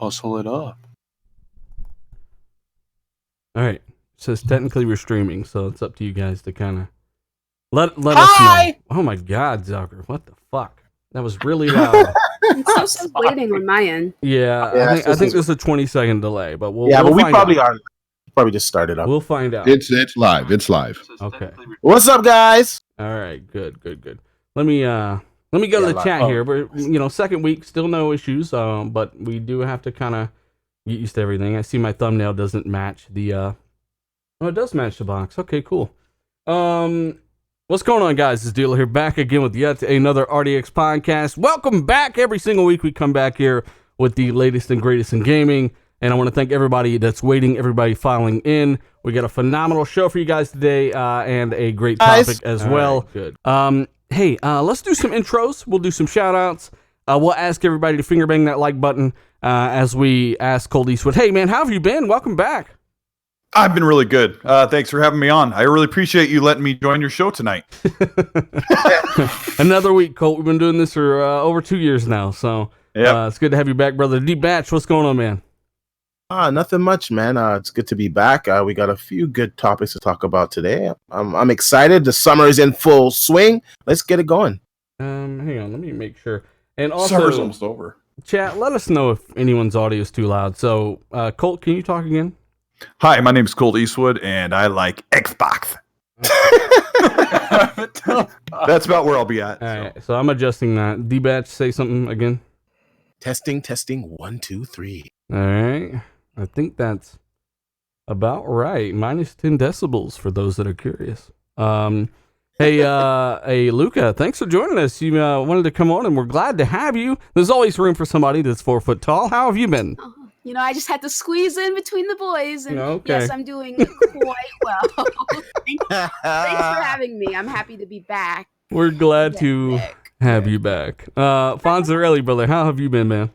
Hustle it up. All right. It says technically we're streaming, so it's up to you guys to kind of let us know. Oh my God, Zucker. What the fuck? That was really loud. It's still waiting on my end. Yeah, I think there's a 20-second delay, but we'll we find probably out. are. Probably just started up. We'll find out. It's live. It's live. Okay. What's up, guys? All right. Good. Let me go to the chat here. We're second week, still no issues. But we do have to kind of get used to everything. I see my thumbnail doesn't match the. Oh, it does match the box. Okay, cool. What's going on, guys? This Dealer here, back again with yet another RDX podcast. Welcome back. Every single week we come back here with the latest and greatest in gaming. And I want to thank everybody that's waiting, everybody filing in. We got a phenomenal show for you guys today, and a great topic as well. Right, good. Hey, let's do some intros. We'll do some shout outs. We'll ask everybody to finger bang that like button as we ask Colt Eastwood, hey man, how have you been? Welcome back. I've been really good. Thanks for having me on. I really appreciate you letting me join your show tonight. Another week, Colt. We've been doing this for over 2 years now, so it's good to have you back, brother. D-Batch, what's going on, man? Nothing much, man. It's good to be back. We got a few good topics to talk about today. I'm excited. The summer is in full swing. Let's get it going. Hang on, let me make sure. And also, summer's almost over. Chat, let us know if anyone's audio is too loud. So, Colt, can you talk again? Hi, my name's Colt Eastwood, and I like Xbox. That's about where I'll be at. All right, so I'm adjusting that. D-Batch, say something again. Testing. 1, 2, 3. All right. I think that's about right. Minus 10 decibels for those that are curious. Hey, Luca, thanks for joining us. You wanted to come on, and we're glad to have you. There's always room for somebody that's 4 foot tall. How have you been? I just had to squeeze in between the boys, and yes, I'm doing quite well. Thanks for having me. I'm happy to be back. We're glad to have you back. Fonzarelli, brother, how have you been, man?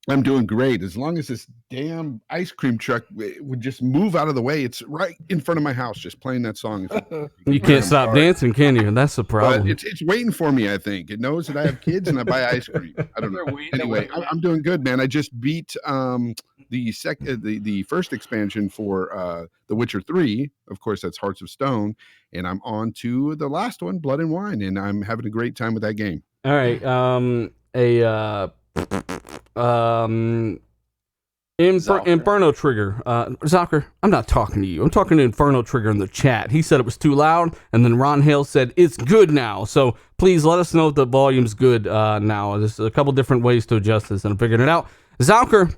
I'm doing great. As long as this damn ice cream truck would just move out of the way. It's right in front of my house, just playing that song. You can't stop dancing, can you? That's the problem. But it's waiting for me, I think. It knows that I have kids and I buy ice cream. I don't know. Anyway, I'm doing good, man. I just beat the first expansion for The Witcher 3. Of course, that's Hearts of Stone. And I'm on to the last one, Blood and Wine. And I'm having a great time with that game. All right. Inferno Trigger. Zucker, I'm not talking to you. I'm talking to Inferno Trigger in the chat. He said it was too loud, and then Ron Hale said it's good now. So please let us know if the volume's good now. There's a couple different ways to adjust this, and I'm figuring it out. Zucker,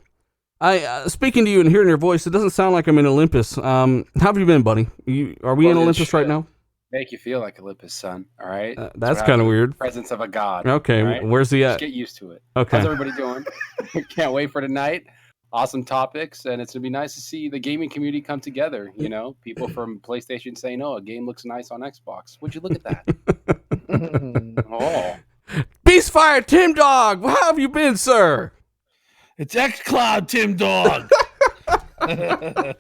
speaking to you and hearing your voice, it doesn't sound like I'm in Olympus. How have you been, buddy? Are we in Olympus right now? Make you feel like Olympus, son. All right. That's kind of weird. Presence of a god. Okay. Right? Where's he at? Just get used to it. Okay. How's everybody doing? Can't wait for tonight. Awesome topics, and it's gonna be nice to see the gaming community come together. People from PlayStation saying, "Oh, a game looks nice on Xbox." Would you look at that? Oh, Beastfire Tim Dog, how have you been, sir? It's XCloud Tim Dog. That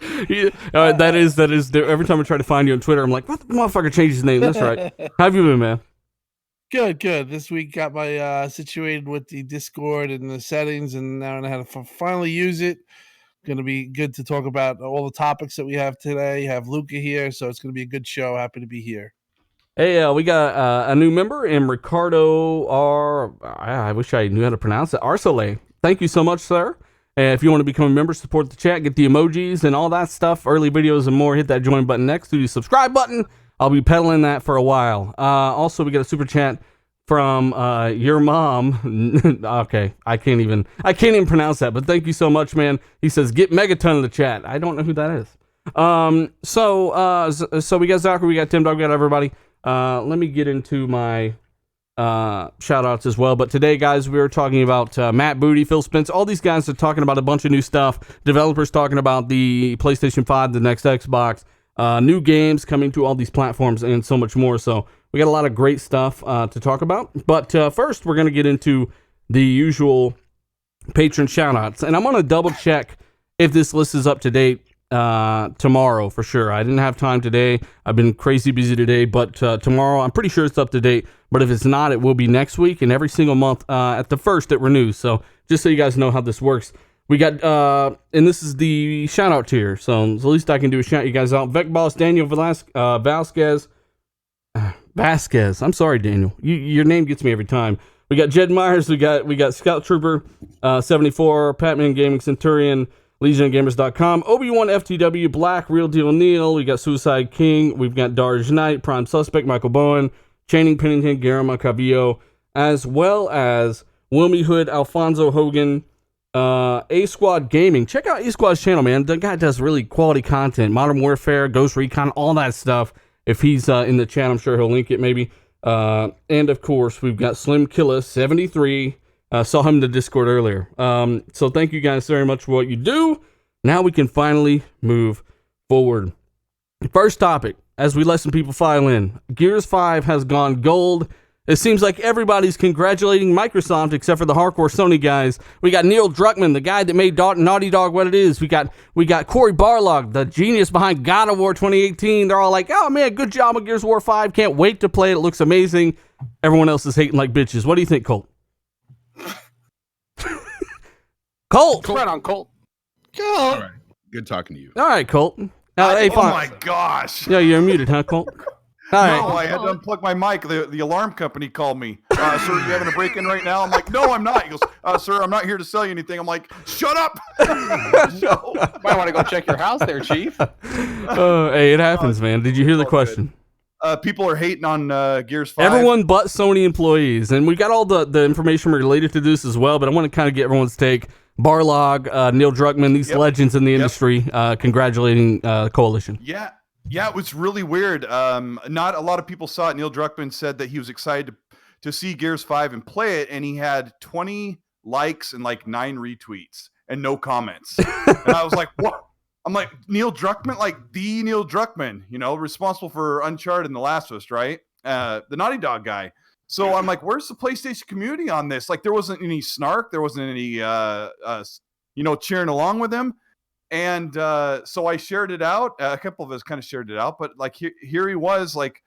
is. Every time I try to find you on Twitter, I'm like, "What the motherfucker changed his name?" That's right. How have you been, man? Good. This week got my situated with the Discord and the settings, and now I know how to finally use it. Going to be good to talk about all the topics that we have today. Have Luca here, so it's going to be a good show. Happy to be here. Hey, we got a new member in Ricardo I wish I knew how to pronounce it. Arsole. Thank you so much, sir. If you want to become a member, support the chat, get the emojis and all that stuff, early videos and more, hit that join button next to the subscribe button. I'll be peddling that for a while. Also, we got a super chat from your mom. Okay, I can't even pronounce that, but thank you so much, man. He says, get Megaton in the chat. I don't know who that is. So we got Zucker, we got Tim Dog, we got everybody. Let me get into my shout outs as well. But today, guys, we were talking about Matt Booty, Phil Spence. All these guys are talking about a bunch of new stuff. Developers talking about the PlayStation 5, the next Xbox, new games coming to all these platforms, and so much more. So we got a lot of great stuff to talk about. But first, we're going to get into the usual patron shout outs. And I'm going to double check if this list is up to date tomorrow for sure. I didn't have time today. I've been crazy busy today, but tomorrow I'm pretty sure it's up to date. But if it's not, it will be next week, and every single month at the first it renews. So just so you guys know how this works. We got, and this is the shout out tier. So the least I can do is shout you guys out. Vec Boss, Daniel Vasquez. I'm sorry, Daniel. Your name gets me every time. We got Jed Myers. We got Scout Trooper 74, Patman Gaming Centurion, LegionGamers.com, Obi-Wan FTW, Black, Real Deal Neil. We got Suicide King. We've got Darge Knight, Prime Suspect, Michael Bowen, Channing Pennington, Guillermo Cavillo, as well as Wilmy Hood, Alfonso Hogan, A Squad Gaming. Check out A Squad's channel, man. The guy does really quality content. Modern Warfare, Ghost Recon, all that stuff. If he's in the chat, I'm sure he'll link it maybe. And of course, we've got Slim Killa 73. Saw him in the Discord earlier. So thank you guys very much for what you do. Now we can finally move forward. First topic, as we let some people file in. Gears 5 has gone gold. It seems like everybody's congratulating Microsoft except for the hardcore Sony guys. We got Neil Druckmann, the guy that made Naughty Dog what it is. We got Cory Barlog, the genius behind God of War 2018. They're all like, oh man, good job on Gears of War 5. Can't wait to play it. It looks amazing. Everyone else is hating like bitches. What do you think, Colt? Colt! Right on, Colt. All right. Good talking to you. All right, Colt. Hey, Oh fine. my gosh. Yeah, you're muted, huh, Colt? All right. No, I had to unplug my mic. The alarm company called me. Sir, you having a break-in right now? I'm like, no, I'm not. He goes, sir, I'm not here to sell you anything. I'm like, shut up. No. Might want to go check your house there, Chief. Hey, it happens, man. Did you hear the question? People are hating on Gears 5. Everyone but Sony employees. And we got all the information related to this as well, but I want to kind of get everyone's take. Barlog, Neil Druckmann, these legends in the industry, congratulating the coalition. Yeah, it was really weird. Not a lot of people saw it. Neil Druckmann said that he was excited to see Gears 5 and play it, and he had 20 likes and like 9 retweets and no comments. And I was like, what? I'm like, Neil Druckmann, like the Neil Druckmann, responsible for Uncharted and The Last of Us, right? The Naughty Dog guy. So I'm like, where's the PlayStation community on this? Like, there wasn't any snark. There wasn't any, cheering along with him. And so I shared it out. A couple of us kind of shared it out, but like here he was, like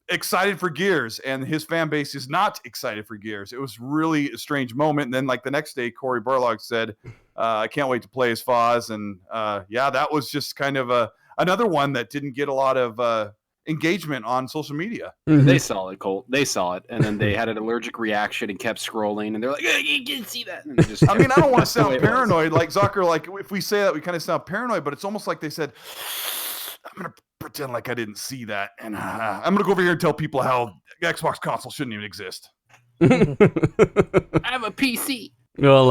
excited for Gears, and his fan base is not excited for Gears. It was really a strange moment. And then like the next day, Cory Barlog said, "I can't wait to play as Foz." And that was just kind of another one that didn't get a lot of engagement on social media. Mm-hmm. They saw it, Colt. They saw it, and then they had an allergic reaction and kept scrolling, and they're like, "You didn't see that." And just I mean, I don't want to sound paranoid, like Zucker. Like if we say that, we kind of sound paranoid, but it's almost like they said, "I'm gonna pretend like I didn't see that, and I'm gonna go over here and tell people how Xbox console shouldn't even exist." I have a PC. Well,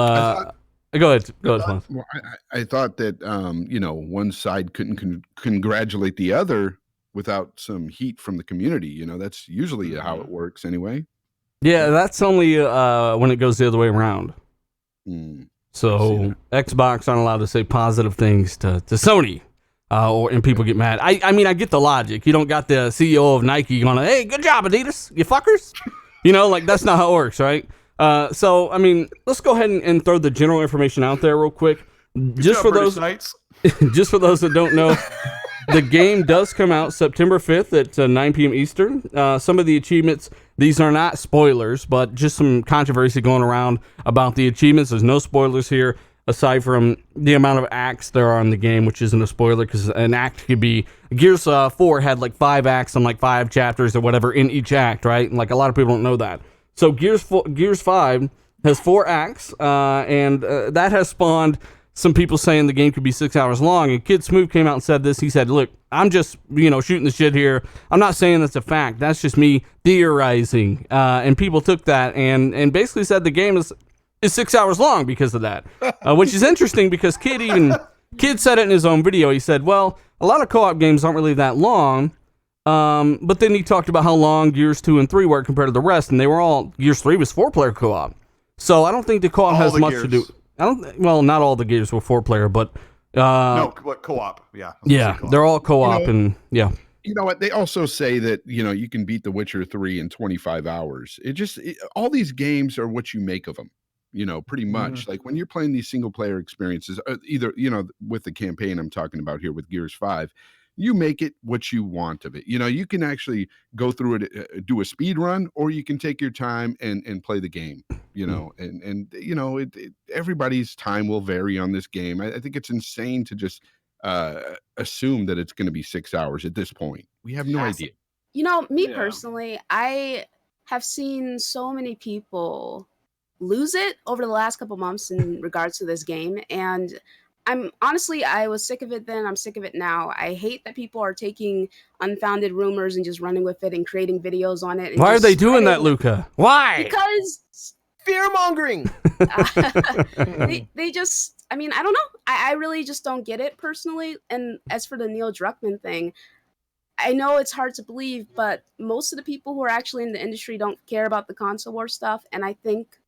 go ahead, Fonz. Well, I thought that one side couldn't congratulate the other without some heat from the community. That's usually how it works anyway. Yeah, that's only when it goes the other way around. So Xbox aren't allowed to say positive things to Sony, and people get mad. I mean, I get the logic. You don't got the CEO of Nike going, "Hey, good job, Adidas, you fuckers." Like that's not how it works, right? So I mean, let's go ahead and throw the general information out there real quick, just for those that don't know. The game does come out September 5th at 9 p.m. Eastern. Some of the achievements, these are not spoilers, but just some controversy going around about the achievements. There's no spoilers here, aside from the amount of acts there are in the game, which isn't a spoiler, because an act could be... Gears 4 had like 5 acts and like 5 chapters or whatever in each act, right? And like a lot of people don't know that. So Gears 5 has 4 acts, and that has spawned... some people saying the game could be 6 hours long, and Kid Smooth came out and said this. He said, look, I'm just, shooting the shit here. I'm not saying that's a fact. That's just me theorizing. And people took that and basically said the game is 6 hours long because of that, which is interesting because Kid said it in his own video. He said, well, a lot of co-op games aren't really that long. But then he talked about how long Gears 2 and 3 were compared to the rest, and they were all, Gears 3 was 4-player co-op. So I don't think the co-op has much to do. Not all the Gears were 4-player, but co-op. Yeah, they're all co-op, and yeah. You know what? They also say that you can beat The Witcher 3 in 25 hours. All these games are what you make of them. Pretty much like when you're playing these single player experiences, either with the campaign I'm talking about here with Gears 5, you make it what you want of it. You know, you can actually go through it, do a speed run, or you can take your time and play the game. You know, and you know, everybody's time will vary on this game. I think it's insane to just assume that it's going to be 6 hours at this point. We have no idea. You know, me personally, I have seen so many people lose it over the last couple months in regards to this game, and I was sick of it then. I'm sick of it now. I hate that people are taking unfounded rumors and just running with it and creating videos on it. Why are they doing that, Luca? Why? Because fear mongering. they just, I mean, I don't know. I really just don't get it personally. And as for the Neil Druckmann thing, I know it's hard to believe, but most of the people who are actually in the industry don't care about the console war stuff. And I think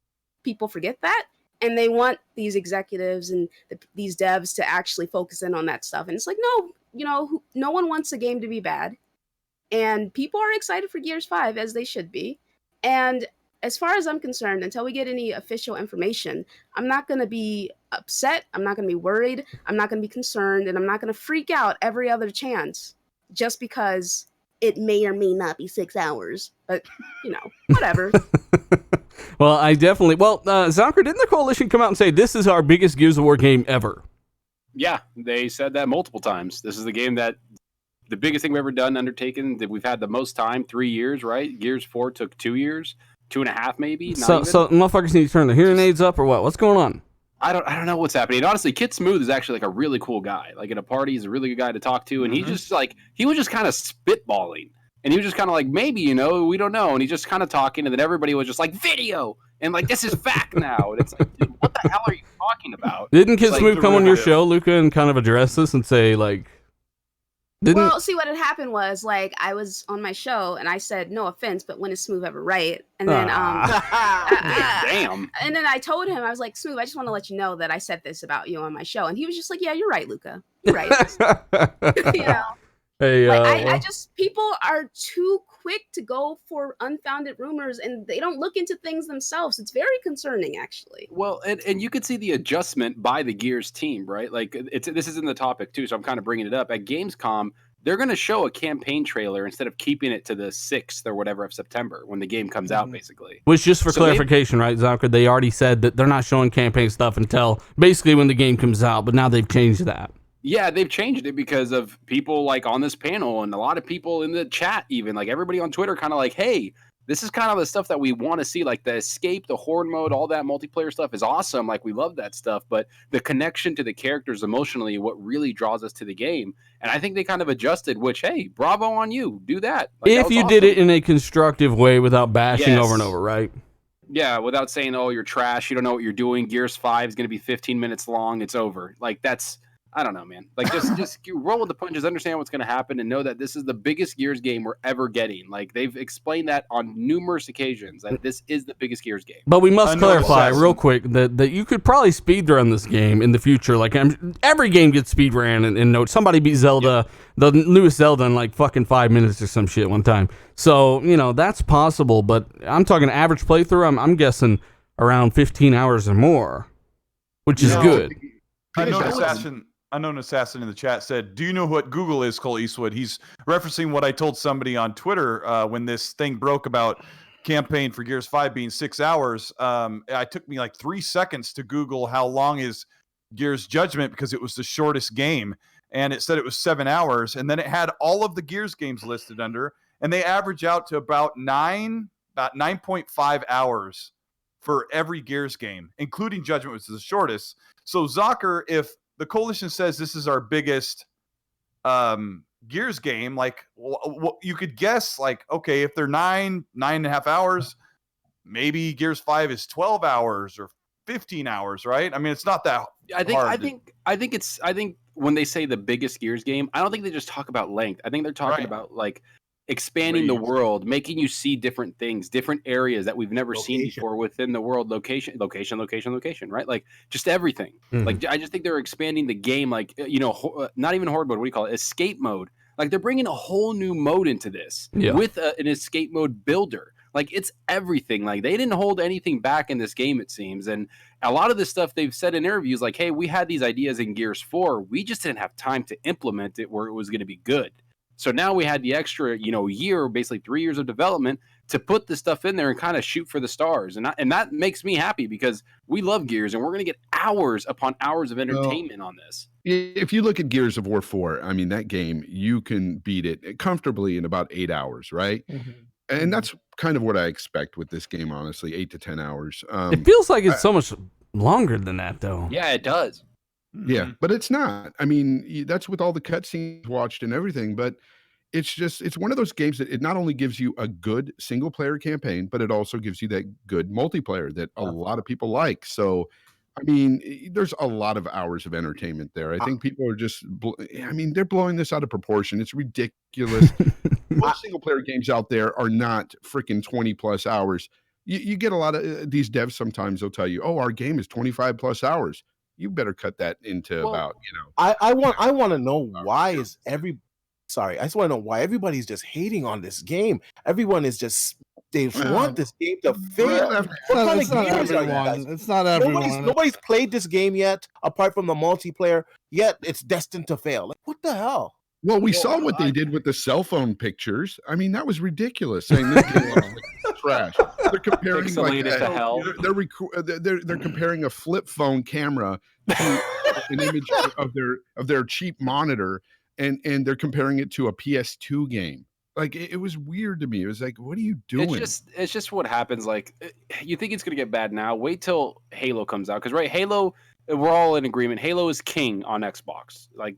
people forget that. And they want these executives and these devs to actually focus in on that stuff. And it's like, no, you know, no one wants a game to be bad. And people are excited for Gears 5, as they should be. And as far as I'm concerned, until we get any official information, I'm not going to be upset. I'm not going to be worried. I'm not going to be concerned. And I'm not going to freak out every other chance just because it may or may not be 6 hours. But, you know, whatever. Well, I definitely... Well, Zonker, didn't the Coalition come out and say this is our biggest Gears of War game ever? Yeah, they said that multiple times. This is the game that... The biggest thing we've ever done, undertaken, that we've had the most time, 3 years, right? Gears 4 took 2 years, 2.5 maybe. So motherfuckers need to turn their hearing aids up or what? What's going on? I don't know what's happening. And honestly, Kid Smooth is actually like a really cool guy. Like at a party, he's a really good guy to talk to, and he was just kind of spitballing, and he was just kind of like, maybe, you know, we don't know, and he's just kind of talking, and then everybody was just like, video, and like, this is fact now, and it's like, dude, what the hell are you talking about? Didn't Kid Smooth come on your show, Luca, and kind of address this and say like? Well, see, what had happened was, like, I was on my show and I said, no offense, but when is Smooth ever right? And then, damn. And then I told him, I was like, Smooth, I just want to let you know that I said this about you on my show. And he was just like, yeah, you're right, Luca. You're right. You know? Hey, I just, people are too quick to go for unfounded rumors and they don't look into things themselves. It's very concerning, actually. Well, and you could see the adjustment by the Gears team, right? Like this is in the topic too, so I'm kind of bringing it up. At Gamescom, they're going to show a campaign trailer instead of keeping it to the 6th or whatever of September when the game comes out, basically. Which, just for clarification, right, Zonker, they already said that they're not showing campaign stuff until basically when the game comes out, but now they've changed that. Yeah, they've changed it because of people like on this panel and a lot of people in the chat, even like everybody on Twitter kind of like, hey, this is kind of the stuff that we want to see, like the escape, the horde mode, all that multiplayer stuff is awesome. Like we love that stuff, but the connection to the characters emotionally, what really draws us to the game. And I think they kind of adjusted, which, hey, bravo on you. Do that. Like, if you did it in a constructive way without bashing over and over, right? Yeah, without saying, oh, you're trash, you don't know what you're doing. Gears 5 is going to be 15 minutes long. It's over. Like that's... I don't know, man. Like, just roll with the punches, understand what's going to happen, and know that this is the biggest Gears game we're ever getting. Like, they've explained that on numerous occasions, that this is the biggest Gears game. But we must clarify real quick that you could probably speedrun this game in the future. Like, every game gets speedrun, and somebody beat Zelda, the newest Zelda, in like fucking 5 minutes or some shit one time. So, you know, that's possible, but I'm talking average playthrough, I'm guessing around 15 hours or more, which is good. Unknown Assassin in the chat said, do you know what Google is, Cole Eastwood? He's referencing what I told somebody on Twitter when this thing broke about campaign for Gears 5 being 6 hours. It took me like 3 seconds to Google how long is Gears Judgment because it was the shortest game. And it said it was 7 hours. And then it had all of the Gears games listed under. And they average out to about 9.5 hours for every Gears game, including Judgment, which is the shortest. So, Zocker, if the Coalition says this is our biggest Gears game, like you could guess, like, okay, if they're 9.5 hours, maybe Gears 5 is 12 hours or 15 hours, right? I mean, it's not that hard. I think when they say the biggest Gears game, I don't think they just talk about length. I think they're talking about like expanding the world, making you see different things, different areas that we've never seen before within the world. Location, right? Like just everything. Like I just think they're expanding the game, like, you know, not even horde mode. What do you call it? Escape mode. Like they're bringing a whole new mode into this with an escape mode builder. Like, it's everything. Like, they didn't hold anything back in this game, it seems. And a lot of the stuff they've said in interviews, like, hey, we had these ideas in Gears 4. We just didn't have time to implement it where it was going to be good. So now we had the extra, year, basically 3 years of development to put the stuff in there and kind of shoot for the stars. And that makes me happy because we love Gears and we're going to get hours upon hours of entertainment on this. If you look at Gears of War 4, I mean, that game, you can beat it comfortably in about 8 hours, right? And that's kind of what I expect with this game, honestly, 8 to 10 hours. It feels like it's so much longer than that, though. Yeah, it does. Yeah, but it's not. I mean, that's with all the cutscenes watched and everything, but it's one of those games that it not only gives you a good single player campaign, but it also gives you that good multiplayer that a lot of people like. So, I mean, there's a lot of hours of entertainment there. I think people are just, they're blowing this out of proportion. It's ridiculous. Most single player games out there are not freaking 20 plus hours. You get a lot of these devs sometimes they'll tell you, oh, our game is 25 plus hours. You better cut that into about, I want to know why is I just want to know why everybody's just hating on this game. Everyone is just, they want this game to fail. It's not everyone. Nobody's played this game yet, apart from the multiplayer, yet it's destined to fail. Like, what the hell? Well, we saw what they did with the cell phone pictures. I mean, that was ridiculous. Saying this game was trash. They're comparing they're comparing a flip phone camera to an image of their cheap monitor, and they're comparing it to a PS2 game. Like, it was weird to me. It was like, what are you doing? It's just what happens. Like, you think it's gonna get bad now? Wait till Halo comes out, because Halo, we're all in agreement. Halo is king on Xbox. Like,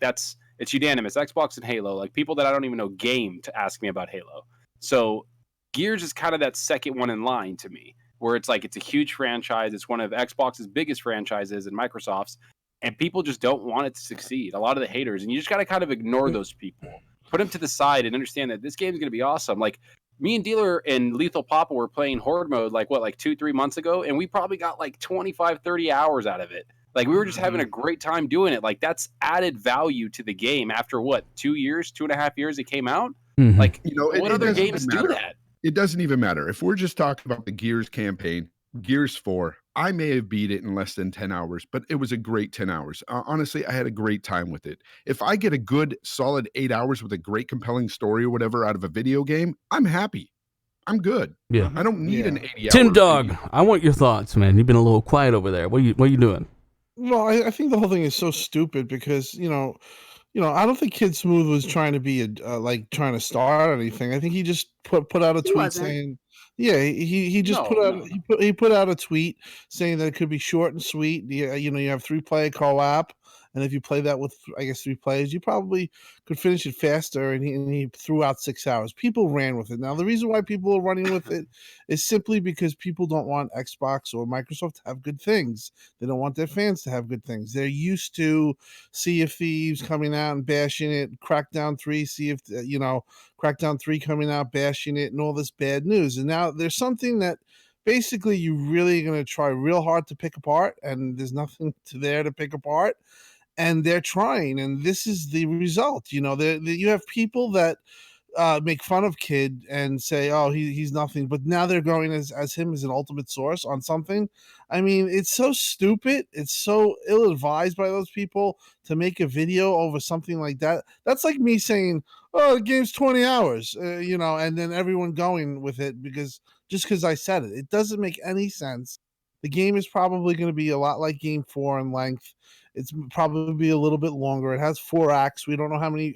it's unanimous. Xbox and Halo. Like, people that I don't even know game to ask me about Halo. So Gears is kind of that second one in line to me, where it's like, it's a huge franchise. It's one of Xbox's biggest franchises and Microsoft's, and people just don't want it to succeed. A lot of the haters, and you just got to kind of ignore those people, put them to the side, and understand that this game is going to be awesome. Like, me and Dealer and Lethal Papa were playing Horde mode like 2-3 months ago, and we probably got like 25-30 hours out of it. Like, we were just having a great time doing it. Like, that's added value to the game after 2 years, 2.5 years it came out. Like, what other games do that? It doesn't even matter. If we're just talking about the Gears campaign, Gears 4, I may have beat it in less than 10 hours, but it was a great 10 hours. Honestly, I had a great time with it. If I get a good solid 8 hours with a great compelling story or whatever out of a video game, I'm happy. I'm good. Yeah. I don't need an 80 hour. Tim Dog, I want your thoughts, man. You've been a little quiet over there. What are you doing? Well, I think the whole thing is so stupid because, I don't think Kid Smooth was trying to be trying to star or anything. I think he just put out a tweet saying, he just put out a tweet saying that it could be short and sweet. You have 3-player co-op, and if you play that with, I guess, 3 players, you probably could finish it faster. And he threw out 6 hours. People ran with it. Now, the reason why people are running with it is simply because people don't want Xbox or Microsoft to have good things. They don't want their fans to have good things. They're used to Sea of Thieves coming out and bashing it, Crackdown 3, Crackdown 3 coming out, bashing it, and all this bad news. And now there's something that basically you're really going to try real hard to pick apart, and there's nothing there to pick apart. And they're trying, and this is the result. You have people that make fun of Kid and say, "Oh, he's nothing," but now they're going as him as an ultimate source on something. I mean, it's so stupid. It's so ill-advised by those people to make a video over something like that. That's like me saying, "Oh, the game's 20 hours," and then everyone going with it because I said it. It doesn't make any sense. The game is probably going to be a lot like Game 4 in length. It's probably be a little bit longer. It has 4 acts. We don't know how many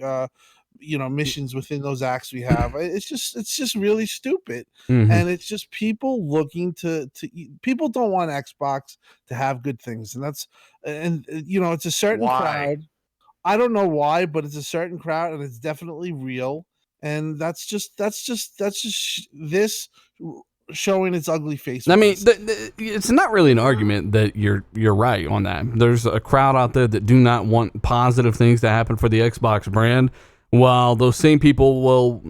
missions within those acts we have. It's just really stupid. And it's just people looking to people don't want Xbox to have good things. And it's a certain crowd. I don't know why, but it's a certain crowd, and it's definitely real. And that's just this showing its ugly face. I mean, it's not really an argument that you're right on that. There's a crowd out there that do not want positive things to happen for the Xbox brand, while those same people will,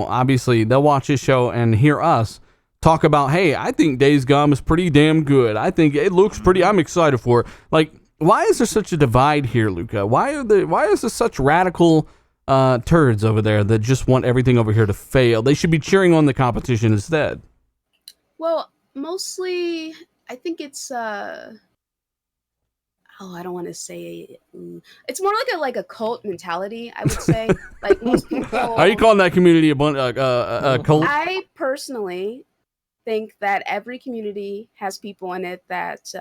obviously they'll watch this show and hear us talk about, hey, I think Days Gone is pretty damn good. I think it looks pretty. I'm excited for it. Like, why is there such a divide here, Luca? Why is there such radical turds over there that just want everything over here to fail? They should be cheering on the competition instead. Well, mostly, I think it's I don't want to say it's more like a cult mentality, I would say. Like most people. Are you calling that community a cult? I personally think that every community has people in it that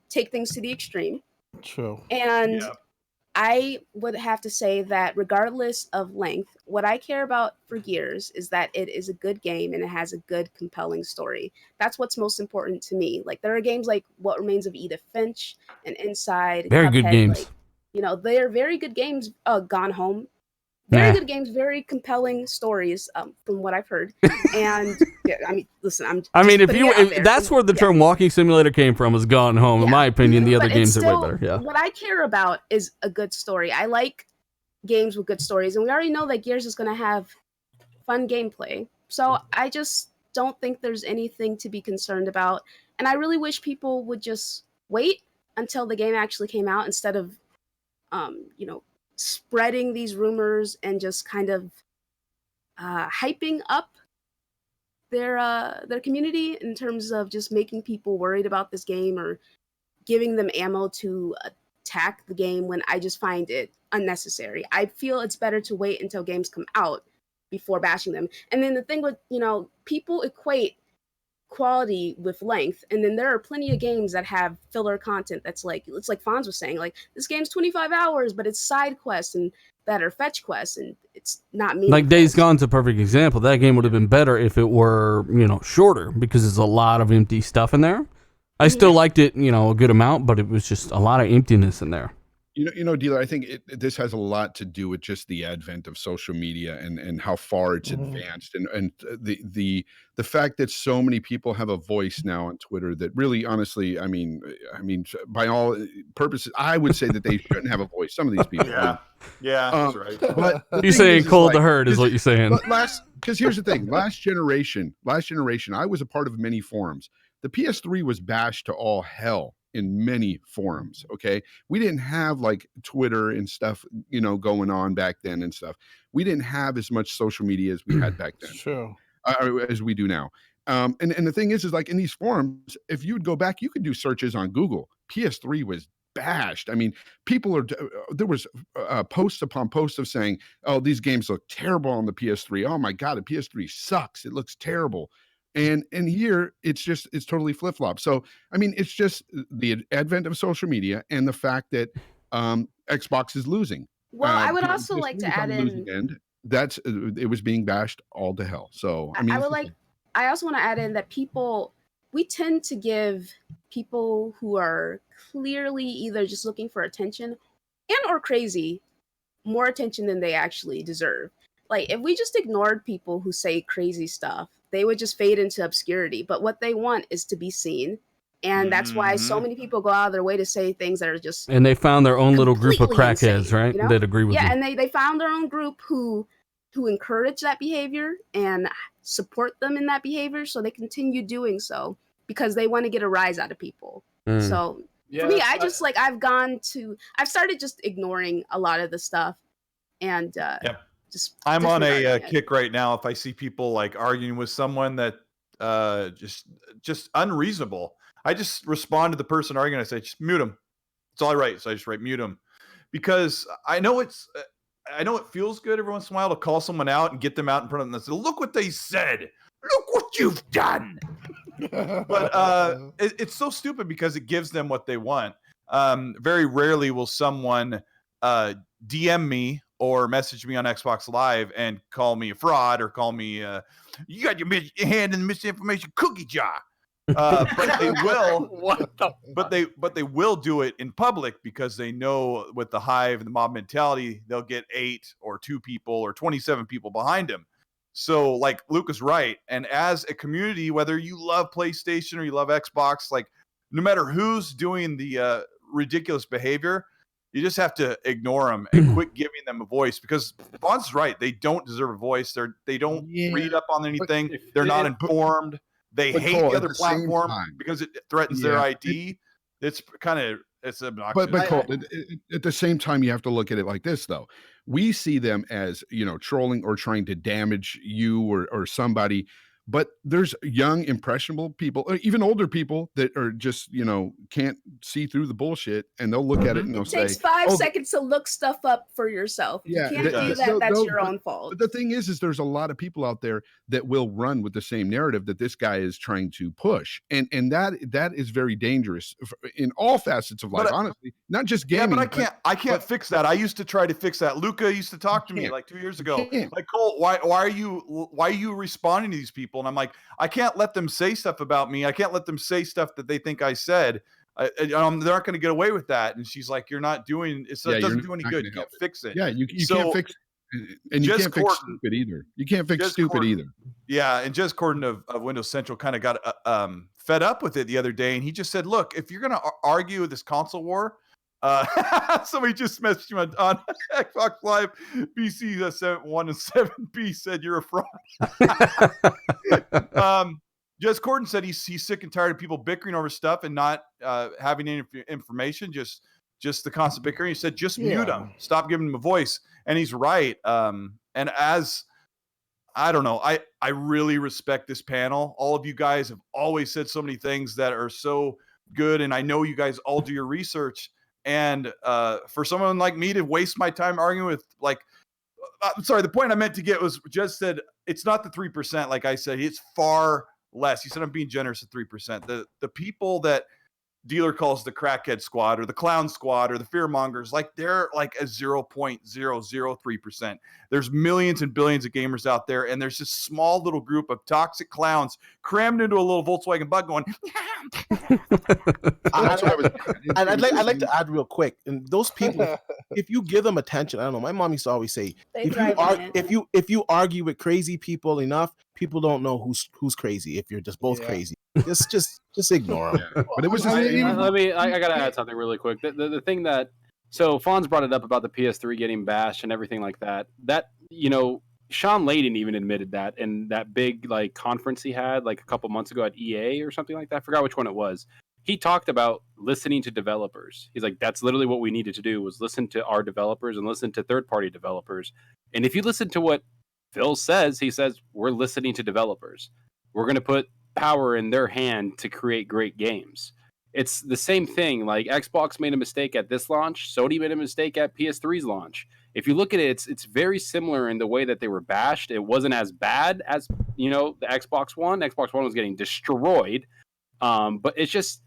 take things to the extreme. True. And Yeah. I would have to say that regardless of length, what I care about for Gears is that it is a good game and it has a good, compelling story. That's what's most important to me. Like there are games like What Remains of Edith Finch and Inside, Very good Cuphead, games. like, you know, they are very good games. Gone Home. Very Nah. good games, very compelling stories, from what I've heard. And yeah, I mean, listen, I mean, just putting it out there. that's where the term walking simulator came from, was Gone Home. In Yeah. my opinion, the other But games it's are way still, better. Yeah. what I care about is a good story. I like games with good stories, and we already know that Gears is going to have fun gameplay. So I just don't think there's anything to be concerned about. And I really wish people would just wait until the game actually came out instead of, you know, spreading these rumors and just kind of hyping up their community in terms of just making people worried about this game or giving them ammo to attack the game when I just find it unnecessary. I feel it's better to wait until games come out before bashing them. And then the thing with, you know, people equate quality with length, and then there are plenty of games that have filler content that's like, it's like Fonz was saying, like this game's 25 hours, but it's side quests and that are fetch quests, and it's not meaningful. Like Days Gone's a perfect example. That game would have been better if it were, you know, shorter, because there's a lot of empty stuff in there. I still liked it, you know, a good amount, but it was just a lot of emptiness in there. You know, Dealer, I think this has a lot to do with just the advent of social media and how far it's advanced, and the fact that so many people have a voice now on Twitter that really, honestly, I mean, by all purposes, I would say that they shouldn't have a voice. Some of these people, Yeah, that's right. But You're saying cold to hurt is what you're saying. Because here's the thing: last generation, I was a part of many forums. The PS3 was bashed to all hell in many forums. Okay. We didn't have like Twitter and stuff, you know, going on back then and stuff. We didn't have as much social media as we had back then. True. As we do now. And the thing is like in these forums, if you would go back, you could do searches on Google. PS3 was bashed. I mean, there was posts upon posts of saying, oh, these games look terrible on the PS3. Oh my God, the PS3 sucks. It looks terrible. And here it's totally flip-flop. So, I mean, it's just the advent of social media and the fact that Xbox is losing. Well, I would also like to add in it was being bashed all to hell. So, I mean, I also want to add in that we tend to give people who are clearly either just looking for attention and or crazy more attention than they actually deserve. Like if we just ignored people who say crazy stuff, they would just fade into obscurity. But what they want is to be seen. And that's why so many people go out of their way to say things that are just... And they found their own little group of crackheads, insane, right? You know? That agree with yeah, them. and they found their own group who encourage that behavior and support them in that behavior, so they continue doing so because they want to get a rise out of people. So for me, I've started just ignoring a lot of the stuff and I'm on a kick right now. If I see people like arguing with someone that just unreasonable, I just respond to the person arguing. I say, just mute them. That's all I write. So I just write mute them, because I know it feels good every once in a while to call someone out and get them out in front of them and say, look what they said. Look what you've done. But it's so stupid because it gives them what they want. Very rarely will someone DM me or message me on Xbox Live and call me a fraud or call me you got your hand in the misinformation cookie jar. But they will. But they will do it in public because they know with the hive and the mob mentality, they'll get 8 or 2 people or 27 people behind them. So like Luke is right. And as a community, whether you love PlayStation or you love Xbox, like no matter who's doing the ridiculous behavior, you just have to ignore them and quit giving them a voice, because Vaughn's right. They don't deserve a voice. They don't read up on anything. They're not informed. They hate the other platform because it threatens their ID. It's obnoxious. But Cole, at the same time, you have to look at it like this, though. We see them as, you know, trolling or trying to damage you or somebody. But there's young, impressionable people, or even older people that are just, can't see through the bullshit, and they'll look at it and they'll It takes 5 seconds to look stuff up for yourself. If Yeah, you can't do that, that's your own fault. But the thing is there's a lot of people out there that will run with the same narrative that this guy is trying to push, and that is very dangerous in all facets of life. Honestly, not just gaming. Yeah, but I can't fix that. I used to try to fix that. Luca used to talk to me like 2 years ago, like, Cole, why are you responding to these people? And I'm like, I can't let them say stuff about me. I can't let them say stuff that they think I said. They're not going to get away with that. And she's like, you're not doing it. So it doesn't do any good. You can't fix it. Yeah, you can't fix it. And you can't fix stupid either. You can't fix stupid either. Yeah, and Jez Corden of Windows Central kind of got fed up with it the other day, and he just said, "Look, if you're going to argue with this console war, somebody just messaged him on Xbox Live, BC 7.1 and 7B said you're a fraud." Jez Corden said he's sick and tired of people bickering over stuff and not having any information, just the constant bickering. He said, just mute them, stop giving them a voice. And he's right. And I don't know, I really respect this panel. All of you guys have always said so many things that are so good. And I know you guys all do your research. And for someone like me to waste my time arguing with, like, I'm sorry, the point I meant to get was just said, it's not the 3%. Like I said, it's far less. He said, I'm being generous at 3%. The people that Dealer calls the crackhead squad or the clown squad or the fear mongers, like, they're like a 0.003%. There's millions and billions of gamers out there, and there's this small little group of toxic clowns crammed into a little Volkswagen Bug going. I'd like to add real quick, and those people, if you give them attention, I don't know. My mom used to always say, if you argue with crazy people enough, people don't know who's crazy. If you're just both crazy, just ignore them. Yeah. But it was I gotta add something really quick. The thing that, so Fonz brought it up about the PS3 getting bashed and everything like that. That, Sean Layden even admitted that in that big like conference he had like a couple months ago at EA or something like that. I forgot which one it was. He talked about listening to developers. He's like, that's literally what we needed to do, was listen to our developers and listen to third-party developers. And if you listen to what Phil says, he says, we're listening to developers. We're going to put power in their hand to create great games. It's the same thing. Like, Xbox made a mistake at this launch. Sony made a mistake at PS3's launch. If you look at it, it's very similar in the way that they were bashed. It wasn't as bad as, the Xbox One. Xbox One was getting destroyed. But it's just,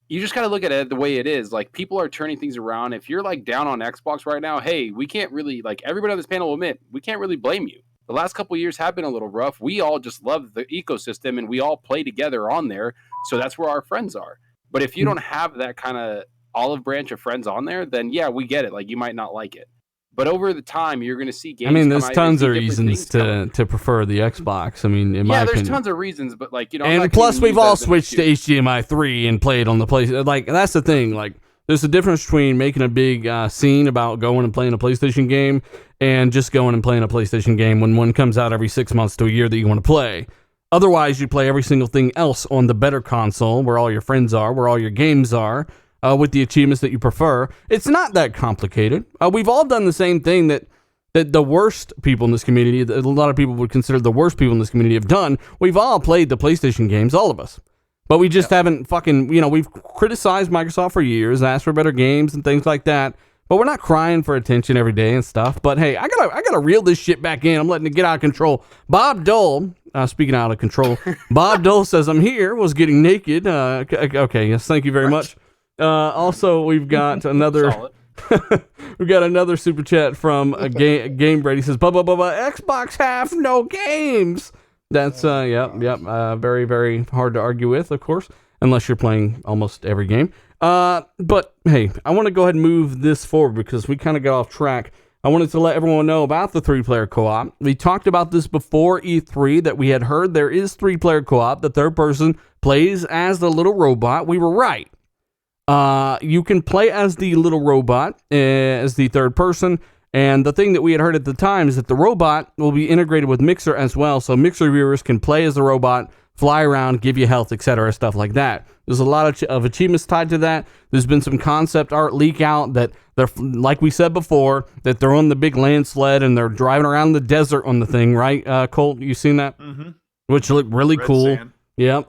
you just got to look at it the way it is. Like, people are turning things around. If you're like down on Xbox right now, hey, we can't really, like, everybody on this panel will admit, we can't really blame you. The last couple of years have been a little rough. We all just love the ecosystem and we all play together on there. So that's where our friends are. But if you don't have that kind of olive branch of friends on there, then yeah, we get it. Like, you might not like it. But over the time, you're going to see games. I mean, there's tons of reasons to prefer the Xbox. I mean, in my opinion. Yeah, there's tons of reasons, but like, and plus, we've all switched to HDMI 3 and played on the PlayStation. Like, that's the thing. Like, there's a difference between making a big scene about going and playing a PlayStation game and just going and playing a PlayStation game when one comes out every 6 months to a year that you want to play. Otherwise, you play every single thing else on the better console, where all your friends are, where all your games are. With the achievements that you prefer. It's not that complicated. We've all done the same thing that the worst people in this community, that a lot of people would consider the worst people in this community, have done. We've all played the PlayStation games, all of us. But we just haven't fucking, we've criticized Microsoft for years, asked for better games and things like that. But we're not crying for attention every day and stuff. But hey, I gotta reel this shit back in. I'm letting it get out of control. Bob Dole, speaking out of control, Bob Dole says, I'm here, was getting naked. Okay, yes, thank you very much. Also, we've got another super chat from Game Brady. He says, Xbox have no games. That's very, very hard to argue with, of course, unless you're playing almost every game. But hey, I want to go ahead and move this forward because we kind of got off track. I wanted to let everyone know about the 3-player co-op. We talked about this before E3, that we had heard there is 3-player co-op. The third person plays as the little robot. We were right. You can play as the little robot, as the third person, and the thing that we had heard at the time is that the robot will be integrated with Mixer as well, so Mixer viewers can play as the robot, fly around, give you health, etc., stuff like that. There's a lot of achievements tied to that. There's been some concept art leak out that they're, like we said before, that they're on the big land sled and they're driving around the desert on the thing, right, Colt? You seen that? Mm-hmm. which look really Red cool. sand. Yeah.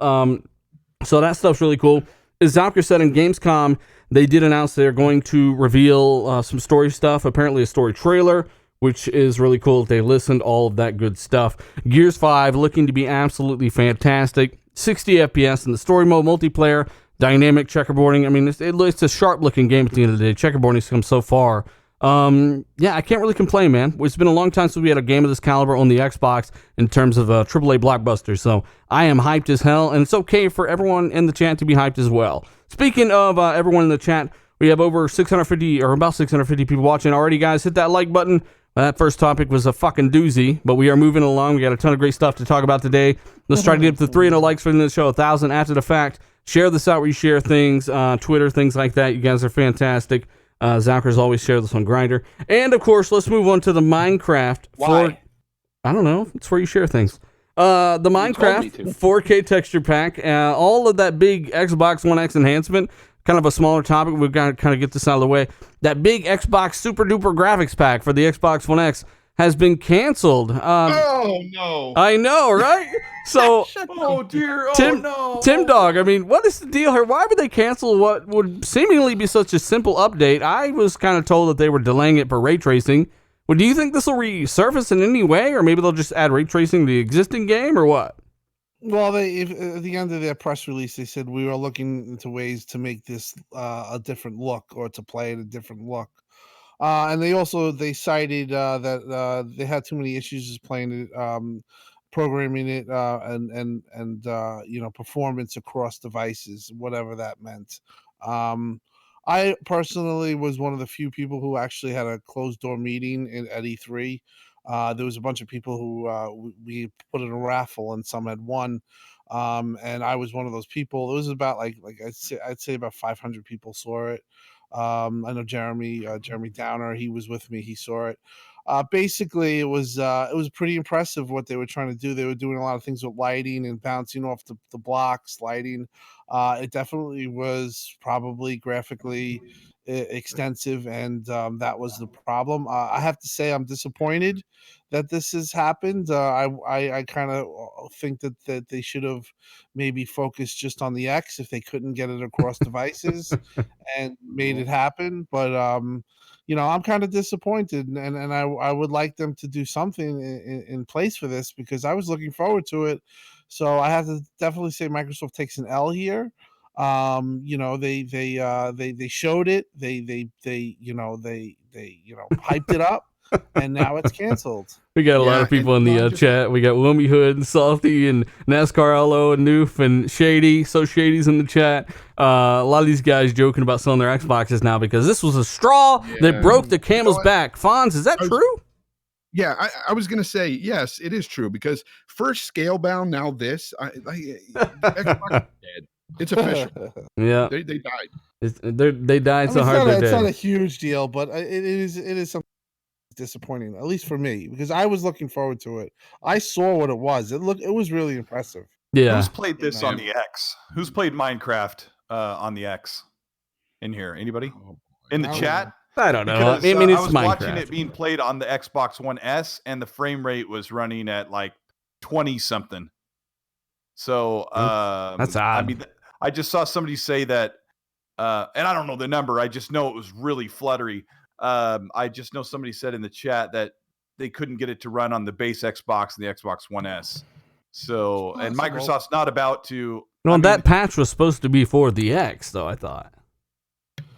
So that stuff's really cool. As Zalker said in Gamescom, they did announce they're going to reveal some story stuff, apparently a story trailer, which is really cool. They listened, all of that good stuff. Gears 5 looking to be absolutely fantastic. 60 FPS in the story mode, multiplayer, dynamic checkerboarding. I mean, it's a sharp-looking game at the end of the day. Checkerboarding's come so far. Yeah, I can't really complain, man. It's been a long time since we had a game of this caliber on the Xbox in terms of a AAA blockbuster, so I am hyped as hell, and it's okay for everyone in the chat to be hyped as well. Speaking of everyone in the chat, we have over 650, or about 650 people watching already, guys. Hit that like button. That first topic was a fucking doozy, but we are moving along. We got a ton of great stuff to talk about today. Let's try to get up to 300 likes for the show, 1,000 after the fact. Share this out where you share things, Twitter, things like that. You guys are fantastic. Zalker's always share this on Grindr. And, of course, let's move on to the Minecraft. Why? I don't know. It's where you share things. The Minecraft 4K texture pack. All of that big Xbox One X enhancement. Kind of a smaller topic. We've got to kind of get this out of the way. That big Xbox super duper graphics pack for the Xbox One X has been canceled. Oh, no. I know, right? So, Oh dear! Oh no! Tim Dog, I mean, what is the deal here? Why would they cancel what would seemingly be such a simple update? I was kind of told that they were delaying it for ray tracing. Well, do you think this will resurface in any way, or maybe they'll just add ray tracing to the existing game, or what? Well, at the end of their press release, they said we were looking into ways to make this a different look, or to play it a different look. And they cited that they had too many issues just playing it, programming it, and performance across devices, whatever that meant. I personally was one of the few people who actually had a closed door meeting at E3. There was a bunch of people who we put in a raffle, and some had won. And I was one of those people. It was about like I'd say about 500 people saw it. I know Jeremy Downer, he was with me. He saw it. Basically, it was pretty impressive what they were trying to do. They were doing a lot of things with lighting and bouncing off the blocks, lighting. It definitely was probably graphically extensive, and that was the problem. I have to say I'm disappointed that this has happened. I kind of think that they should have maybe focused just on the X if they couldn't get it across devices and made it happen. But I'm kind of disappointed, and I would like them to do something in place for this, because I was looking forward to it. So I have to definitely say Microsoft takes an L here. They showed it, they hyped it up, and now it's canceled. We got a lot of people in the chat. We got Wilmy Hood and Salty and NASCAR LO and Noof and Shady. So Shady's in the chat. A lot of these guys joking about selling their Xboxes now because this was a straw that broke the camel's back. Fonz, is that true? Yeah, I was going to say, yes, it is true, because first Scalebound, now this. Xbox is dead. It's official. Yeah. They died. They died so hard they're dead. It's not a huge deal, but it is something disappointing, at least for me, because I was looking forward to it. I saw what it was. It was really impressive. Yeah. Who's played this on the X? Who's played Minecraft on the X in here? Anybody? In the chat? I don't know. Because, I mean, it's I was Minecraft. watching it being played on the Xbox One S, and the frame rate was running at like 20 something. So that's odd. I mean, I just saw somebody say that, and I don't know the number. I just know it was really fluttery. I just know somebody said in the chat that they couldn't get it to run on the base Xbox and the Xbox One S. So, and Microsoft's not about to. Well, that patch was supposed to be for the X, though, I thought.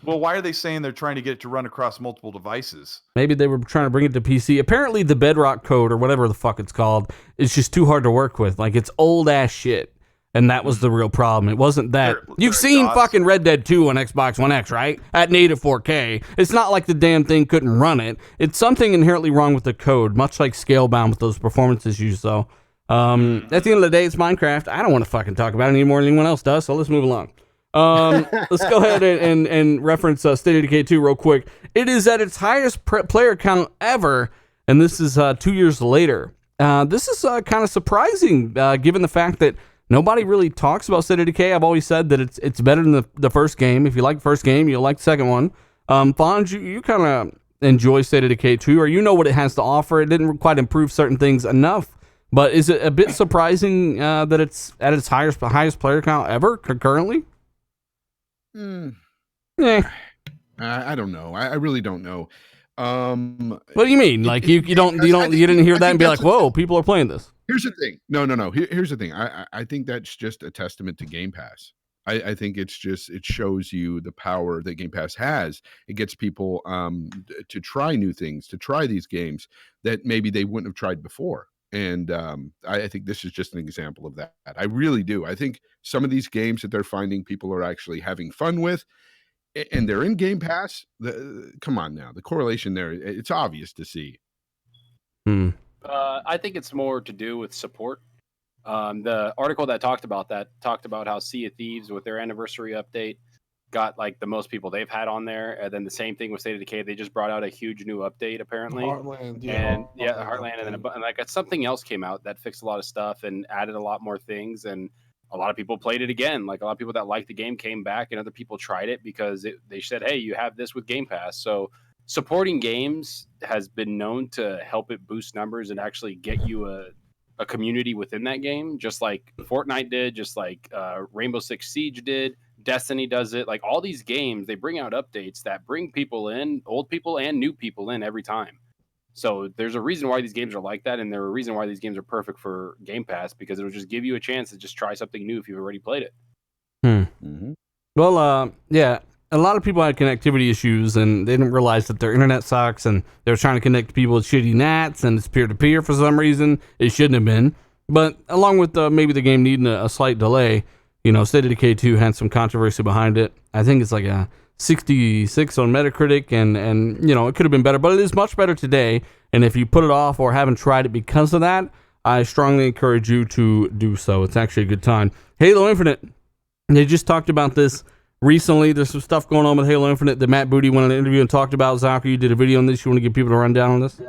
Well, why are they saying they're trying to get it to run across multiple devices? Maybe they were trying to bring it to PC. Apparently, the Bedrock code, or whatever the fuck it's called, is just too hard to work with. Like, it's old-ass shit. And that was the real problem. It wasn't that. You've seen fucking Red Dead 2 on Xbox One X, right? At native 4K. It's not like the damn thing couldn't run it. It's something inherently wrong with the code, much like Scalebound with those performance issues, though. At the end of the day, it's Minecraft. I don't want to fucking talk about it any more than anyone else does, so let's move along. Let's go ahead and reference State of Decay 2 real quick. It is at its highest player count ever, and this is 2 years later. This is kind of surprising, given the fact that nobody really talks about State of Decay. I've always said that it's better than the first game. If you like the first game, you'll like the second one. Fonz, you kind of enjoy State of Decay 2, or you know what it has to offer. It didn't quite improve certain things enough But is it a bit surprising that it's at its highest player count ever currently? Yeah. I don't know. I really don't know. What do you mean? Like you didn't hear that and be like, whoa, people are playing this. Here's the thing. No. Here's the thing. I think that's just a testament to Game Pass. I think it shows you the power that Game Pass has. It gets people to try new things, to try these games that maybe they wouldn't have tried before. And I think this is just an example of that. I really do. I think some of these games that they're finding people are actually having fun with, and they're in Game Pass. Come on now, the correlation there, it's obvious to see. I think it's more to do with support. The article that talked about how Sea of Thieves with their anniversary update got like the most people they've had on there, and then the same thing with State of Decay. They just brought out a huge new update apparently. Heartland, Heartland, and like something else came out that fixed a lot of stuff and added a lot more things, and a lot of people played it again. Like a lot of people that liked the game came back, and other people tried it because they said, "Hey, you have this with Game Pass." So supporting games has been known to help it boost numbers and actually get you a community within that game, just like Fortnite did, just like Rainbow Six Siege did, Destiny does it. Like all these games, they bring out updates that bring people in, old people and new people in every time. So there's a reason why these games are like that, and there's a reason why these games are perfect for Game Pass, because it'll just give you a chance to just try something new if you've already played it. Well, yeah, a lot of people had connectivity issues, and they didn't realize that their internet sucks, and they were trying to connect people with shitty nats, and it's peer-to-peer for some reason. It shouldn't have been. But along with maybe the game needing a slight delay, State of Decay 2 had some controversy behind it. I think it's like a 66 on Metacritic, and it could have been better, but it is much better today. And if you put it off or haven't tried it because of that, I strongly encourage you to do so. It's actually a good time. Halo Infinite, they just talked about this recently. There's some stuff going on with Halo Infinite that Matt Booty went on an interview and talked about. Zachary, you did a video on this. You want to give people a rundown on this?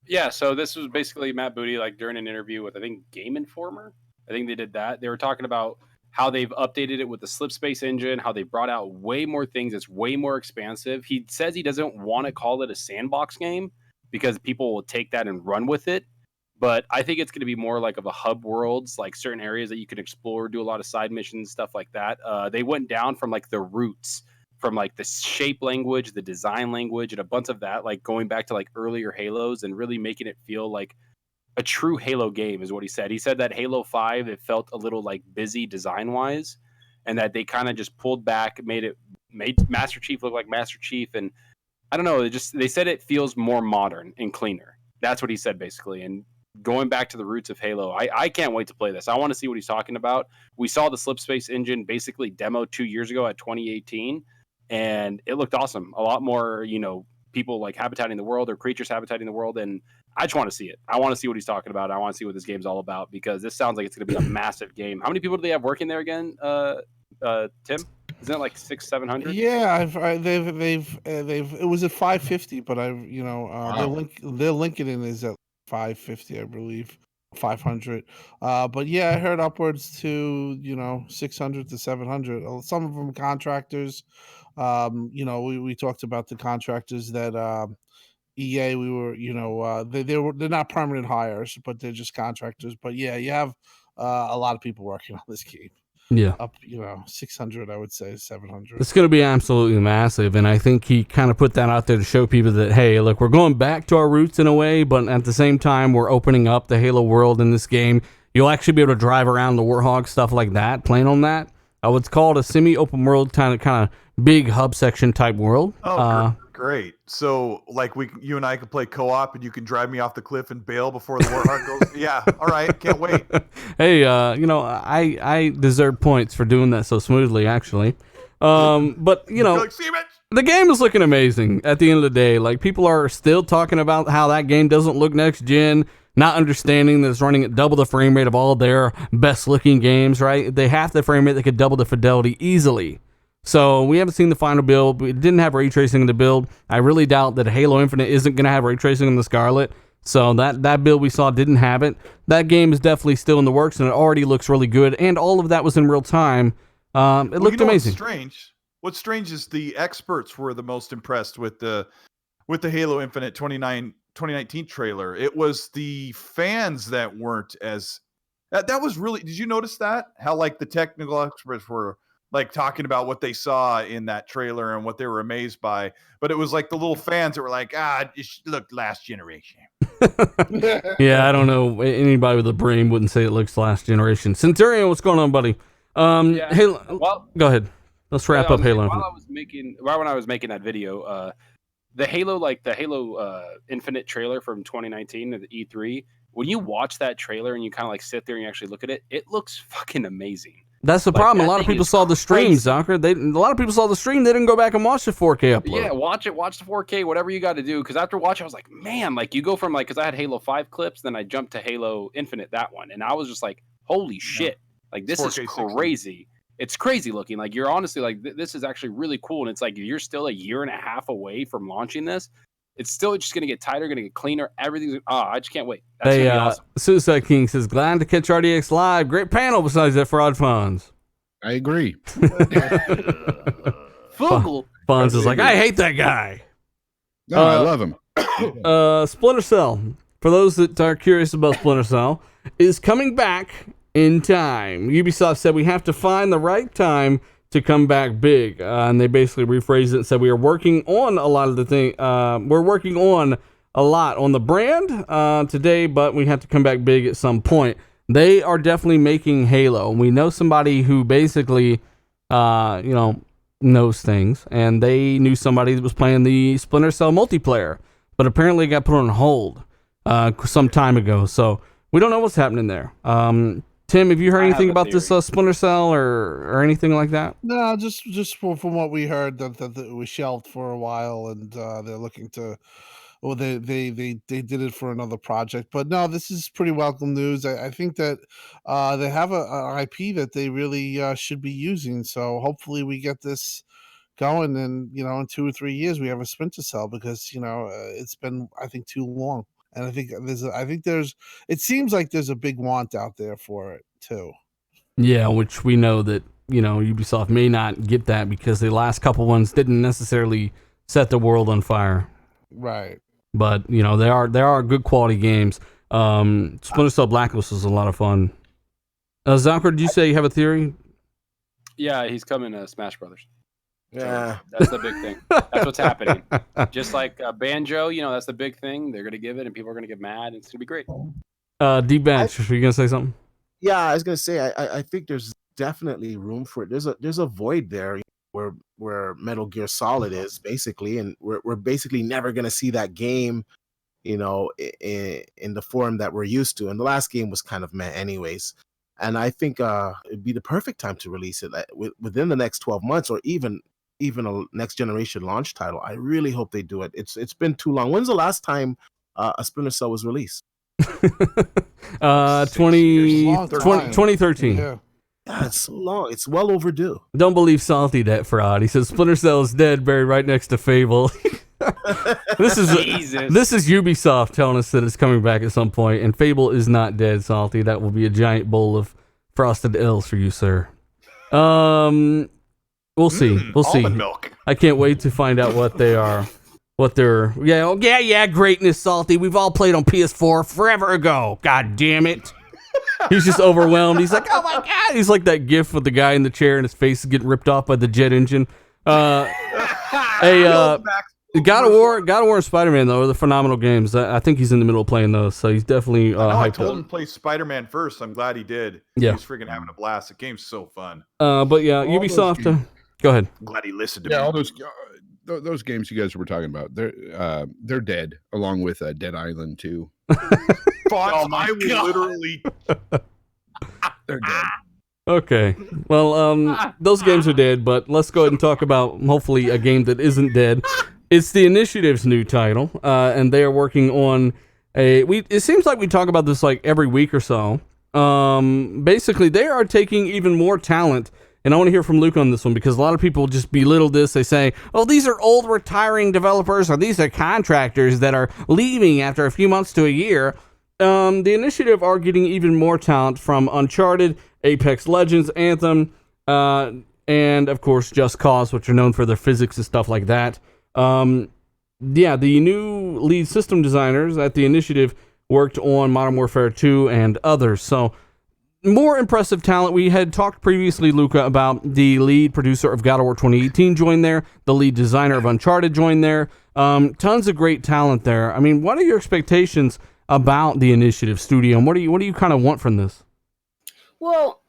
Yeah, so this was basically Matt Booty, like during an interview with, I think, Game Informer. I think they did that. They were talking about how they've updated it with the Slipspace engine, how they brought out way more things. It's way more expansive. He says he doesn't want to call it a sandbox game because people will take that and run with it. But I think it's going to be more like of a hub worlds, like certain areas that you can explore, do a lot of side missions, stuff like that. They went down from like the roots, from like the shape language, the design language, and a bunch of that, like going back to like earlier Halos and really making it feel like a true Halo game is what he said. He said that Halo 5, it felt a little like busy design wise, and that they kind of just pulled back, made Master Chief look like Master Chief. And I don't know, they said it feels more modern and cleaner. That's what he said basically. And going back to the roots of Halo, I can't wait to play this. I want to see what he's talking about. We saw the Slipspace engine basically demo 2 years ago at 2018, and it looked awesome. A lot more, people like habitating the world or creatures habitating the world, and I just want to see it. I want to see what he's talking about. I want to see what this game's all about, because this sounds like it's going to be a massive game. How many people do they have working there again, Tim? Isn't it like 600-700? Yeah, they've it was at 550, but wow. Their LinkedIn is at 550, I believe, 500. But yeah, I heard upwards to 600 to 700. Some of them contractors. We talked about the contractors that EA. We were they're not permanent hires, but they're just contractors. But yeah, you have a lot of people working on this game. Yeah, up 600, I would say 700. It's going to be absolutely massive, and I think he kind of put that out there to show people that, hey, look, we're going back to our roots in a way, but at the same time, we're opening up the Halo world in this game. You'll actually be able to drive around the Warthog, stuff like that, playing on that. What's called a semi-open world, kind of big hub section type world. Great. So, like, you and I could play co-op, and you can drive me off the cliff and bail before the Warthog goes. Yeah, all right, can't wait. Hey, I deserve points for doing that so smoothly, actually. But the game is looking amazing. At the end of the day, like, people are still talking about how that game doesn't look next gen, not understanding that it's running at double the frame rate of all their best looking games. Right? They have the frame rate that could double the fidelity easily. So we haven't seen the final build. We didn't have ray tracing in the build. I really doubt that Halo Infinite isn't going to have ray tracing in the Scarlett. So that build we saw didn't have it. That game is definitely still in the works, and it already looks really good. And all of that was in real time. It looked amazing. What's strange is the experts were the most impressed with the Halo Infinite 2019 2019 trailer. It was the fans that weren't as that was really, did you notice that? How like the technical experts were like talking about what they saw in that trailer and what they were amazed by, but it was like the little fans that were like, it looked last generation. Yeah, I don't know. Anybody with a brain wouldn't say it looks last generation. Centurion, what's going on, buddy? Halo, well, go ahead. Let's wrap up Halo. Right when I was making that video, the Halo Infinite trailer from 2019 at the E3, when you watch that trailer and you kind of like sit there and you actually look at it, it looks fucking amazing. That's the problem. A lot of people saw the stream, Zonker. A lot of people saw the stream. They didn't go back and watch the 4K upload. Yeah, watch the 4K, whatever you got to do. Because after watching, I was like, man, like you go from like, because I had Halo 5 clips, then I jumped to Halo Infinite, that one, and I was just like, holy shit, like this is crazy. It's crazy looking. Like you're honestly like, this is actually really cool, and it's like you're still a year and a half away from launching this. It's still just gonna get tighter, gonna get cleaner. Everything's I just can't wait. That's gonna be awesome. Suicide King says, glad to catch RDX live. Great panel besides that fraud funds. I agree. Fogel. Fonz is like, I hate that guy. No, I love him. Splinter Cell, for those that are curious about Splinter Cell, is coming back in time. Ubisoft said we have to find the right time to come back big. And they basically rephrased it and said we are working on a lot of the thing. We're working on a lot on the brand today, but we have to come back big at some point. They are definitely making Halo. We know somebody who basically, knows things, and they knew somebody that was playing the Splinter Cell multiplayer, but apparently it got put on hold some time ago. So we don't know what's happening there. Tim, have you heard anything about this Splinter Cell or anything like that? No, just from what we heard that it was shelved for a while, and they're looking to. Well, they did it for another project, but no, this is pretty welcome news. I think that they have a IP that they really should be using. So hopefully we get this going, and in 2 or 3 years we have a Splinter Cell, because it's been, I think, too long, and I think it seems like there's a big want out there for it too. Yeah, which we know that Ubisoft may not get that because the last couple ones didn't necessarily set the world on fire. Right. But they are good quality games. Splinter Cell Blacklist was a lot of fun. Zonker, did you say you have a theory? Yeah, he's coming to Smash Brothers. Yeah, so that's the big thing. That's what's happening. Just like Banjo, that's the big thing. They're gonna give it, and people are gonna get mad. And it's gonna be great. D-Bench, are you gonna say something? Yeah, I was gonna say I think there's definitely room for it. There's a void there where Metal Gear Solid is basically, and we're basically never gonna see that game, in the form that we're used to. And the last game was kind of meh, anyways. And I think it'd be the perfect time to release it within the next 12 months, or even a next generation launch title. I really hope they do it. It's been too long. When's the last time a Splinter Cell was released? 2013. Yeah. It's so long. It's well overdue. Don't believe Salty that fraud. He says Splinter Cell is dead, buried right next to Fable. This is Ubisoft telling us that it's coming back at some point, and Fable is not dead, Salty. That will be a giant bowl of frosted L's for you, sir. We'll see. We'll see. Almond milk. I can't wait to find out what they are. Greatness, Salty. We've all played on PS4 forever ago. God damn it. He's just overwhelmed. He's like, oh my God. He's like that gif with the guy in the chair and his face is getting ripped off by the jet engine. God of War and Spider-Man, though, are the phenomenal games. I think he's in the middle of playing those, so he's definitely hyped I told up. him to play Spider-Man first. I'm glad he did. Yeah. He was freaking having a blast. The game's so fun. But yeah, Ubisoft. Go ahead. I'm glad he listened to me. Yeah, all those games you guys were talking about, they're dead, along with Dead Island 2. Literally. They're dead. Okay. Well, those games are dead, but let's go ahead and talk about, hopefully, a game that isn't dead. It's the Initiative's new title, and they are working on it seems like we talk about this like every week or so. Basically, they are taking even more talent, and I want to hear from Luke on this one, because a lot of people just belittle this. They say, oh, these are old retiring developers, or these are contractors that are leaving after a few months to a year. The Initiative are getting even more talent from Uncharted, Apex Legends, Anthem, and of course Just Cause, which are known for their physics and stuff like that. yeah, the new lead system designers at the initiative worked on Modern Warfare 2 and others. So more impressive talent. We had talked previously, Luca, about the lead producer of God of War 2018 joined there. The lead designer of Uncharted joined there. Tons of great talent there. I mean, what are your expectations about the initiative studio, and what do you kind of want from this? Well,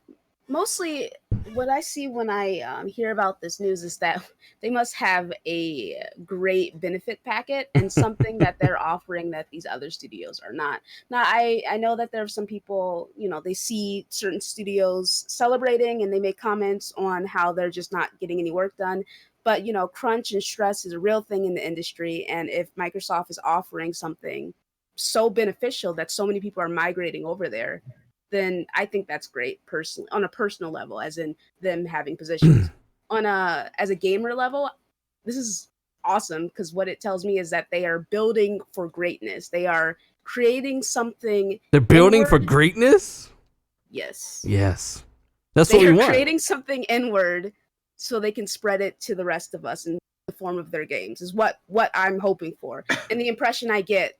mostly what I see when I hear about this news is that they must have a great benefit packet and something that they're offering that these other studios are not. Now, I know that there are some people, they see certain studios celebrating and they make comments on how they're just not getting any work done. But, crunch and stress is a real thing in the industry. And if Microsoft is offering something so beneficial that so many people are migrating over there, then I think that's great personally, on a personal level, as in them having positions. As a gamer level, this is awesome because what it tells me is that they are building for greatness. They are creating something. They're building inward. for greatness? Yes. Yes. That's They what we are want. creating something inward so they can spread it to the rest of us in the form of their games, is what I'm hoping for. And the impression I get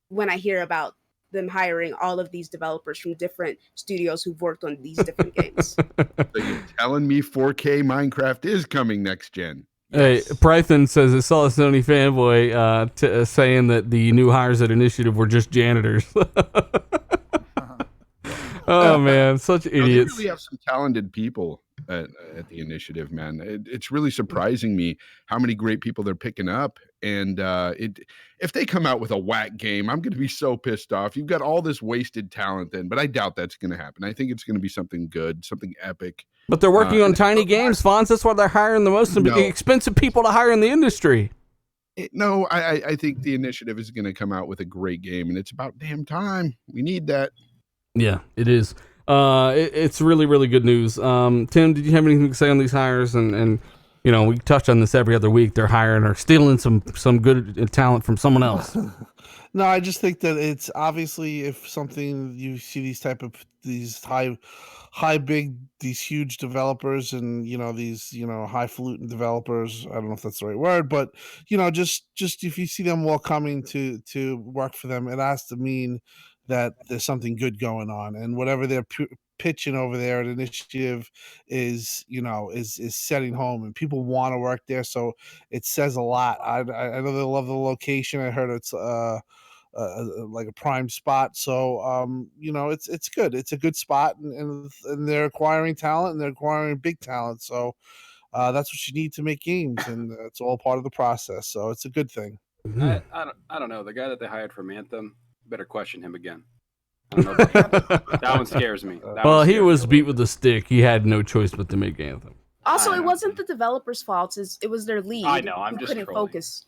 when I hear about them hiring all of these developers from different studios who've worked on these different games. So you're telling me 4K Minecraft is coming next gen? Hey, Prython says I saw a Sony fanboy saying that the new hires at Initiative were just janitors. Oh man, such idiots. They really have some talented people at the Initiative, man. It's really surprising me how many great people they're picking up. And if they come out with a whack game, I'm going to be so pissed off. You've got all this wasted talent then, but I doubt that's going to happen. I think it's going to be something good, something epic. But they're working on tiny games, Fonz. That's why they're hiring the most expensive people to hire in the industry. I think the Initiative is going to come out with a great game, and it's about damn time. We need that. Yeah, it is. It's really, really good news. Tim, did you have anything to say on these hires? And we touch on this every other week. They're hiring or stealing some good talent from someone else. No, I just think that it's obviously, if something you see these these huge developers and these highfalutin developers. I don't know if that's the right word, but just if you see them all coming to work for them, it has to mean that there's something good going on, and whatever they're pitching over there at Initiative is setting home, and people want to work there, so it says a lot. I know they love the location. I heard it's like a prime spot, so it's good. It's a good spot, and they're acquiring talent, and they're acquiring big talent, so that's what you need to make games, and it's all part of the process, so it's a good thing. I don't know. The guy that they hired from Anthem, better question him again. I don't know about that one scares me. He was beat with a stick. He had no choice but to make Anthem. Also, it wasn't the developers' fault. It was their lead. I know. I'm just couldn't trolling. focus,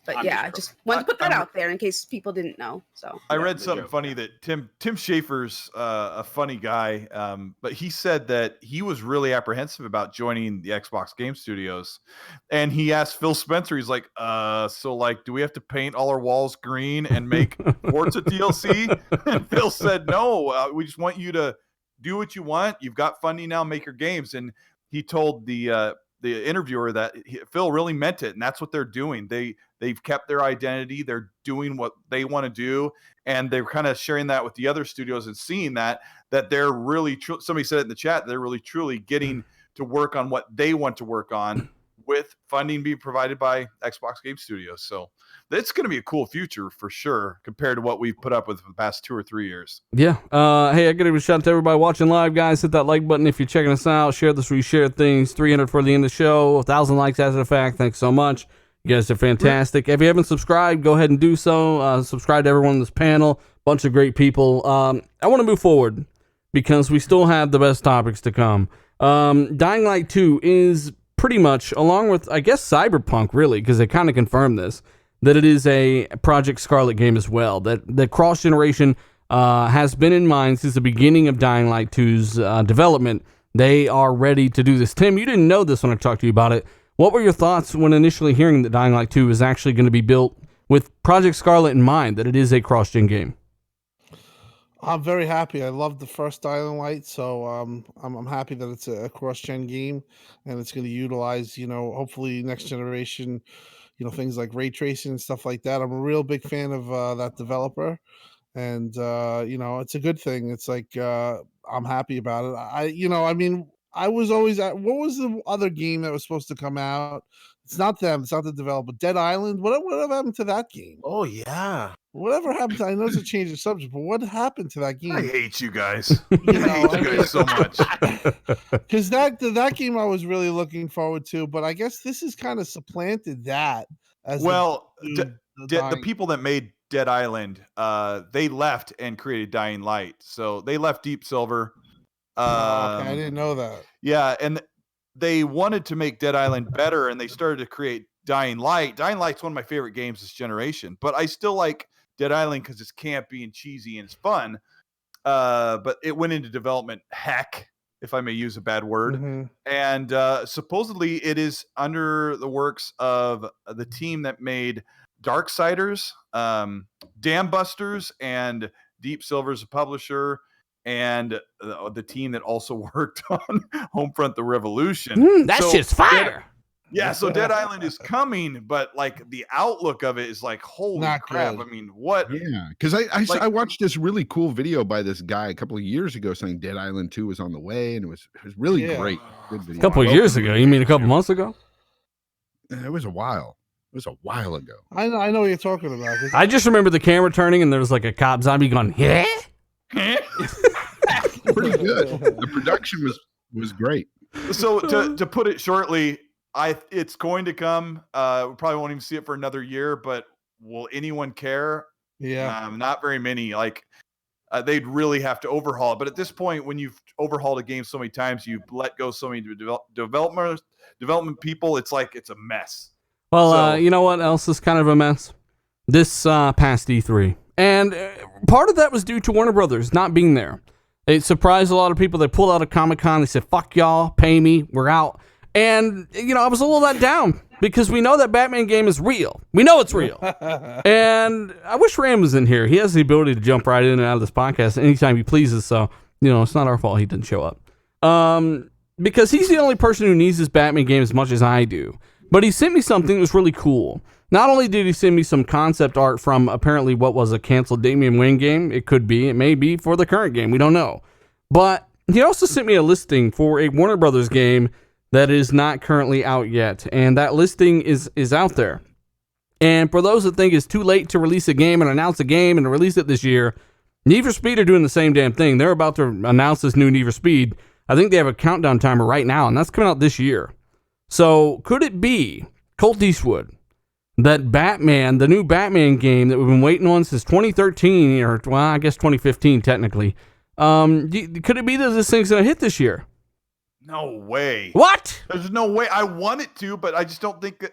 But I just wanted to put that out there in case people didn't know. So I read something funny that Tim Schafer's a funny guy, but he said that he was really apprehensive about joining the Xbox Game Studios, and he asked Phil Spencer. He's like, "So like, do we have to paint all our walls green and make Forza DLC?" And Phil said, "No, we just want you to do what you want. You've got funding now. Make your games." And he told the interviewer that Phil really meant it, and that's what they're doing. They've kept their identity. They're doing what they want to do, and they're kind of sharing that with the other studios and seeing that they're really somebody said it in the chat, they're really truly getting to work on what they want to work on with funding being provided by Xbox Game Studios. So it's going to be a cool future for sure compared to what we've put up with for the past 2 or 3 years. Yeah. Hey, I got to give a shout out to everybody watching live, guys. Hit that like button if you're checking us out. Share this, reshare things. 300 for the end of the show. 1,000 likes after the fact. Thanks so much. You guys are fantastic. If you haven't subscribed, go ahead and do so. Subscribe to everyone on this panel. Bunch of great people. I want to move forward because we still have the best topics to come. Dying Light 2 is pretty much, along with, I guess, Cyberpunk, really, because they kind of confirmed this, that it is a Project Scarlett game as well. That the cross-generation has been in mind since the beginning of Dying Light 2's development. They are ready to do this. Tim, you didn't know this when I talked to you about it. What were your thoughts when initially hearing that Dying Light 2 is actually going to be built with Project Scarlett in mind, that it is a cross-gen game? I'm very happy. I loved the first Dying Light, so I'm happy that it's a cross-gen game, and it's going to utilize, hopefully next generation, things like ray tracing and stuff like that. I'm a real big fan of that developer, and it's a good thing. It's like I'm happy about it. I mean, I was always at, what was the other game that was supposed to come out? It's not them. It's not the developer. Dead Island. Whatever happened to that game? Oh yeah. Whatever happened to? I know it's a change of subject, but what happened to that game? I hate you guys. I hate you guys so much. Because that game I was really looking forward to, but I guess this has kind of supplanted that. As the people that made Dead Island, they left and created Dying Light. So they left Deep Silver. Okay, I didn't know that. Yeah, and they wanted to make Dead Island better, and they started to create Dying Light. Dying Light's one of my favorite games this generation, but I still like Dead Island because it's campy and cheesy and it's fun. But it went into development heck, if I may use a bad word. Mm-hmm. And supposedly it is under the works of the team that made Darksiders, Dam Busters, and Deep Silver's a publisher, and the team that also worked on Homefront: The Revolution. That shit's fire. So Dead Island is coming, but like the outlook of it is like, holy Not crap. good. I mean, what? Yeah, because I watched this really cool video by this guy a couple of years ago saying Dead Island 2 was on the way, and it was really great. Good video. A couple of years ago. You mean a couple months ago? It was a while. It was a while ago. I know what you're talking about. I just remember the camera turning and there was like a cop zombie going, yeah? Pretty good. The production was great. So to put it shortly, it's going to come. We probably won't even see it for another year, but will anyone care? Yeah. Not very many. Like they'd really have to overhaul it. But at this point, when you've overhauled a game so many times, you've let go so many development people, it's like it's a mess. Well, you know what else is kind of a mess? This past E3. And part of that was due to Warner Brothers not being there. It surprised a lot of people. They pulled out of Comic-Con. They said, fuck y'all, pay me, we're out. And, I was a little let down because we know that Batman game is real. We know it's real. And I wish Ram was in here. He has the ability to jump right in and out of this podcast anytime he pleases. So, it's not our fault he didn't show up. Because he's the only person who needs this Batman game as much as I do. But he sent me something that was really cool. Not only did he send me some concept art from apparently what was a canceled Damian Wayne game, it could be, it may be for the current game, we don't know. But he also sent me a listing for a Warner Brothers game that is not currently out yet, and that listing is out there. And for those that think it's too late to release a game and announce a game and to release it this year, Need for Speed are doing the same damn thing. They're about to announce this new Need for Speed. I think they have a countdown timer right now, and that's coming out this year. So could it be Colt Eastwood, that Batman, the new Batman game that we've been waiting on since 2013, or well, I guess 2015 technically. Could it be that this thing's gonna hit this year? No way. What? There's no way. I want it to, but I just don't think that.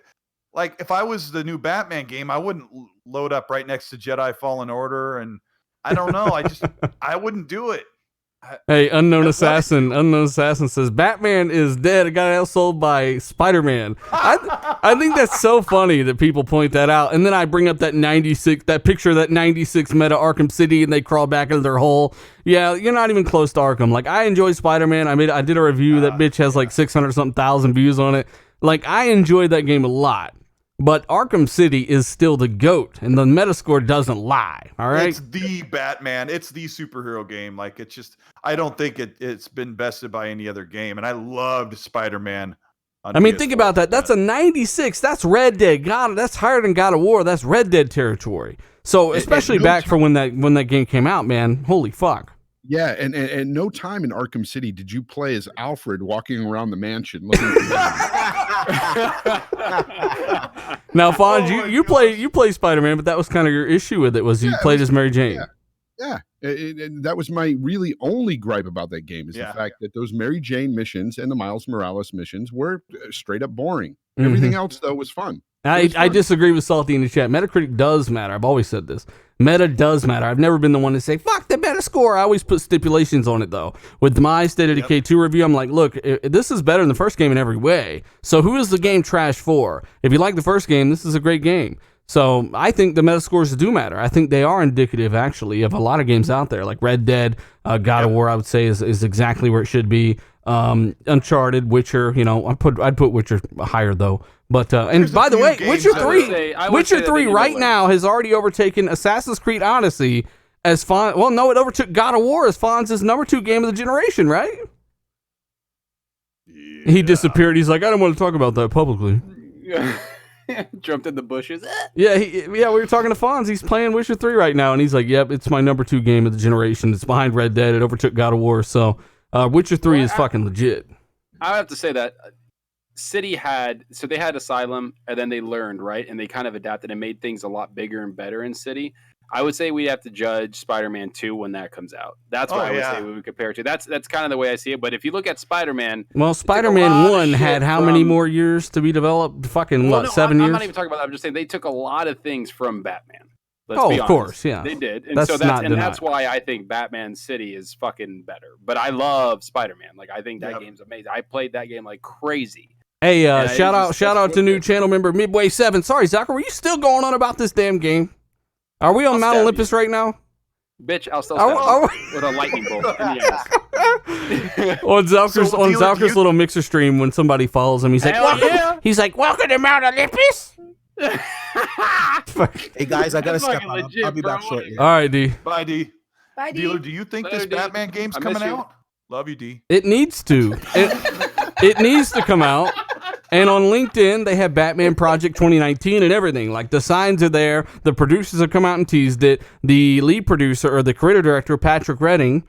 Like, if I was the new Batman game, I wouldn't load up right next to Jedi Fallen Order, and I don't know. I wouldn't do it. Hey, Unknown Assassin says Batman is dead. It got outsold by Spider-Man. I think that's so funny that people point that out. And then I bring up that picture of that 96 meta Arkham City, and they crawl back into their hole. Yeah, you're not even close to Arkham. Like, I enjoy Spider-Man. I did a review. That bitch has like 600-something thousand views on it. Like, I enjoyed that game a lot. But Arkham City is still the GOAT, and the Metascore doesn't lie, all right? It's the Batman. It's the superhero game. Like, it's just, I don't think it's been bested by any other game, and I loved Spider-Man. I mean, think about that. That's a 96. That's Red Dead. God, that's higher than God of War. That's Red Dead territory. So, especially back for when that game came out, man, holy fuck. Yeah, and no time in Arkham City did you play as Alfred walking around the mansion looking for Now, Fonz, you play Spider-Man, but that was kind of your issue with it, was you played as Mary Jane. Yeah. That was my really only gripe about that game is the fact that those Mary Jane missions and the Miles Morales missions were straight up boring. Everything else, though, was fun. I disagree with Salty in the chat. Metacritic does matter. I've always said this. Meta does matter. I've never been the one to say, fuck the Metascore. I always put stipulations on it, though. With my State of Decay 2 review, I'm like, look, this is better than the first game in every way. So who is the game trash for? If you like the first game, this is a great game. So I think the Metascores do matter. I think they are indicative, actually, of a lot of games out there. Like Red Dead, God of War, I would say, is exactly where it should be. Uncharted, Witcher, I'd put Witcher higher, though. But and There's a by the few way, games Witcher that I would 3, say- I would Witcher say that 3 they need right to now has already overtaken Assassin's Creed Odyssey as fun. Well, no, it overtook God of War as Fonz's number 2 game of the generation, right? He disappeared. He's like, I don't want to talk about that publicly. Jumped in the bushes. Yeah, we were talking to Fonz. He's playing Witcher 3 right now, and he's like, yep, it's my number 2 game of the generation. It's behind Red Dead. It overtook God of War. So Witcher 3 is fucking legit. I have to say that City they had Asylum, and then they learned, right? And they kind of adapted and made things a lot bigger and better in City. I would say we have to judge Spider-Man 2 when that comes out. That's what I would say we would compare it to. That's kind of the way I see it. But if you look at Spider-Man... Well, Spider-Man 1 had how many more years to be developed? Fucking, 7 years? I'm not even talking about that. I'm just saying they took a lot of things from Batman. Let's be honest. Of course, yeah. They did. And that's why I think Batman City is fucking better. But I love Spider-Man. Like, I think that game's amazing. I played that game like crazy. Hey, shout out to new channel member Midway 7. Sorry, Zucker, were you still going on about this damn game? Are we on Mount Olympus right now? Bitch, I'll still stab you with a lightning bolt in the ass. On Zalker's little mixer stream, when somebody follows him, he's like, he's like, welcome to Mount Olympus. Hey guys, I gotta step out. I'll be back shortly. All right, D. Bye, D. Bye, D. Dealer, do you think Later, this D. Batman game's I coming miss you. out? Love you, D. It needs to. It needs to come out. And on LinkedIn, they have Batman Project 2019 and everything. Like, the signs are there. The producers have come out and teased it. The lead producer, or the creative director, Patrick Redding,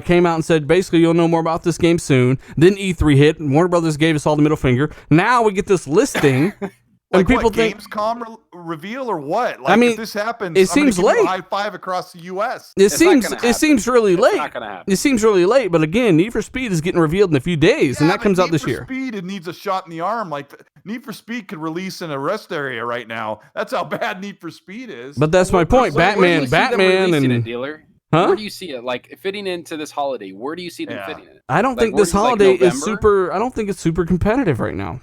came out and said, basically, you'll know more about this game soon. Then E3 hit, and Warner Brothers gave us all the middle finger. Now we get this listing. Like people what, think Gamescom reveal or what? Like, I mean, if this happens, it seems I'm gonna give you late. a high five across the U.S. It It's not seems gonna it happen. seems really It's late. not gonna happen. It seems really late, but again, Need for Speed is getting revealed in a few days, and that but comes out Need this for year. Speed, it needs a shot in the arm. Like, Need for Speed could release in a rest area right now. That's how bad Need for Speed is. But that's my point. Where do you see them Batman, releasing and it, dealer? huh? Where do you see it? Like, fitting into this holiday? Where do you see them fitting in it? I don't Like, think this where- like holiday is November? super. I don't think it's super competitive right now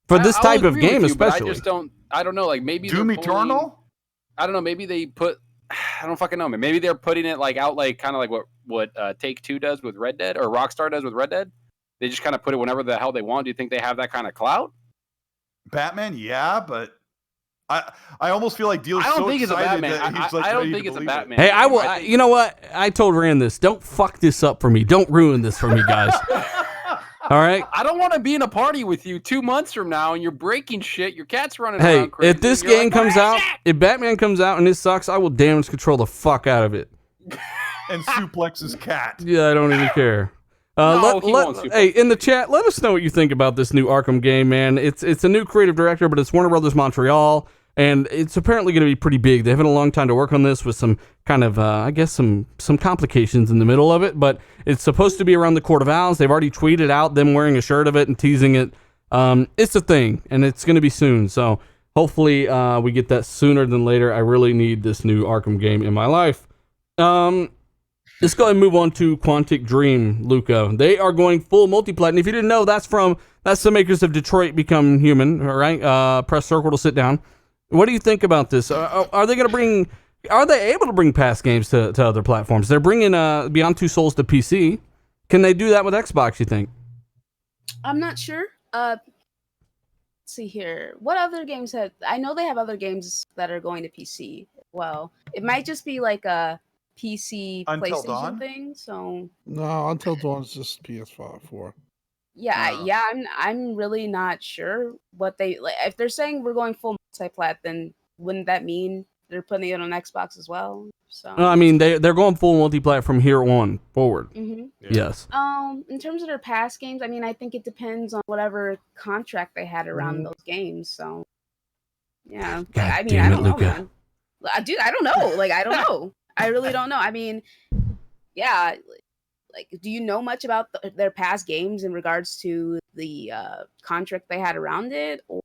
for this I'll type of agree game, with you, but especially. I don't know. Like, maybe Doom they're pulling- Eternal? I don't know. Maybe they put. I don't fucking know. Maybe they're putting it like out, like kind of like what Take-Two does with Red Dead, or Rockstar does with Red Dead. They just kind of put it whenever the hell they want. Do you think they have that kind of clout? Batman, yeah, but I almost feel like Dealer's I don't so think it's a excited Batman. that he's, like, I don't ready to think it's a believe it. Batman. Hey, I will. I think- You know what? I told Rand this. Don't fuck this up for me. Don't ruin this for me, guys. All right. I don't want to be in a party with you 2 months from now and you're breaking shit. Your cat's running Hey, around crazy. if this and you're game like, comes "Where out, is it?" if Batman comes out and it sucks, I will damage control the fuck out of it. And suplex his cat. Yeah, I don't even care. No, he won't super- Hey, in the chat, let us know what you think about this new Arkham game, man. It's a new creative director, but it's Warner Brothers Montreal, and it's apparently going to be pretty big. They've had a long time to work on this with some kind of, I guess, some complications in the middle of it, but it's supposed to be around the Court of Owls. They've already tweeted out them wearing a shirt of it and teasing it. It's a thing, and it's going to be soon, so hopefully we get that sooner than later. I really need this new Arkham game in my life. Let's go ahead and move on to Quantic Dream, Luca. They are going full multiplat. And if you didn't know, that's the makers of Detroit Become Human, all right? Press circle to sit down. What do you think about this? Are they able to bring past games to other platforms? They're bringing Beyond Two Souls to PC. Can they do that with Xbox, you think? I'm not sure. Let's see here. What other games I know they have other games that are going to PC. Well, it might just be like a PC Until PlayStation Dawn? thing. So No, Until Dawn's just PS5 4. yeah, I'm really not sure what they like. If they're saying we're going full multi-plat, then wouldn't that mean they're putting it on Xbox as well? So I mean, they're going full multiplat from here on forward. Mhm. Yes. In terms of their past games, I mean, I think it depends on whatever contract they had around those games. So, yeah. God I mean, damn I it, don't know, Luca. man. Dude, I don't know. Like, I don't know. I really don't know. I mean, yeah. Like, do you know much about their past games in regards to the contract they had around it, or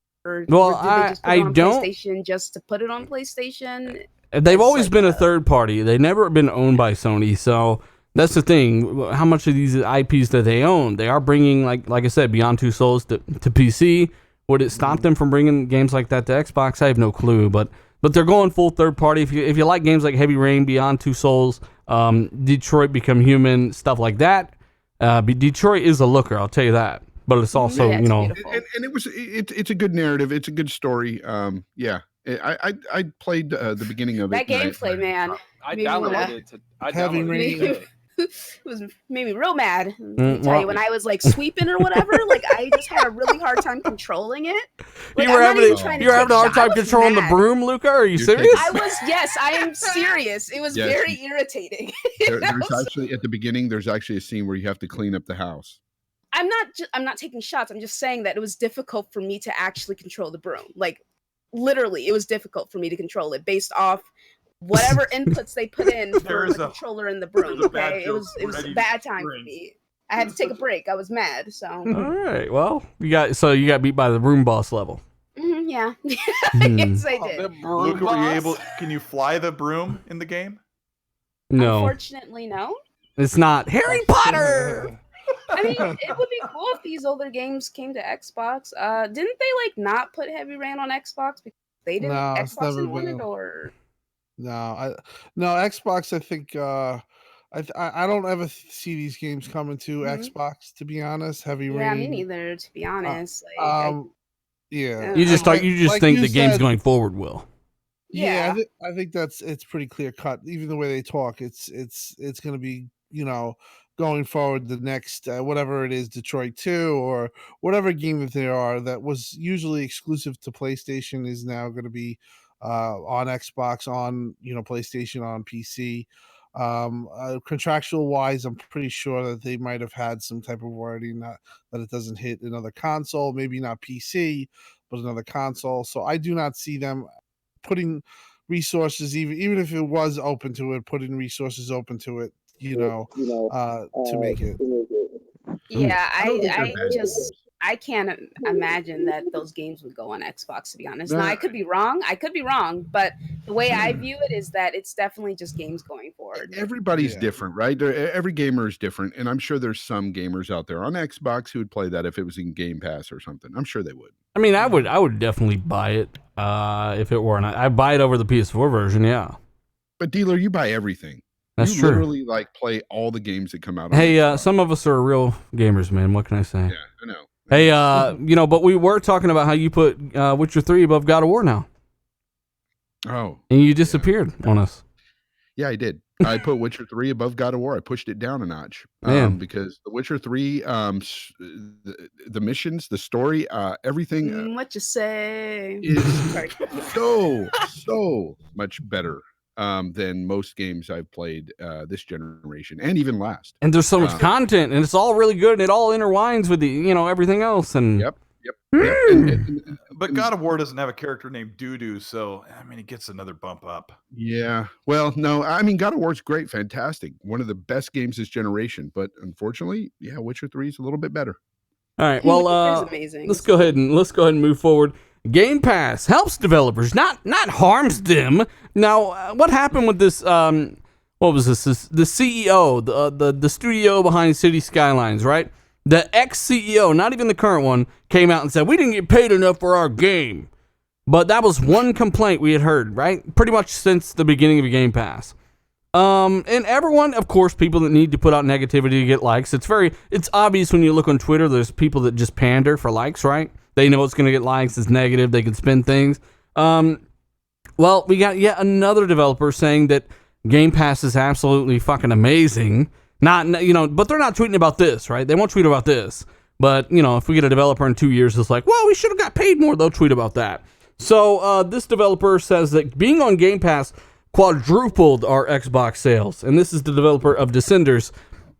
Well, did they just put I it on don't- PlayStation just to put it on PlayStation? They've It's always like been a third party. They've never been owned by Sony. So that's the thing. How much of these IPs do they own? They are bringing, like I said, Beyond Two Souls to PC. Would it stop them from bringing games like that to Xbox? I have no clue. But they're going full third party. If you like games like Heavy Rain, Beyond Two Souls, Detroit Become Human, stuff like that, Detroit is a looker. I'll tell you that. but it's also Yeah, it's beautiful. and it's a good narrative. It's a good story. Yeah, I played the beginning of That it. and gameplay, man. I Maybe downloaded wanna- it. I Heavy downloaded rain. it. It made me real mad. Let me tell well- you, when I was like sweeping or whatever, like I just had a really hard time controlling it. Like, You were I'm not having even a, trying to you're having a take hard shot- I time was controlling the mad. broom, Luca? Are you You're serious? I was, yes, I am serious. It was Yes. very irritating. You know? There's actually at the beginning. There's actually a scene where you have to clean up the house. I'm not taking shots. I'm just saying that it was difficult for me to actually control the broom. Like literally, it was difficult for me to control it based off whatever inputs they put in for the controller and the broom. Okay, it was a bad time for me. I had to take a break. I was mad. So All right. Well, you got beat by the broom boss level. yeah, Hmm. yes, I did. Luca, were you able? Can you fly the broom in the game? No, Unfortunately, no. it's not Harry Potter. I mean, it would be cool if these older games came to Xbox. Didn't they like not put Heavy Rain on Xbox because they didn't? No, it's Xbox never didn't want been. it, or No, Xbox. I think I don't ever see these games coming to Mhm. Xbox. To be honest, Heavy yeah, Rain. me neither. To be honest, like, Yeah. You just Like- think you the game's said- going forward will. yeah. I think it's pretty clear cut. Even the way they talk, it's going to be going forward the next whatever it is, Detroit 2 or whatever game that they are that was usually exclusive to PlayStation is now going to be on Xbox, on PlayStation, on PC. Contractual wise, I'm pretty sure that they might have had some type of wording that it doesn't hit another console, maybe not PC, but another console. So I do not see them putting resources, even if it was open to it, putting resources open to it, to make it. Yeah, I don't think they're bad I can't imagine that those games would go on Xbox, to be honest. Now, Nah. I could be wrong, but the way I view it is that it's definitely just games going forward. Everybody's Yeah. different, right? Every gamer is different, and I'm sure there's some gamers out there on Xbox who would play that if it was in Game Pass or something. I'm sure they would. I mean, I would definitely buy it if it were. I'd buy it over the PS4 version. Yeah, But dealer, you buy everything. that's you true. literally like play all the games that come out. On Hey, Xbox. some of us are real gamers, man. What can I say? Yeah, I know. Hey, but we were talking about how you put Witcher 3 above God of War now, Oh, and you disappeared on us. yeah, I did. I put Witcher 3 above God of War. I pushed it down a notch Man. because the Witcher 3, the missions, the story, everything What you say? is Sorry. so much better than most games I've played this generation and even last. And there's so much content, and it's all really good, and it all intertwines with the everything else. And Yep. And- But God of War doesn't have a character named Doo-Doo, so I mean, it gets another bump up. yeah. Well, no, I mean, God of War's great, fantastic, one of the best games this generation. But unfortunately, yeah, Witcher 3 is a little bit better. all right, well, It's amazing. let's go ahead and move forward. Game Pass helps developers, not harms them. Now, what happened with this? What was this? The CEO, the studio behind City Skylines, right? The ex-CEO, not even the current one, came out and said we didn't get paid enough for our game. But that was one complaint we had heard, right? Pretty much since the beginning of Game Pass. And everyone, of course, people that need to put out negativity to get likes. It's obvious when you look on Twitter, there's people that just pander for likes, right? They know it's going to get likes, it's negative, they can spin things. Well, we got yet another developer saying that Game Pass is absolutely fucking amazing. But they're not tweeting about this, right? They won't tweet about this. But, if we get a developer in 2 years that's like, well, we should have got paid more, they'll tweet about that. So this developer says that being on Game Pass quadrupled our Xbox sales. And this is the developer of Descenders.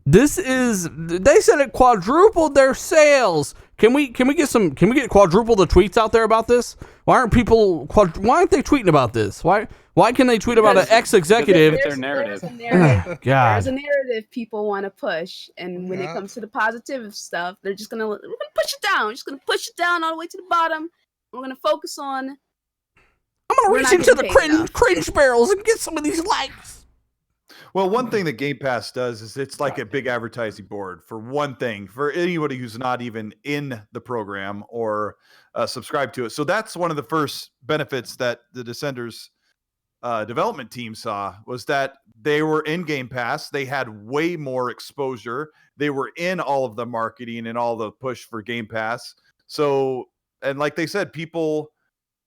They said it quadrupled their sales. Can we get quadruple the tweets out there about this? Why aren't they tweeting about this? Why can they tweet about an ex-executive? Their narrative. There's a narrative. God. There's a narrative people want to push, and when it comes to the positive stuff, we're just gonna push it down. We're just gonna push it down all the way to the bottom. We're gonna focus on. I'm gonna We're reach not into the getting paid enough. cringe barrels and get some of these likes. Well, one thing that Game Pass does is it's like a big advertising board for one thing, for anybody who's not even in the program or subscribed to it. So that's one of the first benefits that the Descenders development team saw was that they were in Game Pass. They had way more exposure. They were in all of the marketing and all the push for Game Pass. So, and like they said, people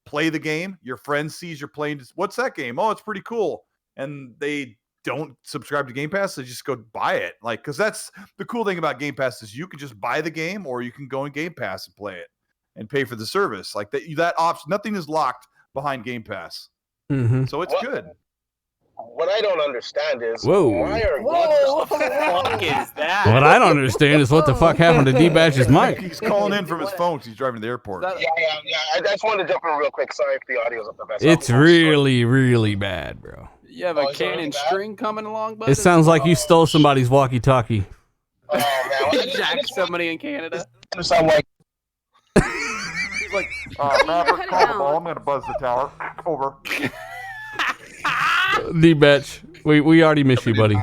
play the game. Your friend sees you're playing. What's that game? Oh, it's pretty cool. And they don't subscribe to Game Pass. They just go buy it. Like, because that's the cool thing about Game Pass is you can just buy the game, or you can go in Game Pass and play it and pay for the service. Like that option, nothing is locked behind Game Pass. Mm-hmm. So it's good. What I don't understand is Whoa. why are What the fuck is that? What I don't understand is what the fuck happened to D-Batch's mic. He's calling in from his phone because he's driving to the airport. Yeah. I just wanted to jump in real quick. Sorry if the audio's up the best. It's really, really bad, bro. You have a Canon string coming along, bud? It sounds like you stole somebody's walkie-talkie. Oh man, Jacked somebody in Canada. Sound like He's like, Maverick, call the ball. I'm going to buzz the tower. Over. D-Batch, we already miss you, buddy.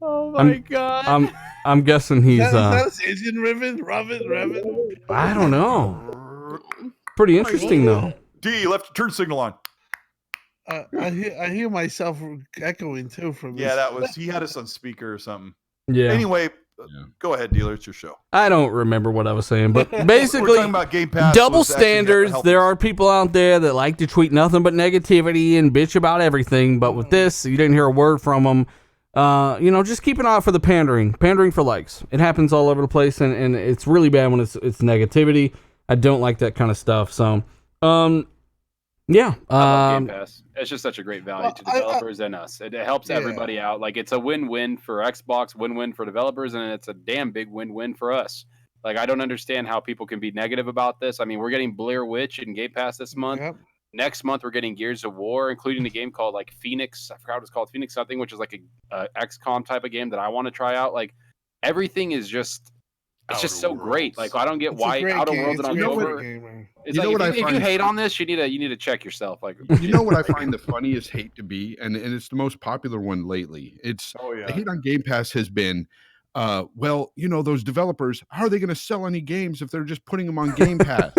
Oh my god. I'm guessing he's Is that his engine revving? I don't know. Pretty interesting though. D, left turn signal on. I hear myself echoing too from Yeah, this. he had us on speaker or something. Yeah. Anyway, go ahead, dealer. It's your show. I don't remember what I was saying, but We're basically, talking about Game Pass. double was actually standards. helping There us. are people out there that like to tweet nothing but negativity and bitch about everything. But with this, you didn't hear a word from them. Just keep an eye out for the pandering for likes. It happens all over the place, and it's really bad when it's negativity. I don't like that kind of stuff. So, yeah. I love Game Pass. It's just such a great value to developers and us. It helps everybody out. Like, it's a win-win for Xbox, win-win for developers, and it's a damn big win-win for us. Like, I don't understand how people can be negative about this. I mean, we're getting Blair Witch in Game Pass this month. Yep. Next month, we're getting Gears of War, including a game called, like, Phoenix. I forgot what it's called. Phoenix something, which is like a XCOM type of game that I want to try out. Like, everything is just... It's just so great. Like, I don't get why Outer Worlds in October. It's like, if you hate on this, you need to check yourself. Like, you know what I find the funniest hate to be, and it's the most popular one lately. It's the hate on Game Pass has been, those developers, how are they going to sell any games if they're just putting them on Game Pass?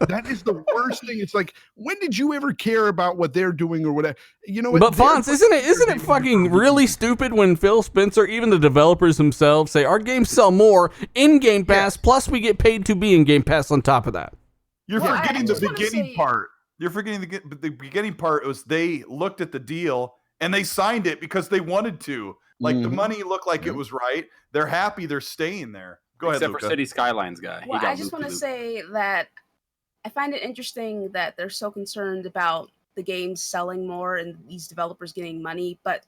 That is the worst thing. It's like, when did you ever care about what they're doing or whatever? You know what? But Fonz, isn't it fucking really stupid when Phil Spencer, even the developers themselves, say our games sell more in Game Pass, plus we get paid to be in Game Pass on top of that? You're forgetting the beginning part. You're forgetting the beginning part was they looked at the deal and they signed it because they wanted to. Like, the money looked like it was right. They're happy. They're staying there. Go ahead, except Luca. for City Skylines guy. Well, I just want to say that I find it interesting that they're so concerned about the games selling more and these developers getting money, but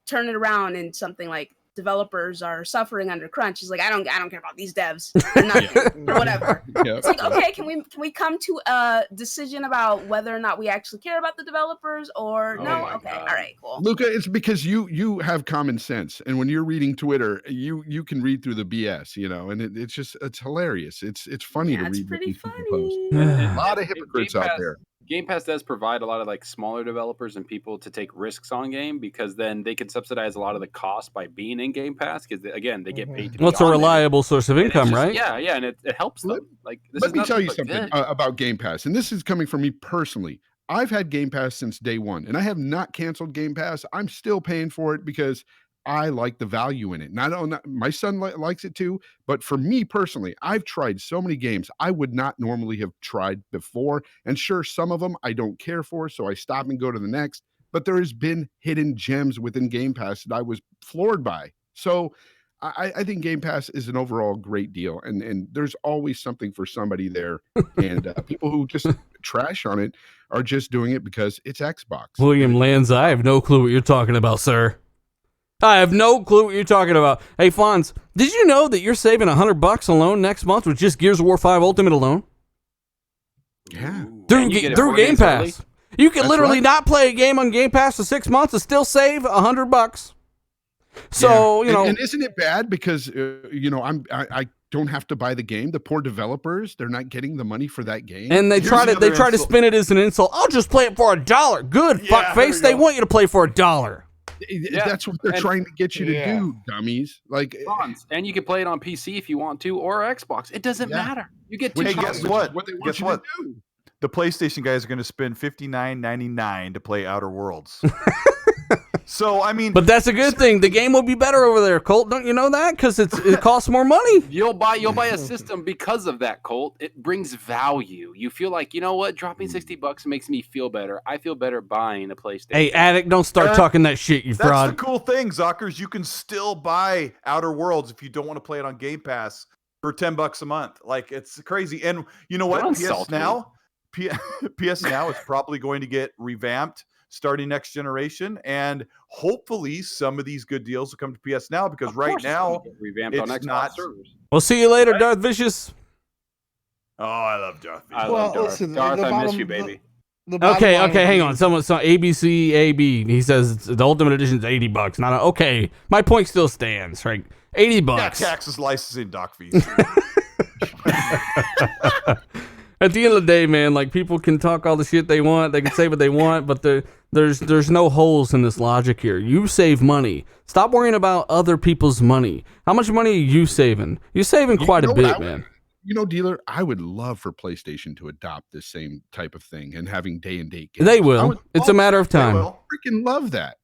turn it around and something like developers are suffering under crunch. He's like, I don't care about these devs or nothing or whatever. It's like, okay, can we come to a decision about whether or not we actually care about the developers or no? Okay, all right, cool. Luca, it's because you have common sense, and when you're reading Twitter, you can read through the BS, and it's hilarious. It's funny to read. It's pretty funny. funny. A lot of hypocrites out there. Game Pass does provide a lot of like smaller developers and people to take risks on game because then they can subsidize a lot of the cost by being in Game Pass because again they get paid to be Well, it's a on reliable source of income, right? Yeah, and it helps them. Like, Let me tell you something about Game Pass, and this is coming from me personally. I've had Game Pass since day one, and I have not canceled Game Pass. I'm still paying for it because I like the value in it. Not my son likes it too, but for me personally, I've tried so many games I would not normally have tried before. And sure, some of them I don't care for, so I stop and go to the next. But there has been hidden gems within Game Pass that I was floored by. So I think Game Pass is an overall great deal, and there's always something for somebody there. And people who just trash on it are just doing it because it's Xbox. William Lanza, I have no clue what you're talking about, sir. I have no clue what you're talking about. Hey, Fonz, did you know that you're saving $100 alone next month with just Gears of War 5 Ultimate alone? Yeah. Through Game Pass. You can literally not play a game on Game Pass for 6 months and still save $100. So, and isn't it bad because I don't have to buy the game. The poor developers, they're not getting the money for that game. And they try to spin it as an insult. I'll just play it for $1. Good fuckface. They want you to play for $1. That's what they're trying to get you to do, dummies. Like, and you can play it on PC if you want to, or Xbox. It doesn't matter. You get Hey, guess what? Guess what? the PlayStation guys are going to spend $59.99 to play Outer Worlds. So I mean, but that's a good thing. The game will be better over there, Colt. Don't you know that? Because it costs more money. You'll buy a system because of that, Colt. It brings value. You feel like, you know what? Dropping $60 makes me feel better. I feel better buying a PlayStation. Hey, addict, don't start talking that shit, you fraud. That's the cool thing, Zockers. You can still buy Outer Worlds if you don't want to play it on Game Pass for $10 a month. Like, it's crazy. And you know what? PS Now is probably going to get revamped starting next generation, and hopefully some of these good deals will come to PS Now, because right now revamped on Xbox servers. We'll see you later, Darth Vicious. Oh, I love Darth Vicious. I love Darth. Listen, Darth, I miss you, baby. Okay, hang on. Someone saw ABC AB. He says the Ultimate Edition is $80. Not okay. My point still stands, right? $80. Yeah, taxes, licensing, doc fees. At the end of the day, man, like, people can talk all the shit they want, they can say what they want, but there's no holes in this logic here. You save money. Stop worrying about other people's money. How much money are you saving? You're saving quite a bit, man. You know, Dealer, I would love for PlayStation to adopt this same type of thing and having day and date games. They will. It's a matter of time. I freaking love that.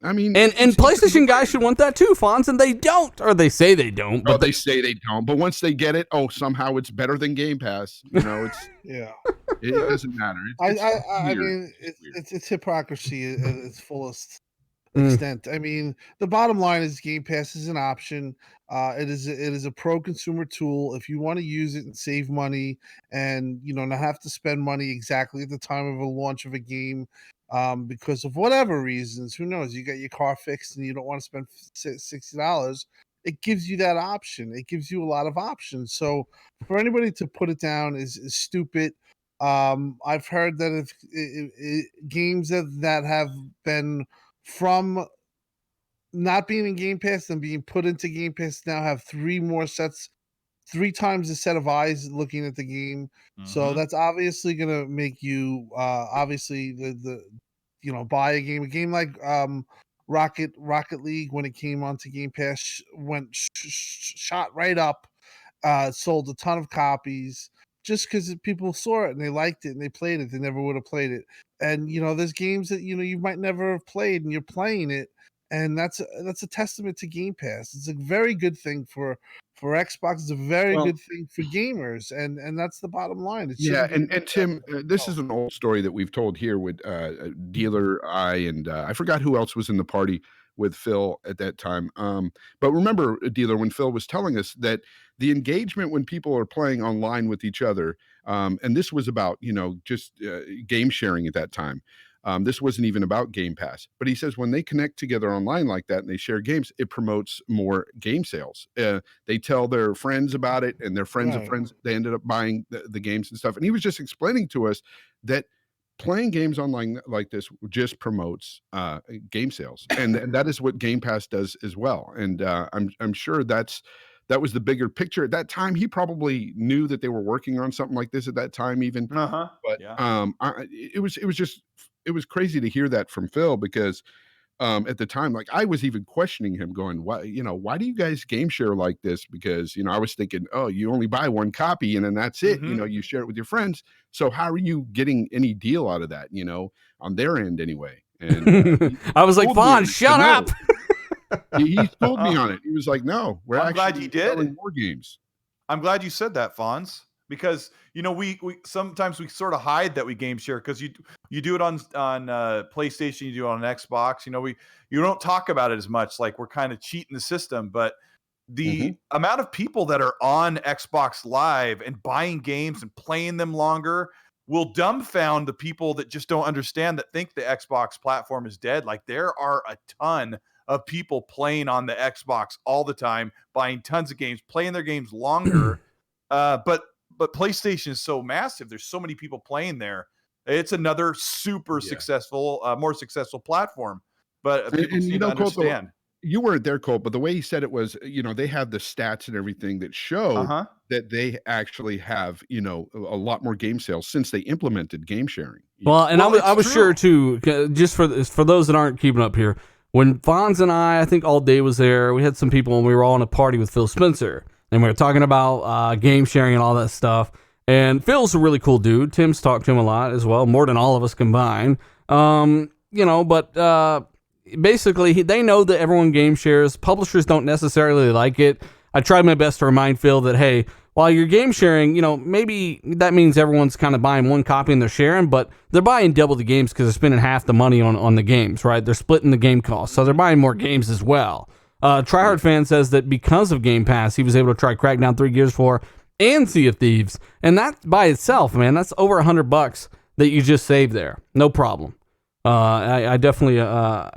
I mean, and PlayStation guys should want that too, Fonz, and they don't, or they say they don't. But they say they don't. But once they get it, somehow it's better than Game Pass. You know, it's it doesn't matter. I mean, it's hypocrisy at its fullest extent. I mean, the bottom line is Game Pass is an option. It is a pro consumer tool. If you want to use it and save money, and not have to spend money exactly at the time of a launch of a game. Because of whatever reasons, who knows? You got your car fixed and you don't want to spend $60. It gives you that option. It gives you a lot of options. So for anybody to put it down is stupid. I've heard that if games that have been from not being in Game Pass and being put into Game Pass now have three times the set of eyes looking at the game. So that's obviously going to make you buy a game like Rocket League, when it came onto Game Pass, went shot right up, sold a ton of copies just because people saw it and they liked it and they played it. They never would have played it. And there's games that you might never have played and you're playing it. And that's a testament to Game Pass. It's a very good thing for Xbox. It's a very good thing for gamers, and that's the bottom line. And Tim, this is an old story that we've told here with Dealer, and I forgot who else was in the party with Phil at that time. But remember, Dealer, when Phil was telling us that the engagement when people are playing online with each other, and this was about just game sharing at that time. This wasn't even about Game Pass, but he says when they connect together online like that and they share games, it promotes more game sales. They tell their friends about it, and their friends of friends, they ended up buying the games and stuff. And he was just explaining to us that playing games online like this just promotes game sales, and that is what Game Pass does as well. And I'm sure that was the bigger picture at that time. He probably knew that they were working on something like this at that time, even. But it was crazy to hear that from Phil, because at the time, like, I was even questioning him, going, why do you guys game share like this? Because, I was thinking, you only buy one copy and then that's it. You share it with your friends. So how are you getting any deal out of that, on their end anyway? And I was like, Vaughn, shut up. He told me on it. He was like, no, I'm glad you did. More games. I'm glad you said that, Fonz, because we sometimes we sort of hide that we game share, because you do it on PlayStation, you do it on Xbox. You don't talk about it as much, like we're kind of cheating the system. But the amount of people that are on Xbox Live and buying games and playing them longer will dumbfound the people that just don't understand, that think the Xbox platform is dead. Like, there are a ton of people playing on the Xbox all the time, buying tons of games, playing their games longer. But PlayStation is so massive. There's so many people playing there. It's another super successful, more successful platform. But people need to understand. You weren't there, Colt, but the way he said it was, they have the stats and everything that show that they actually have, a lot more game sales since they implemented game sharing. Well, and I was sure too, just for those that aren't keeping up here, when Fonz and I think all day was there, we had some people and we were all in a party with Phil Spencer, and we were talking about game sharing and all that stuff. And Phil's a really cool dude. Tim's talked to him a lot as well, more than all of us combined. But basically, they know that everyone game shares. Publishers don't necessarily like it. I tried my best to remind Phil that, hey, while you're game sharing, maybe that means everyone's kind of buying one copy and they're sharing, but they're buying double the games because they're spending half the money on the games, right? They're splitting the game cost, so they're buying more games as well. Tryhard Fan says that because of Game Pass, he was able to try Crackdown 3, Gears 4, and Sea of Thieves, and that by itself, man, that's over $100 that you just saved there. No problem. I definitely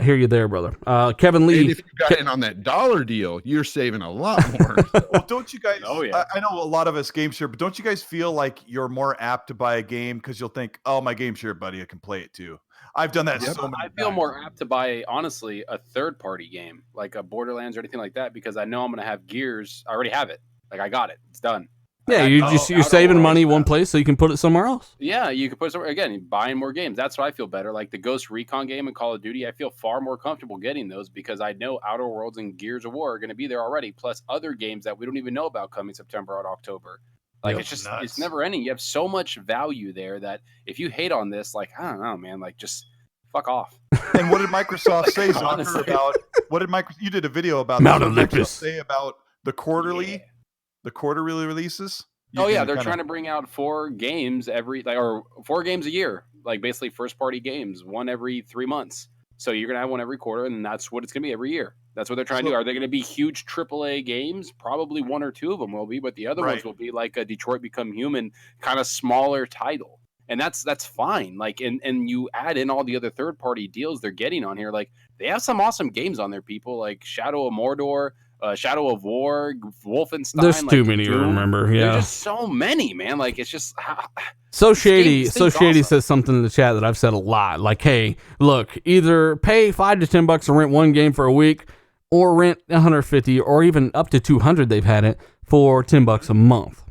hear you there, brother. Kevin Lee. And if you got in on that dollar deal, you're saving a lot more. Well, don't you guys? Oh, yeah. I know a lot of us game share, but don't you guys feel like you're more apt to buy a game because you'll think, "Oh, my game share buddy, I can play it too." I've done that so many I feel times. more apt to buy, honestly, a third-party game like a Borderlands or anything like that because I know I'm going to have Gears. I already have it. Like I got it. It's done. Yeah, you're saving money one place so you can put it somewhere else. Yeah, you can put it somewhere. Again, buying more games. That's what I feel better. Like the Ghost Recon game and Call of Duty, I feel far more comfortable getting those because I know Outer Worlds and Gears of War are going to be there already, plus other games that we don't even know about coming September or October. Like it's just nuts. It's never ending. You have so much value there that if you hate on this, like I don't know, man, like just fuck off. And what did Microsoft say, Zucker, Honestly. about what did Microsoft? You did a video about Mount this. What did Olympus. Microsoft say about the quarterly releases. They're trying to bring out 4 games or 4 games a year, like basically first party games, one every 3 months. So you're gonna have one every quarter, and that's what it's gonna be every year. That's what they're trying to do. Are they gonna be huge AAA games? Probably 1 or 2 of them will be, but the other ones will be like a Detroit Become Human kind of smaller title. And that's fine. Like and you add in all the other third party deals they're getting on here. Like they have some awesome games on there, people, like Shadow of Mordor, Shadow of War, Wolfenstein. There's like too many to Doom. remember. Yeah, There's just so many, man. Like it's just So Shady awesome. says something in the chat that I've said a lot. Like, hey, look, either pay $5 to $10 to rent one game for a week, or rent $150 or even up to $200. They've had it for $10 a month.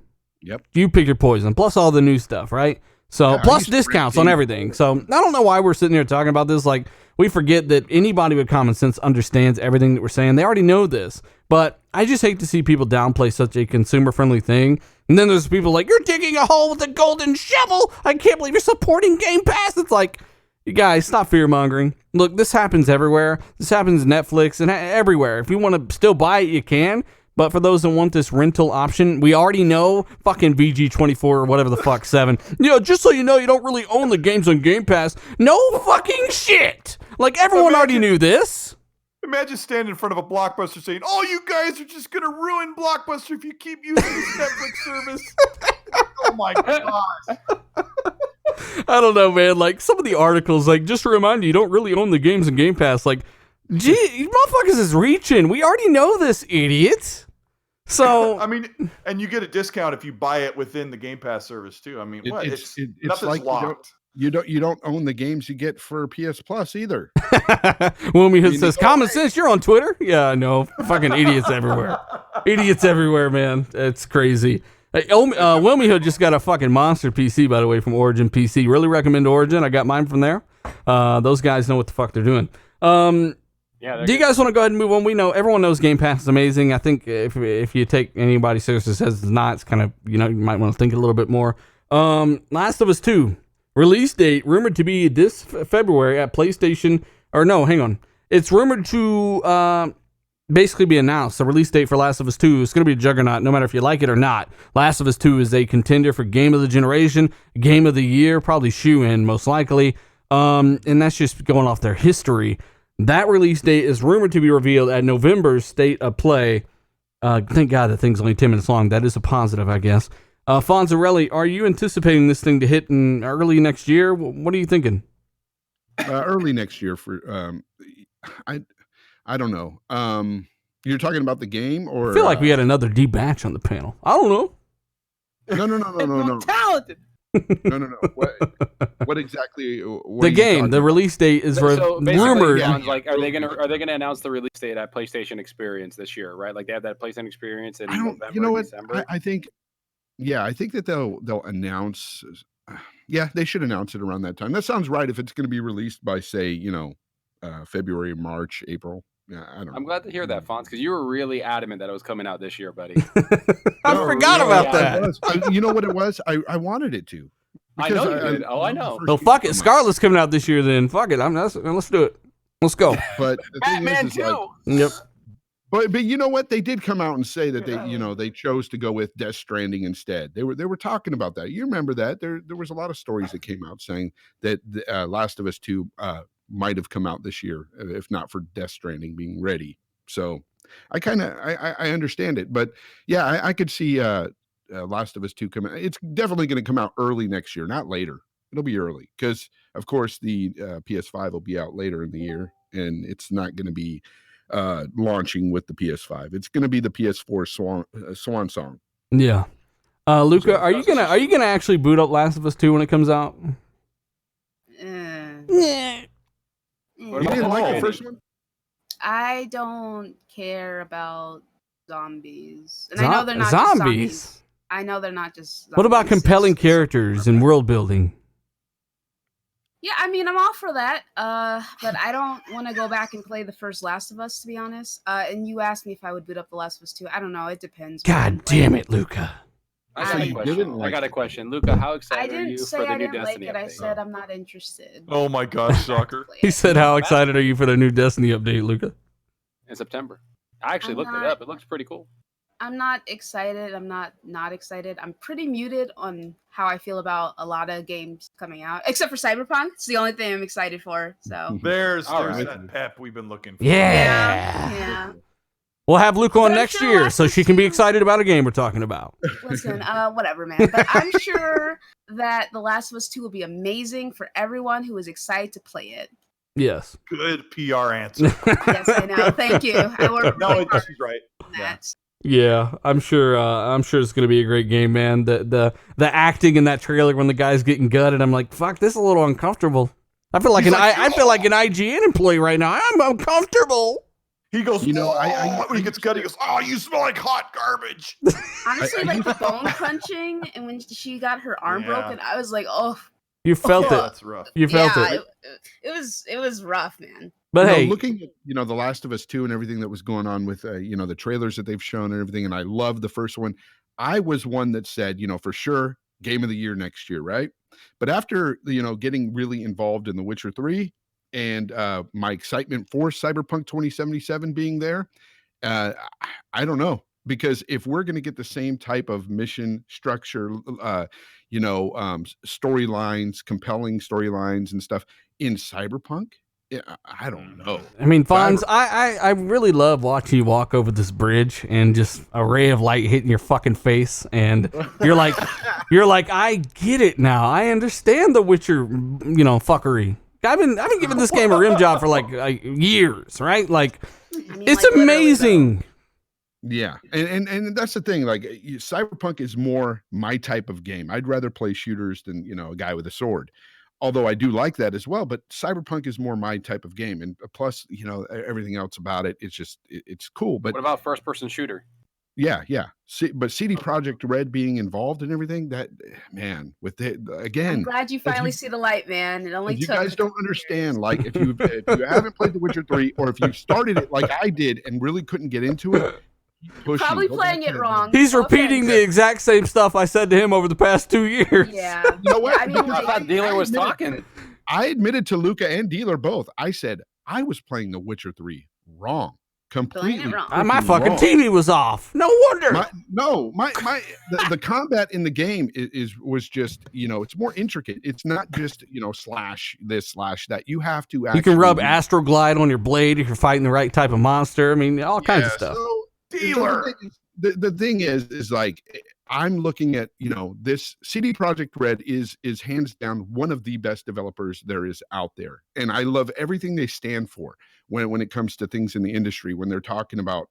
Yep. You pick your poison. Plus all the new stuff, right? So Yeah, I plus used to discounts rent on games everything. So I don't know why we're sitting here talking about this. Like we forget that anybody with common sense understands everything that we're saying. They already know this. But I just hate to see people downplay such a consumer-friendly thing. And then there's people like, you're digging a hole with a golden shovel. I can't believe you're supporting Game Pass. It's like, you guys, stop fear-mongering. Look, this happens everywhere. This happens Netflix and everywhere. If you want to still buy it, you can. But for those that want this rental option, we already know fucking VG24 or whatever the fuck, 7. Just so you know, you don't really own the games on Game Pass. No fucking shit. Like, everyone already knew this. Imagine standing in front of a Blockbuster saying, "Oh, you guys are just going to ruin Blockbuster if you keep using this Netflix service." Oh my gosh. I don't know, man. Like, some of the articles, like, just to remind you don't really own the games in Game Pass. Like, gee, you motherfuckers is reaching. We already know this, idiots. So I mean, and you get a discount if you buy it within the Game Pass service too. I mean, It's nothing's like locked. you don't own the games you get for PS Plus either. Wilmy Hood says, common sense, you're on Twitter? Yeah, no. Fucking idiots everywhere. Idiots everywhere, man. It's crazy. Hey, Wilmy Hood just got a fucking monster PC, by the way, from Origin PC. Really recommend Origin. I got mine from there. Those guys know what the fuck they're doing. Do you guys want to go ahead and move on? We know everyone knows Game Pass is amazing. I think if you take anybody seriously says it's not, it's kind of, you might want to think a little bit more. Last of Us 2 release date rumored to be this February at PlayStation. Or no, hang on. It's rumored to basically be announced. The release date for Last of Us 2 is going to be a juggernaut, no matter if you like it or not. Last of Us 2 is a contender for Game of the Generation, Game of the Year, probably shoe-in most likely. And that's just going off their history. That release date is rumored to be revealed at November's State of Play. Thank God that thing's only 10 minutes long. That is a positive, I guess. Fonzarelli, are you anticipating this thing to hit in early next year? What are you thinking? Early next year for I don't know. You're talking about the game, or I feel like we had another D-batch on the panel. I don't know. No. Talented. No. What exactly? The game, the release date is rumored. Like, are they gonna announce the release date at PlayStation Experience this year? Right, like they have that PlayStation Experience in November. You know what? December. I think that they'll announce. Yeah, they should announce it around that time. That sounds right. If it's going to be released by, say, February, March, April. Yeah, I don't know. I'm glad to hear that, Fonz, because you were really adamant that it was coming out this year, buddy. I forgot about yeah, that. You know what it was? I wanted it to. I know you did. Oh, I know. So fuck it. Scarlett's coming out this year then. Fuck it. Let's do it. Let's go. But the thing Batman is 2. like, Yep. but you know what? They did come out and say that they chose to go with Death Stranding instead. They were talking about that. You remember that? There was a lot of stories that came out saying that the Last of Us 2 might have come out this year if not for Death Stranding being ready. So I understand it, but yeah, I could see Last of Us 2 coming. It's definitely going to come out early next year, not later. It'll be early because, of course, the PS5 will be out later in the year, and it's not going to be launching with the PS5. It's going to be the PS4 swan song. Yeah. Luca, are you gonna actually boot up Last of Us 2 when it comes out? Yeah. You didn't like the first one? I don't care about zombies, and I know they're not just zombies. zombies. I know they're not just zombies. What about compelling characters and world building? Yeah, I mean, I'm all for that. But I don't want to go back and play the first Last of Us, to be honest. And you asked me if I would boot up the Last of Us 2. I don't know. It depends. God damn it, Luca. I got a question. Luca, how excited are you for the new Destiny update? I said I'm not interested. Oh my gosh, soccer. He said, how excited are you for the new Destiny update, Luca? In September. I actually looked it up. It looks pretty cool. I'm not excited. I'm not excited. I'm pretty muted on how I feel about a lot of games coming out, except for Cyberpunk. It's the only thing I'm excited for. So there's that pep we've been looking for. Yeah. We'll have Luca on next year so she can be excited about a game we're talking about. Listen, whatever, man. But I'm sure that The Last of Us 2 will be amazing for everyone who is excited to play it. Yes. Good PR answer. Yes, I know. Thank you. I worked really hard she's right. Yeah, I'm sure it's gonna be a great game, man. The acting in that trailer when the guy's getting gutted, I'm like, fuck, this is a little uncomfortable. I feel like I feel like an IGN employee right now. I'm uncomfortable. He goes, when he gets gutted, he goes, oh, you smell like hot garbage. Honestly, like the bone crunching, and when she got her arm broken, I was like, oh. You felt it. That's rough. You felt it. It was rough, man. But hey, looking at The Last of Us 2 and everything that was going on with the trailers that they've shown and everything, and I love the first one. I was one that said, for sure, game of the year next year, right? But after getting really involved in The Witcher 3 and my excitement for Cyberpunk 2077 being there, I don't know, because if we're going to get the same type of mission structure, storylines, compelling storylines and stuff in Cyberpunk, I don't know. I mean, Fonz, I really love watching you walk over this bridge and just a ray of light hitting your fucking face, and you're like, I get it now. I understand the Witcher, fuckery. I've been giving this game a rim job for like years, right? Like, it's amazing. Yeah, and that's the thing. Like, Cyberpunk is more my type of game. I'd rather play shooters than a guy with a sword. Although I do like that as well, but Cyberpunk is more my type of game, and plus, everything else about it, it's cool. But what about first-person shooter? Yeah. But CD Projekt Red being involved and everything, that, man, with it again. I'm glad you finally see the light, man. It only took. You guys don't understand. Like, if you haven't played The Witcher 3, or if you started it like I did and really couldn't get into it. Probably playing it wrong. He's repeating the exact same stuff I said to him over the past 2 years. Yeah. You know what? I mean, I thought Dealer was talking. I admitted to Luca and Dealer both. I said I was playing The Witcher 3 wrong. Completely wrong. My fucking TV was off. No wonder. The combat in the game was just, it's more intricate. It's not just, slash this, slash that. You have to actually. You can rub Astroglide on your blade if you're fighting the right type of monster. I mean, all kinds of stuff. So, Dealer. The thing is like, I'm looking at, this CD Projekt Red is hands down one of the best developers there is out there. And I love everything they stand for when it comes to things in the industry, when they're talking about,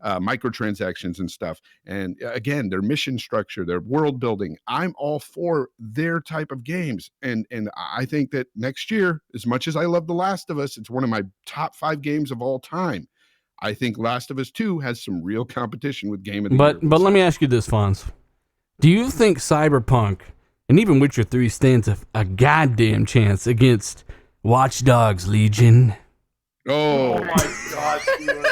microtransactions and stuff. And again, their mission structure, their world building, I'm all for their type of games. And I think that next year, as much as I love The Last of Us, it's one of my top 5 games of all time. I think Last of Us 2 has some real competition with Game of the Year. But let me ask you this, Fonz. Do you think Cyberpunk and even Witcher 3 stands a goddamn chance against Watch Dogs Legion? Oh, Oh my god, Stuart.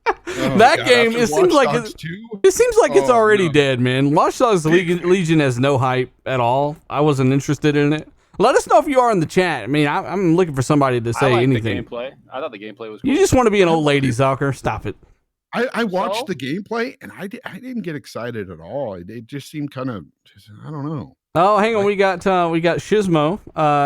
oh, That God, game, after it seems Watch like Dogs it- 2? It seems like it's Oh, already no. dead, man. Watch Dogs Legion has no hype at all. I wasn't interested in it. Let us know if you are in the chat. I mean, I'm looking for somebody to I say liked anything. the gameplay. I thought the gameplay was cool. You just want to be an old lady, Zucker. Stop it. I watched So? the gameplay and I didn't get excited at all. It just seemed kind of, I don't know. Oh, hang on. We got Shizmo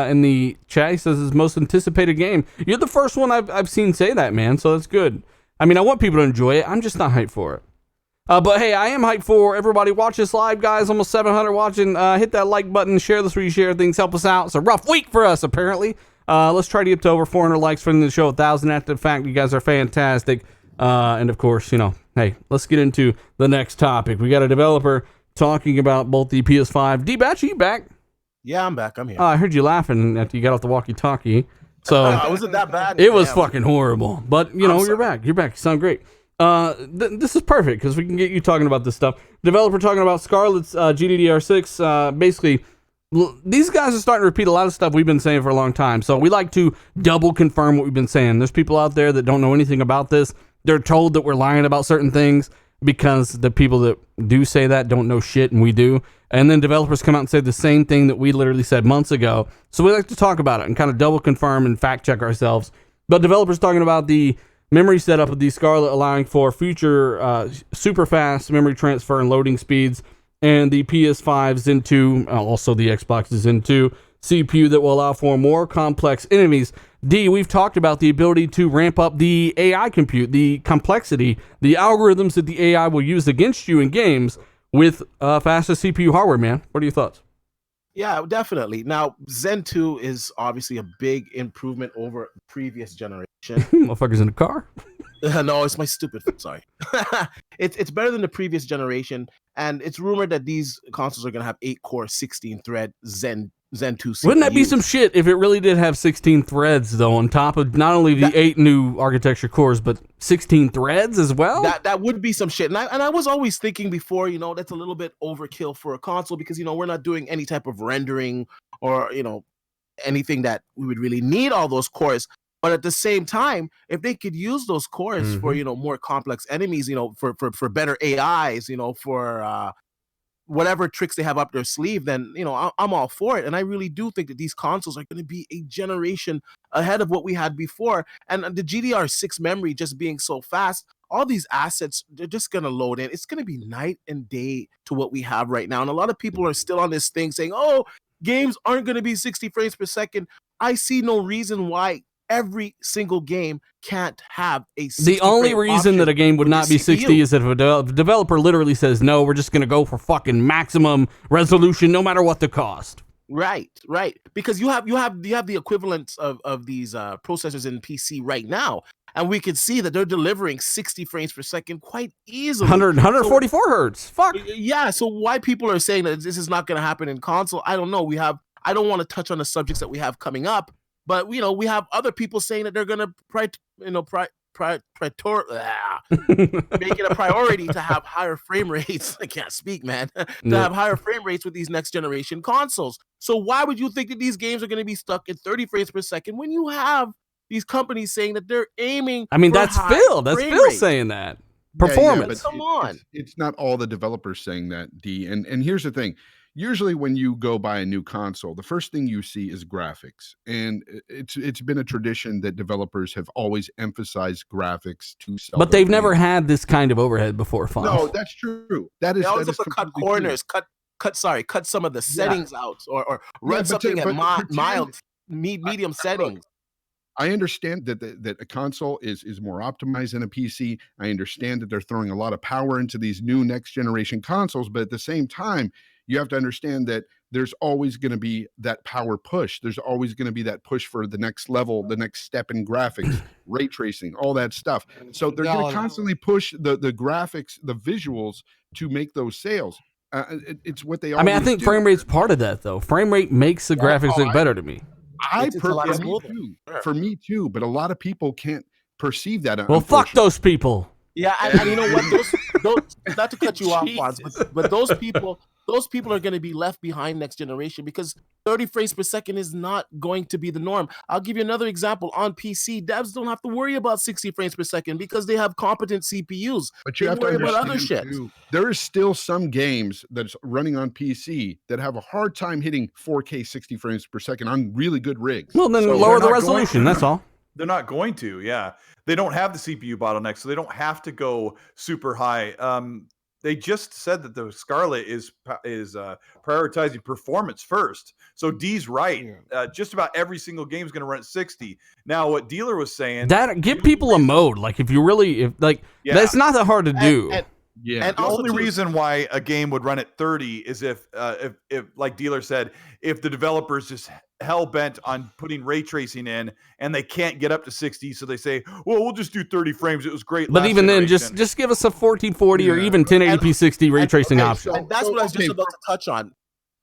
in the chat. He says his most anticipated game. You're the first one I've seen say that, man. So that's good. I mean, I want people to enjoy it. I'm just not hyped for it. But hey, I am hyped for everybody. Watch this live, guys. Almost 700 watching. Hit that like button. Share this where you share things. Help us out. It's a rough week for us, apparently. Let's try to get to over 400 likes for the show. 1,000 after the fact. You guys are fantastic. And of course, hey, let's get into the next topic. We got a developer talking about both the PS5. D-Batch, are you back? Yeah, I'm back. I'm here. I heard you laughing after you got off the walkie-talkie. So Was it that bad? it was Damn. fucking horrible. But, you're sorry. back. You're back. You sound great. This is perfect because we can get you talking about this stuff. Developer talking about Scarlett's GDDR6. Basically, these guys are starting to repeat a lot of stuff we've been saying for a long time. So we like to double confirm what we've been saying. There's people out there that don't know anything about this. They're told that we're lying about certain things because the people that do say that don't know shit, and we do. And then developers come out and say the same thing that we literally said months ago. So we like to talk about it and kind of double confirm and fact check ourselves. But developers talking about the memory setup of the Scarlett, allowing for future super fast memory transfer and loading speeds, and the PS5 Zen 2, also the Xbox Zen 2 CPU that will allow for more complex enemies. D, we've talked about the ability to ramp up the AI compute, the complexity, the algorithms that the AI will use against you in games with faster CPU hardware, man. What are your thoughts? Yeah, definitely. Now, Zen 2 is obviously a big improvement over previous generation. Motherfuckers in the car? No, it's my stupid. Sorry. It's better than the previous generation, and it's rumored that these consoles are going to have 8-core, 16-thread Zen 2 CPUs. Wouldn't that be some shit if it really did have 16 threads, though, on top of not only the 8 new architecture cores, but 16 threads as well? That would be some shit. And I was always thinking before, that's a little bit overkill for a console because, we're not doing any type of rendering or, anything that we would really need all those cores. But at the same time, if they could use those cores for, more complex enemies, for better AIs, for whatever tricks they have up their sleeve, then, I'm all for it. And I really do think that these consoles are going to be a generation ahead of what we had before. And the GDR6 memory just being so fast, all these assets, they're just going to load in. It's going to be night and day to what we have right now. And a lot of people are still on this thing saying, oh, games aren't going to be 60 frames per second. I see no reason why every single game can't have a 60 The only reason that a game would not be 60 is if a developer literally says, no, we're just going to go for fucking maximum resolution no matter what the cost. Right. Because you have the equivalents of these processors in PC right now, and we can see that they're delivering 60 frames per second quite easily. 144 hertz. Fuck. Yeah, so why people are saying that this is not going to happen in console, I don't know. I don't want to touch on the subjects that we have coming up, but we have other people saying that they're going to make it a priority to have higher frame rates. I can't speak, man. Have higher frame rates with these next generation consoles. So why would you think that these games are going to be stuck at 30 frames per second when you have these companies saying that they're aiming? I mean, for that's high Phil. That's frame Phil rates? saying that. Yeah, Performance. but Come on. It's not all the developers saying that, D. And here's the thing. Usually when you go buy a new console, the first thing you see is graphics. And it's been a tradition that developers have always emphasized graphics to sell. But they've never had this kind of overhead before, Fonz. No, that's true. That is. They always that have is to cut completely true. corners, cut some of the settings out, or run but something at pretend- mild, medium settings. I understand that a console is more optimized than a PC. I understand that they're throwing a lot of power into these new next generation consoles, but at the same time, you have to understand that there's always going to be that power push. There's always going to be that push for the next level, the next step in graphics, ray tracing, all that stuff. So they're going to constantly push the graphics, the visuals to make those sales. It's what they always I think do. frame rate's part of that, though. Frame rate makes the graphics look better to me. For me too, but a lot of people can't perceive that. Well, fuck those people. Yeah, and you know what? Those not to cut you off, Fonz, but those people those people are going to be left behind next generation because 30 frames per second is not going to be the norm. I'll give you another example. On PC, devs don't have to worry about 60 frames per second because they have competent CPUs. But you They have to worry about understand other shit. too, there is still some games that's running on PC that have a hard time hitting 4K 60 frames per second on really good rigs. Well, then So lower they're the not going resolution. to. That's all. They're not going to, yeah. They don't have the CPU bottleneck, so they don't have to go super high. They just said that the Scarlett is prioritizing performance first. So D's right. Just about every single game is going to run at 60. Now, what Dealer was saying, That give people a mode. Like if you really, that's not that hard to do. And the only reason why a game would run at 30 is if like Dealer said, if the developers just hell bent on putting ray tracing in and they can't get up to 60, so they say, well, we'll just do 30 frames. It was great. But even then, just give us a 1440 or even 1080p 60 ray tracing option. And that's what I was just about to touch on.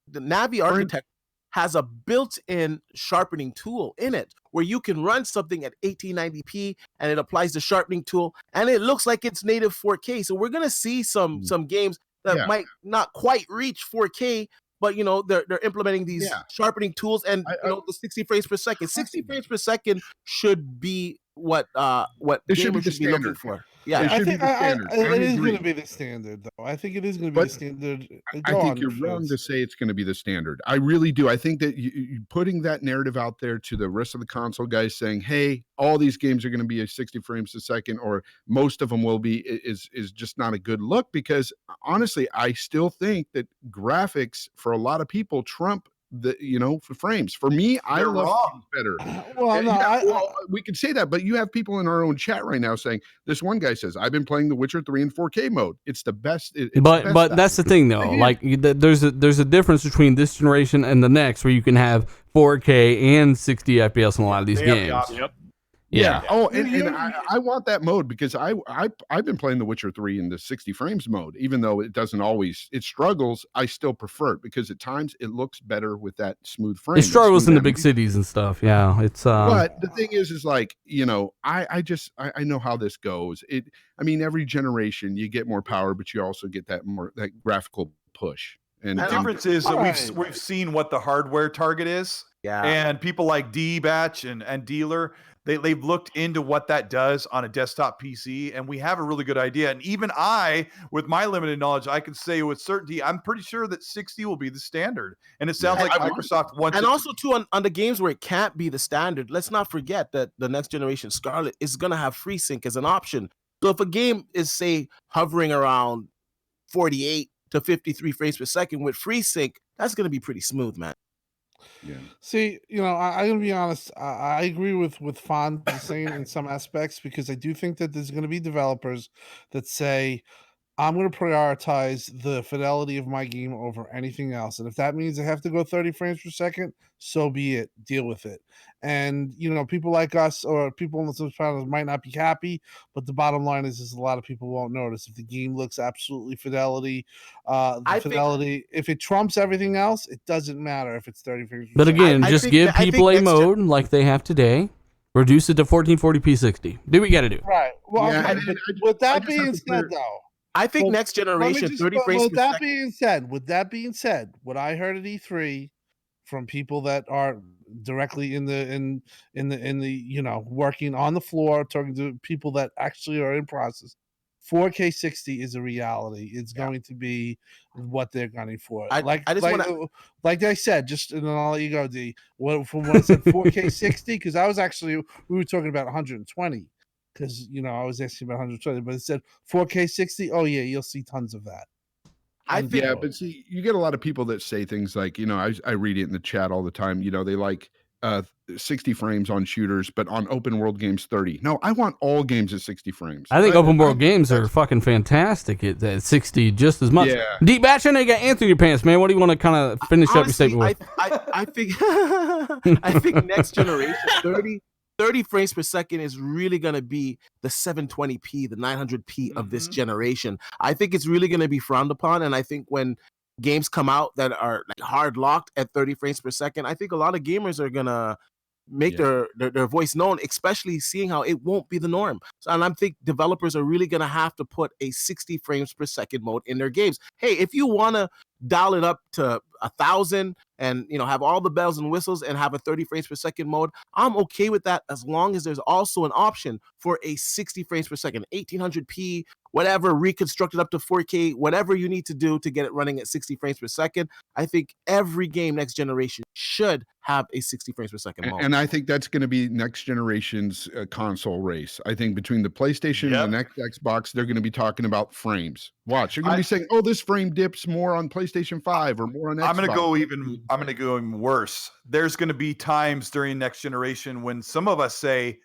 The Navi architecture has a built-in sharpening tool in it where you can run something at 1890p and it applies the sharpening tool and it looks like it's native 4K. So we're going to see some games that might not quite reach 4K, but they're implementing these sharpening tools and the 60 frames per second. 60 frames per second should be what gamers should be looking for. Yeah, I think it is going to be the standard, though. I think it is going to be the standard. I think you're wrong to say it's going to be the standard. I really do. I think that you putting that narrative out there to the rest of the console guys saying, hey, all these games are going to be at 60 frames a second, or most of them will be, is just not a good look, because honestly, I still think that graphics for a lot of people trump for frames. For me, I love better. Well, we can say that, but you have people in our own chat right now saying, this one guy says, I've been playing The Witcher 3 in 4K mode. It's the best. But that's the thing, though. Like there's a difference between this generation and the next, where you can have 4K and 60 FPS in a lot of these games. Yep. Yeah. Oh, and I want that mode because I've been playing The Witcher 3 in the 60 frames mode, even though it struggles. I still prefer it because at times it looks better with that smooth frame. It struggles in the big cities and stuff. Yeah, it's. But the thing is like I know how this goes. Every generation you get more power, but you also get that graphical push. And the difference is that we've seen what the hardware target is. Yeah. And people like D-Batch and Dealer, they've looked into what that does on a desktop PC, and we have a really good idea. And even I, with my limited knowledge, I can say with certainty, I'm pretty sure that 60 will be the standard. And it sounds like Microsoft wants and also too on the games where it can't be the standard, let's not forget that the next generation Scarlett is going to have FreeSync as an option. So if a game is, say, hovering around 48 to 53 frames per second with FreeSync, that's going to be pretty smooth, man. Yeah. See, I'm gonna be honest. I agree with Fon saying in some aspects, because I do think that there's going to be developers that say, I'm going to prioritize the fidelity of my game over anything else. And if that means I have to go 30 frames per second, so be it. Deal with it. And, people like us or people on the Switch panels might not be happy, but the bottom line is a lot of people won't notice. If the game looks absolutely fidelity, if it trumps everything else, it doesn't matter if it's 30 frames per second. But again, just give people a mode like they have today. Reduce it to 1440p 60. Do what you got to do. Right. Well, with that being said, though, I think next generation 30 frames per second. With that being said, what I heard at E3 from people that are directly in the working on the floor, talking to people that actually are in process, 4K 60 is a reality. It's going to be what they're gunning for. Like I said, just and then I'll let you go, D. From what I said, 4K 60, because we were talking about 120. Because I was asking about 120, but it said 4K 60. Oh yeah, you'll see tons of that. But see, you get a lot of people that say things like, I read it in the chat all the time. They like 60 frames on shooters, but on open world games 30. No, I want all games at 60 frames. I think open world games are fucking fantastic at 60 just as much. Yeah. Deep Batch, I know you got ants in your pants, man. What do you want to kind of finish up your statement with? I think I think next generation 30 frames per second is really going to be the 720p, the 900p of this generation. I think it's really going to be frowned upon. And I think when games come out that are like hard locked at 30 frames per second, I think a lot of gamers are going to make their voice known, especially seeing how it won't be the norm. And I think developers are really going to have to put a 60 frames per second mode in their games. Hey, if you want to dial it up to 1,000 and have all the bells and whistles and have a 30 frames per second mode. I'm okay with that as long as there's also an option for a 60 frames per second, 1800p, whatever, reconstructed up to 4K, whatever you need to do to get it running at 60 frames per second. I think every game next generation should have a 60 frames per second mode. And I think that's going to be next generation's console race. I think between the PlayStation and the next Xbox, they're going to be talking about frames. Watch, you're going to be saying, "Oh, this frame dips more on PlayStation 5 or more on Xbox." I'm going to go even worse. There's going to be times during next generation when some of us say,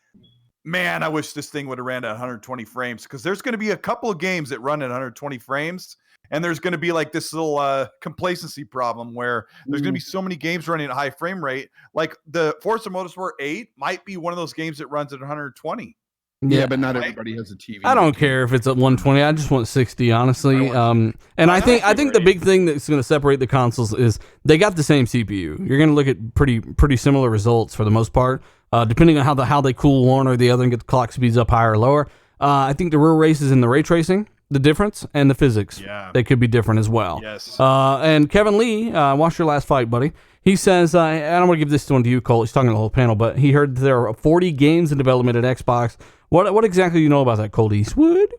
"Man, I wish this thing would have ran at 120 frames," because there's going to be a couple of games that run at 120 frames. And there's going to be like this little complacency problem where there's going to be so many games running at high frame rate. Like the Forza Motorsport 8 might be one of those games that runs at 120. Yeah, but not everybody has a TV. I don't care if it's at 120. I just want 60, honestly. And I think the big thing that's going to separate the consoles is they got the same CPU. You're going to look at pretty similar results for the most part, depending on how they cool one or the other and get the clock speeds up higher or lower. I think the real race is in the ray tracing. The difference and the physics, they could be different as well. Yes. And Kevin Lee, watch your last fight, buddy. He says, I don't want to give this one to you, Cole. He's talking to the whole panel, but he heard there are 40 games in development at Xbox. What exactly do you know about that, Colt Eastwood?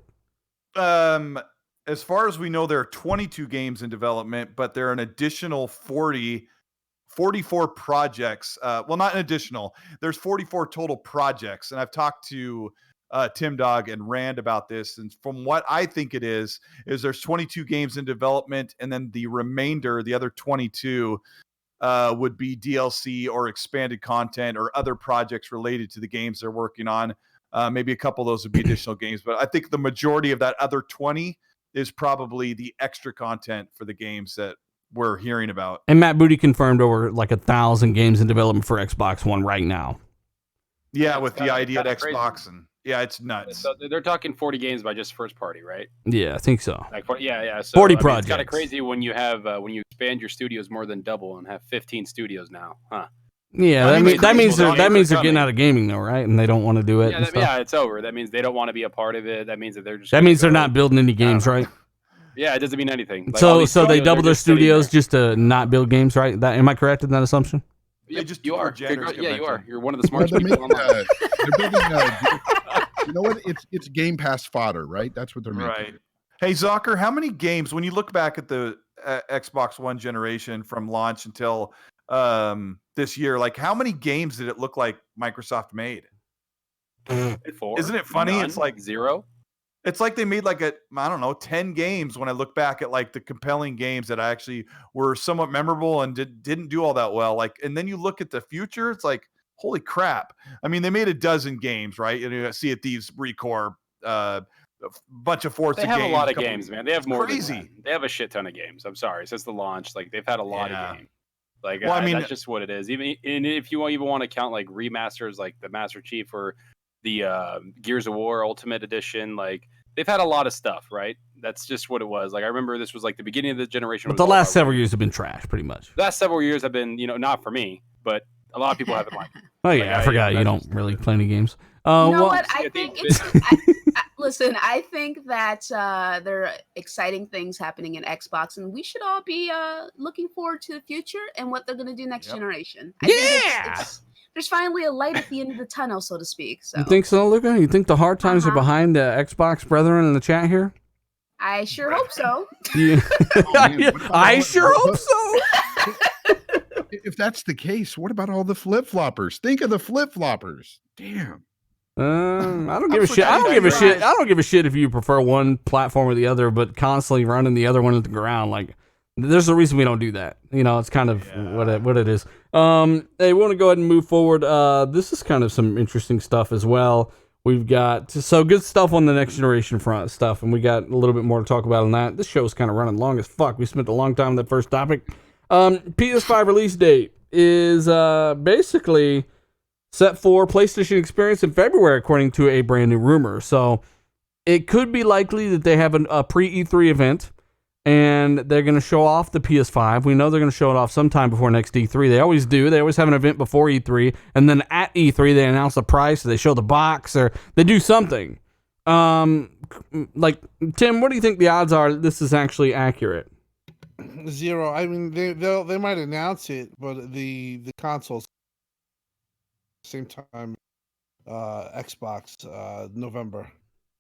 As far as we know, there are 22 games in development, but there are an additional 44 projects. Well, not an additional. There's 44 total projects, and I've talked to Tim Dog and Rand about this, and from what I think it is there's 22 games in development, and then the remainder, the other 22, would be DLC or expanded content or other projects related to the games they're working on. Maybe a couple of those would be additional games, but I think the majority of that other 20 is probably the extra content for the games that we're hearing about. And Matt Booty confirmed over like 1,000 games in development for Xbox One right now. Yeah, with the idea at Xbox crazy. And yeah, it's nuts. So they're talking 40 games by just first party, right? Yeah, I think so. Like, yeah. So, 40 projects. It's kind of crazy when you have when you expand your studios more than double and have 15 studios now, huh? Yeah, that means they're getting out of gaming though, right? And they don't want to do it. Yeah, it's over. That means they don't want to be a part of it. That means that they're just. That means they're not building any games, right? Yeah, it doesn't mean anything. Like, so they double their studios just to not build games, right? Am I correct in that assumption? Yep, you are. You are. You're one of the smartest people online. They're building, you know what? It's Game Pass fodder, right? That's what they're making. Right. Hey, Zocker, how many games, when you look back at the Xbox One generation from launch until this year, like how many games did it look like Microsoft made? 4. Isn't it funny? None? It's like 0. It's like they made like 10 games when I look back at like the compelling games that actually were somewhat memorable and didn't do all that well. Like, and then you look at the future, it's like, holy crap. I mean, they made a dozen games, right? Sea of Thieves, Recore, a bunch of Forza games. They have a lot of games, man. They have more crazy. Than that. They have a shit ton of games. I'm sorry. Since the launch, like they've had a lot of games. Like, well, I mean, that's just what it is. Even if you even want to count like remasters, like the Master Chief or the Gears of War Ultimate Edition, like they've had a lot of stuff, right? That's just what it was. Like I remember this was like the beginning of the generation. But the last several years have been trash, pretty much. The last several years have been, not for me, but a lot of people haven't liked it. Oh yeah, I forgot you don't really play any games. You know what? I think listen, I think that there are exciting things happening in Xbox, and we should all be looking forward to the future and what they're going to do next generation. I think it's there's finally a light at the end of the tunnel, so to speak. So. You think so, Luca? You think the hard times are behind the Xbox brethren in the chat here? I sure hope so. Yeah. I sure hope so. If that's the case, what about all the flip-floppers? Think of the flip-floppers. Damn. I don't give a shit. I don't give a shit if you prefer one platform or the other, but constantly running the other one at the ground. Like, there's a reason we don't do that. It's kind of what it is. Hey, we want to go ahead and move forward. This is kind of some interesting stuff as well. We've got good stuff on the next generation front stuff, and we got a little bit more to talk about on that. This show's kind of running long as fuck. We spent a long time on that first topic. PS5 release date is basically set for PlayStation Experience in February, according to a brand new rumor. So it could be likely that they have a pre-E3 event, and they're going to show off the PS5. We know they're going to show it off sometime before next E3. They always do. They always have an event before E3, and then at E3 they announce the price, or they show the box, or they do something. Like, Tim, what do you think the odds are that this is actually accurate? Zero. I mean, they might announce it, but the consoles same time. Xbox November.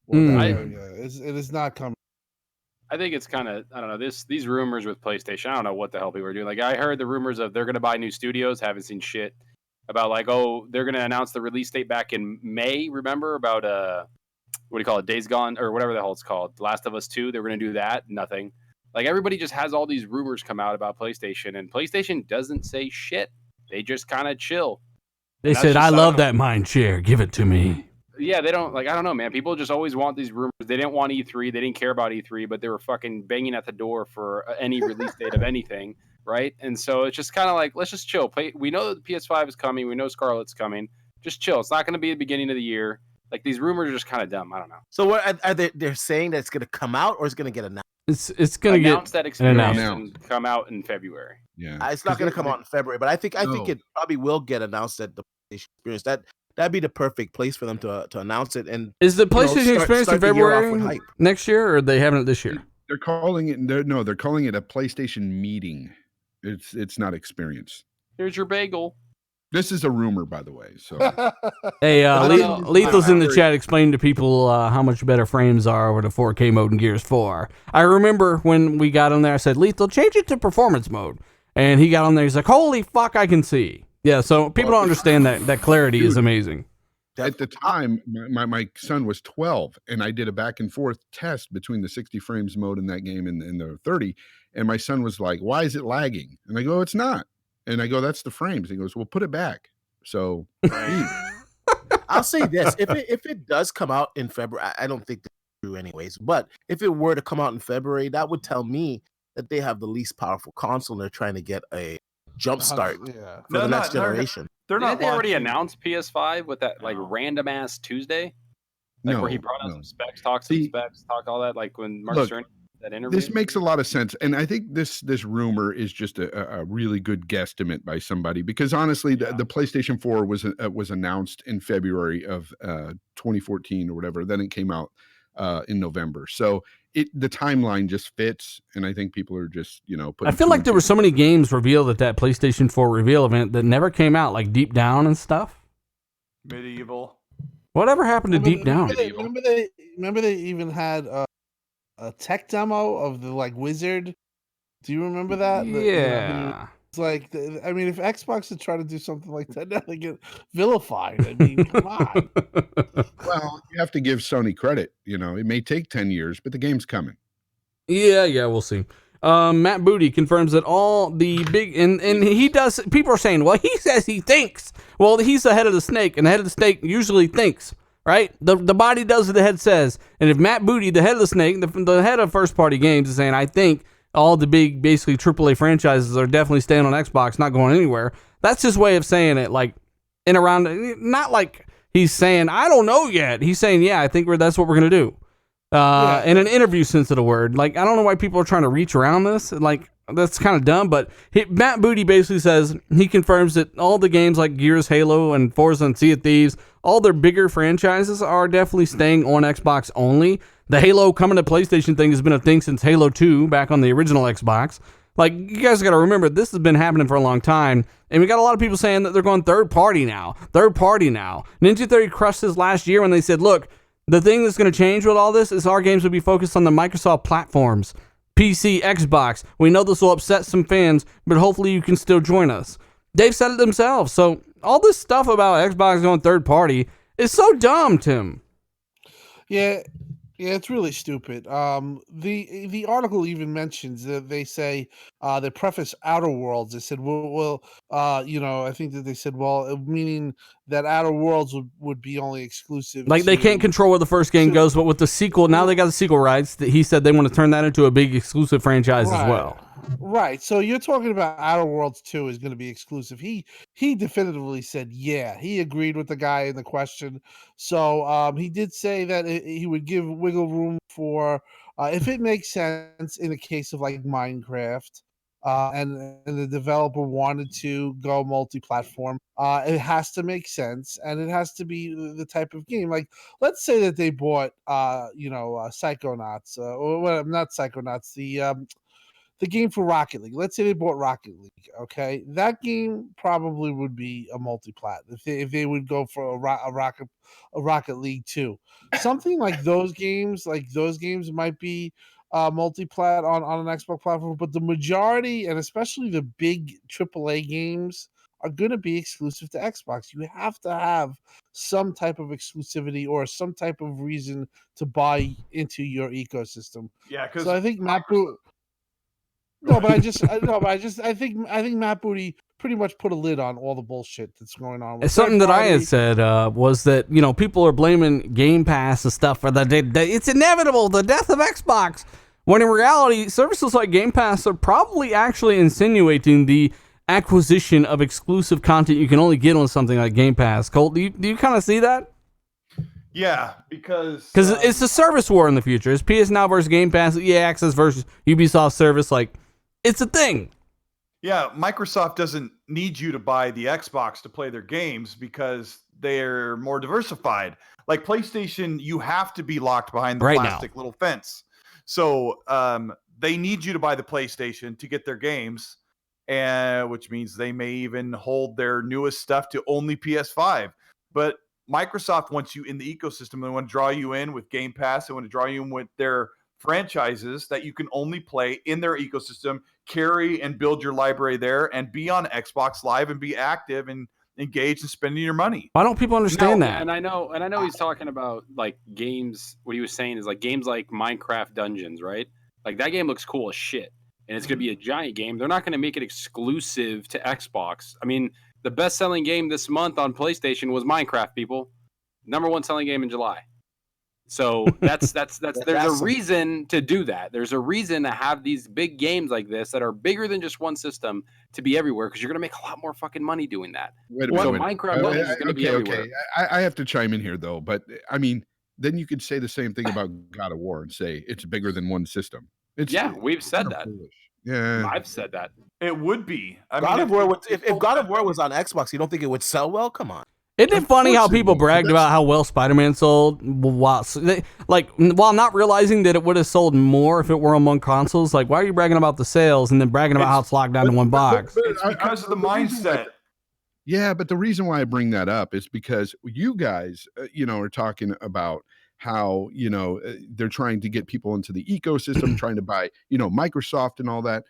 Well, that area it is not coming. I think it's kind of, I don't know, these rumors with PlayStation. I don't know what the hell people are doing. Like, I heard the rumors of they're going to buy new studios. Haven't seen shit about, like, oh, they're going to announce the release date back in May. Remember about what do you call it, Days Gone or whatever the hell it's called, Last of Us 2. They were going to do that. Nothing. Like, everybody just has all these rumors come out about PlayStation, and PlayStation doesn't say shit. They just kind of chill. They said, "I love that mind share. Give it to me." Yeah, they don't, like, I don't know, man. People just always want these rumors. They didn't want E3. They didn't care about E3, but they were fucking banging at the door for any release date of anything, right? And so it's just kind of like, let's just chill. We know that the PS5 is coming. We know Scarlett's coming. Just chill. It's not going to be the beginning of the year. Like, these rumors are just kind of dumb. I don't know. So what are they? They're saying that it's going to come out or it's going to get announced. It's going to get announced that experience and come out in February. Yeah, it's not going to come out in February, but I think it probably will get announced at the PlayStation Experience. That'd be the perfect place for them to announce it. And is the PlayStation Experience in February next year, or are they having it this year? They're calling it they're calling it a PlayStation meeting. It's not experience. Here's your bagel. This is a rumor, by the way. So, hey, Lethal's in the chat explaining to people how much better frames are with a 4K mode in Gears 4. I remember when we got on there, I said, Lethal, change it to performance mode. And he got on there, he's like, holy fuck, I can see. Yeah, so people don't understand that clarity is amazing. At the time, my son was 12, and I did a back and forth test between the 60 frames mode in that game and the 30. And my son was like, why is it lagging? And I go, it's not. And I go, that's the frames. He goes, well, put it back. So I'll say this: if it does come out in February, I don't think that's true anyways. But if it were to come out in February, that would tell me that they have the least powerful console. And they're trying to get a jump start for the next generation. They're not. Didn't they already announced PS5 with that like random ass Tuesday? Like where he brought out some specs, talk all that. Like when Mark Cerny. That interview? This makes a lot of sense, and I think this rumor is just a really good guesstimate by somebody, because honestly, the PlayStation 4 was announced in February of 2014 or whatever. Then it came out in November, so the timeline just fits, and I think people are just I feel like there were so many games revealed at that PlayStation 4 reveal event that never came out, like Deep Down and stuff. Medieval. Whatever happened to Deep Down? Remember they even had a tech demo of the Wizard. Do you remember that? Yeah. It's like, I mean, if Xbox had tried to do something like that, now they get vilified. I mean, come on. Well, you have to give Sony credit. It may take 10 years, but the game's coming. Yeah, we'll see. Matt Booty confirms that all the big and he does. People are saying, well, he says he thinks. Well, he's the head of the snake, and the head of the snake usually thinks. Right? The body does what the head says. And if Matt Booty, the head of the snake, the head of first party games, is saying, I think all the big, basically AAA franchises are definitely staying on Xbox, not going anywhere, that's his way of saying it, like, in around, not like he's saying, I don't know yet. He's saying, yeah, I think that's what we're going to do. In an interview sense of the word. Like, I don't know why people are trying to reach around this. Like, that's kind of dumb, but Matt Booty basically says he confirms that all the games like Gears, Halo, and Forza and Sea of Thieves, all their bigger franchises are definitely staying on Xbox only. The Halo coming to PlayStation thing has been a thing since Halo 2 back on the original Xbox. Like, you guys got to remember, this has been happening for a long time, and we got a lot of people saying that they're going third party now. Ninja Theory crushed this last year when they said, look, the thing that's going to change with all this is our games will be focused on the Microsoft platforms. PC, Xbox. We know this will upset some fans, but hopefully you can still join us. They've said it themselves. So all this stuff about Xbox going third party is so dumb, Tim. Yeah, it's really stupid. The article even mentions that they say they preface Outer Worlds. They said, well, I think that they said, well, meaning that Outer Worlds would be only exclusive. Like they can't control where the first game goes, but with the sequel, now they got the sequel rights. He said they want to turn that into a big exclusive franchise as well. Right. So you're talking about Outer Worlds 2 is going to be exclusive. He definitively said, yeah, he agreed with the guy in the question. So he did say that he would give wiggle room for if it makes sense in the case of like Minecraft. And the developer wanted to go multi-platform. It has to make sense, and it has to be the type of game. Like, let's say that they bought, Psychonauts, or well, not Psychonauts, the game for Rocket League. Let's say they bought Rocket League. Okay, that game probably would be a multi-plat if they would go for a Rocket League 2. Something like those games might be multi-plat on an Xbox platform, but the majority, and especially the big AAA games, are going to be exclusive to Xbox. You have to have some type of exclusivity or some type of reason to buy into your ecosystem. Yeah, because So I think Matt Booty. I think Matt Booty pretty much put a lid on all the bullshit that's going on. With Something that I had third-party. said was that people are blaming Game Pass and stuff for it's inevitable, the death of Xbox. When in reality, services like Game Pass are probably actually insinuating the acquisition of exclusive content you can only get on something like Game Pass. Colt, do you kind of see that? Yeah, because it's a service war in the future. It's PS Now versus Game Pass, EA Access versus Ubisoft service. Like, it's a thing. Yeah, Microsoft doesn't need you to buy the Xbox to play their games because they're more diversified. Like PlayStation, you have to be locked behind the Right plastic little fence. So they need you to buy the PlayStation to get their games, which means they may even hold their newest stuff to only PS5. But Microsoft wants you in the ecosystem. They want to draw you in with Game Pass. They want to draw you in with their franchises that you can only play in their ecosystem, carry and build your library there, and be on Xbox Live and be active and engaged in spending your money. Why don't people understand that? And I know he's talking about like games. What he was saying is like games like Minecraft Dungeons, right? Like that game looks cool as shit, and it's gonna be a giant game. They're not gonna make it exclusive to Xbox. I mean, the best-selling game this month on PlayStation was Minecraft. People, #1 selling game in July. So that's there's a reason to do that. There's a reason to have these big games like this that are bigger than just one system to be everywhere, because you're gonna make a lot more fucking money doing that. Wait a minute. Minecraft is gonna be everywhere. Okay. I have to chime in here though, but I mean, then you could say the same thing about God of War and say it's bigger than one system. We've said that. Foolish. Yeah, I've said that. It would be. I God mean, of War if God of War was on Xbox, you don't think it would sell well? Come on. Isn't it funny how people bragged about how well Spider-Man sold while not realizing that it would have sold more if it were among consoles? Like, why are you bragging about the sales and then bragging about how it's locked down in one box? It's because of the mindset. Yeah, but the reason why I bring that up is because you guys, are talking about how, they're trying to get people into the ecosystem, trying to buy, Microsoft and all that.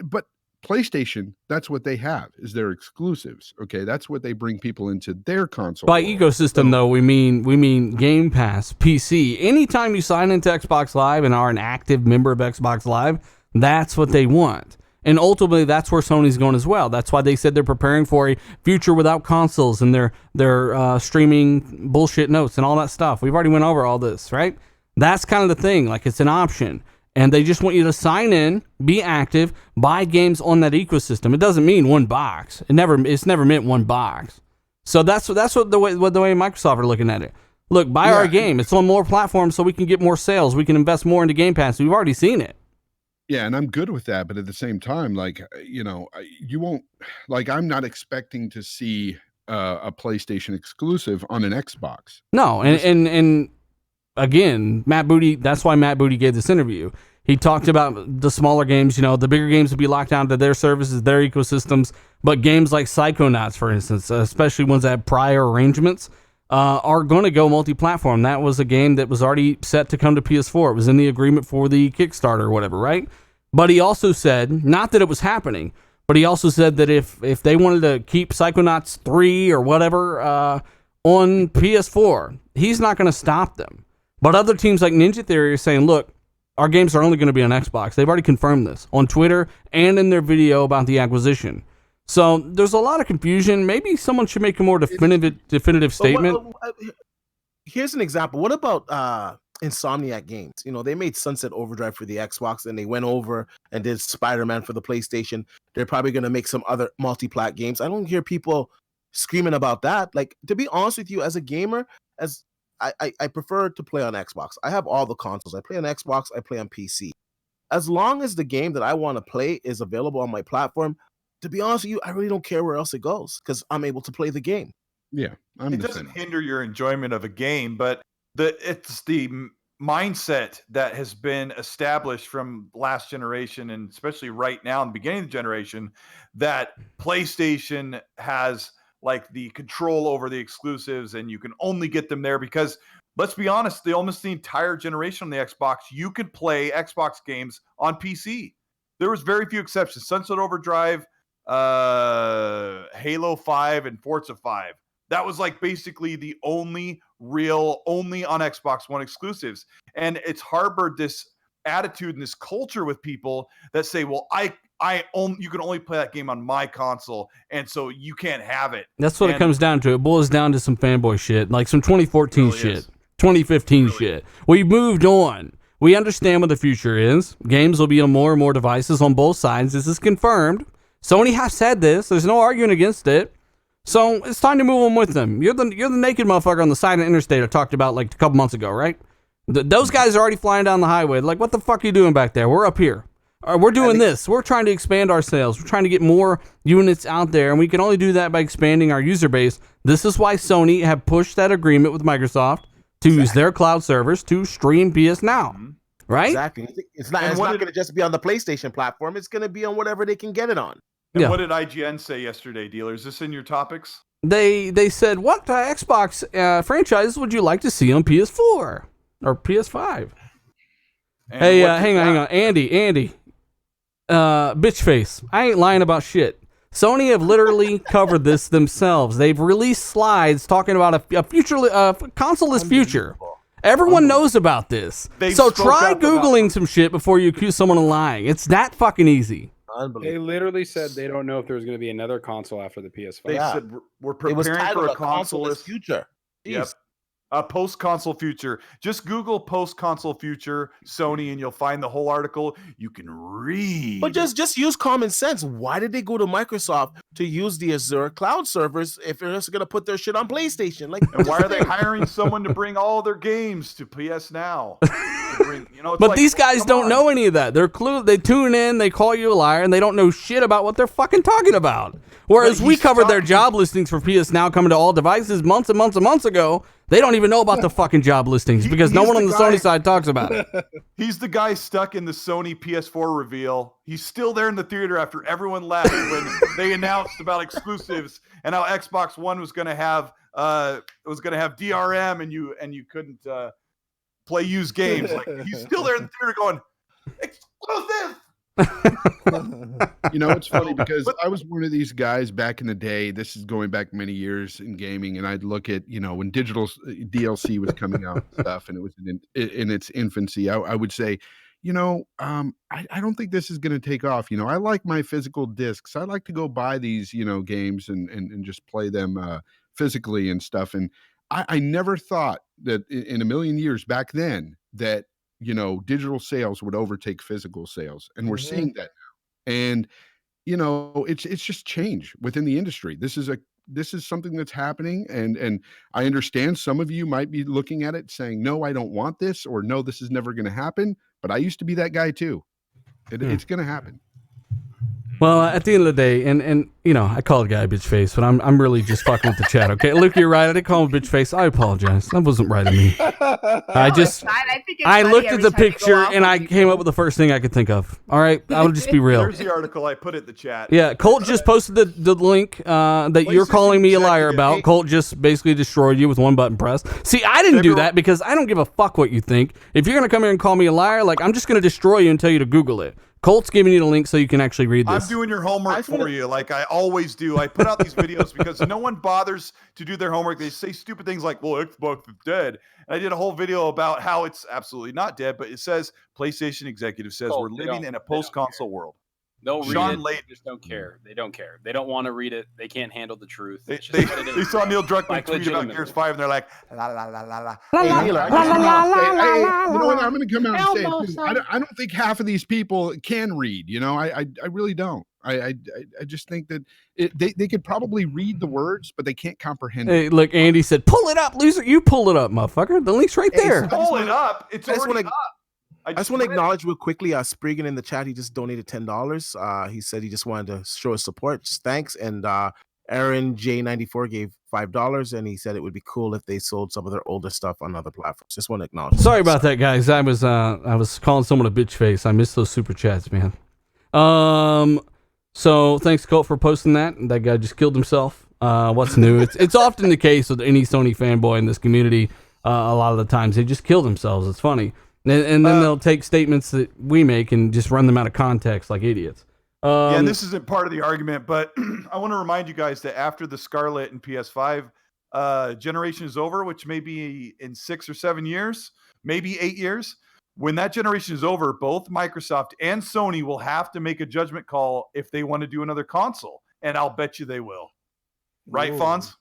But PlayStation, that's what they have, is their exclusives. Okay, that's what they bring people into their console. By ecosystem, though, we mean Game Pass, PC. Anytime you sign into Xbox Live and are an active member of Xbox Live, that's what they want. And ultimately, that's where Sony's going as well. That's why they said they're preparing for a future without consoles and they're streaming bullshit notes and all that stuff. We've already went over all this, right? That's kind of the thing. Like, it's an option. And they just want you to sign in, be active, buy games on that ecosystem. It doesn't mean one box. It's never meant one box. So that's what the way Microsoft are looking at it. Look, buy our game. It's on more platforms so we can get more sales. We can invest more into Game Pass. We've already seen it. Yeah, and I'm good with that. But at the same time, like, you won't, like, I'm not expecting to see a PlayStation exclusive on an Xbox. No, and again, Matt Booty, that's why Matt Booty gave this interview. He talked about the smaller games, the bigger games would be locked down to their services, their ecosystems, but games like Psychonauts, for instance, especially ones that have prior arrangements, are going to go multi-platform. That was a game that was already set to come to PS4. It was in the agreement for the Kickstarter or whatever, right? But he also said, not that it was happening, but he also said that if they wanted to keep Psychonauts 3 or whatever on PS4, he's not going to stop them. But other teams like Ninja Theory are saying, look, our games are only going to be on Xbox. They've already confirmed this on Twitter and in their video about the acquisition. So there's a lot of confusion. Maybe someone should make a more definitive statement. Here's an example. What about Insomniac Games? They made Sunset Overdrive for the Xbox, and they went over and did Spider-Man for the PlayStation. They're probably going to make some other multi-plat games. I don't hear people screaming about that. Like, to be honest with you, as a gamer, I prefer to play on Xbox. I have all the consoles. I play on Xbox. I play on PC. As long as the game that I want to play is available on my platform, to be honest with you, I really don't care where else it goes because I'm able to play the game. Yeah, it doesn't hinder your enjoyment of a game, but it's the mindset that has been established from last generation, and especially right now in the beginning of the generation, that PlayStation has like the control over the exclusives and you can only get them there because, let's be honest, almost the entire generation on the Xbox, you could play Xbox games on PC. There was very few exceptions. Sunset Overdrive, Halo 5, and Forza 5. That was like basically the only on Xbox One exclusives. And it's harbored this attitude and this culture with people that say, well, you can only play that game on my console, and so you can't have it. That's what it comes down to. It boils down to some fanboy shit, like some 2014 really shit, is. 2015 shit. We've moved on. We understand what the future is. Games will be on more and more devices on both sides. This is confirmed. Sony has said this. There's no arguing against it. So it's time to move on with them. You're the naked motherfucker on the side of the interstate I talked about like a couple months ago, right? Those guys are already flying down the highway. Like, what the fuck are you doing back there? We're up here. We're doing this. We're trying to expand our sales. We're trying to get more units out there, and we can only do that by expanding our user base. This is why Sony have pushed that agreement with Microsoft to use their cloud servers to stream PS Now, right? Exactly. It's not going to just be on the PlayStation platform. It's going to be on whatever they can get it on. And what did IGN say yesterday, dealer? Is this in your topics? They said, what Xbox franchises would you like to see on PS4 or PS5? And hey, hang on. Andy. Bitch face. I ain't lying about shit. Sony have literally covered this themselves. They've released slides talking about a future console-less future. Everyone knows about this. So try Googling some shit before you accuse someone of lying. It's that fucking easy. They literally said they don't know if there's going to be another console after the PS5. They said we're preparing for a console-less future. Yep. A post-console future. Just Google post-console future Sony and you'll find the whole article. You can read. But just use common sense. Why did they go to Microsoft to use the Azure cloud servers if they're just going to put their shit on PlayStation? Like, and why are they hiring someone to bring all their games to PS Now? But like, these guys don't know any of that. They tune in, they call you a liar, and they don't know shit about what they're fucking talking about. Whereas we covered their job listings for PS Now coming to all devices months and months and months ago. They don't even know about the fucking job listings because no one on the Sony side talks about it. He's the guy stuck in the Sony PS4 reveal. He's still there in the theater after everyone left when they announced about exclusives and how Xbox One was going to have DRM and you couldn't play used games. Like, he's still there in the theater going, exclusive. You know, it's funny because I was one of these guys back in the day. This is going back many years in gaming, and I'd look at, you know, when digital DLC was coming out and stuff, and it was in its infancy. I would say, you know, I don't think this is going to take off. You know, I like my physical discs. I like to go buy these, you know, games and just play them physically and stuff. And I never thought that in a million years back then that, you know, digital sales would overtake physical sales. And we're seeing that now. And, you know, it's just change within the industry. This is something that's happening. And I understand some of you might be looking at it saying, no, I don't want this, or no, this is never going to happen. But I used to be that guy too. It's going to happen. Well, at the end of the day, and you know, I call the guy a bitch face, but I'm really just fucking with the chat. Okay, Luke, you're right. I didn't call him a bitch face. I apologize. That wasn't right of me. I looked at the picture and I came up with the first thing I could think of. All right, I'll just be real. There's the article I put in the chat. Yeah, Colt just posted the link that you're calling me a liar about. Colt just basically destroyed you with one button press. See, I didn't do that because I don't give a fuck what you think. If you're gonna come here and call me a liar, like, I'm just gonna destroy you and tell you to Google it. Colt's giving you the link so you can actually read this. I'm doing your homework for you, like I always do. I put out these videos because no one bothers to do their homework. They say stupid things like, well, Xbox is dead. And I did a whole video about how it's absolutely not dead, but it says PlayStation executive says we're living in a post-console world. They'll read it. They just don't care. They don't care. They don't want to read it. They can't handle the truth. They saw Neil Druckmann tweet about Gears 5, and they're like, la la la la la. You know what? I'm going to come out and say, I don't think half of these people can read. You know, I really don't. I just think that they could probably read the words, but they can't comprehend it. Hey, look, Andy said, pull it up, loser. You pull it up, motherfucker. The link's right there. Pull it up. It's already up. I just want to acknowledge real quickly, Spriggan in the chat, he just donated $10. He said he just wanted to show his support. Just thanks. And Aaron J94 gave $5, and he said it would be cool if they sold some of their older stuff on other platforms. Just want to acknowledge. Sorry about that, guys. I was calling someone a bitch face. I missed those super chats, man. So thanks, Colt, for posting that. That guy just killed himself. What's new? It's often the case with any Sony fanboy in this community. A lot of the times they just kill themselves. It's funny, and then they'll take statements that we make and just run them out of context like idiots. Yeah, and this isn't part of the argument, but I want to remind you guys that after the Scarlett and PS5 generation is over, which may be in 6 or 7 years, maybe 8 years, when that generation is over, both Microsoft and Sony will have to make a judgment call if they want to do another console, and I'll bet you they will. Right, Whoa. Fonz?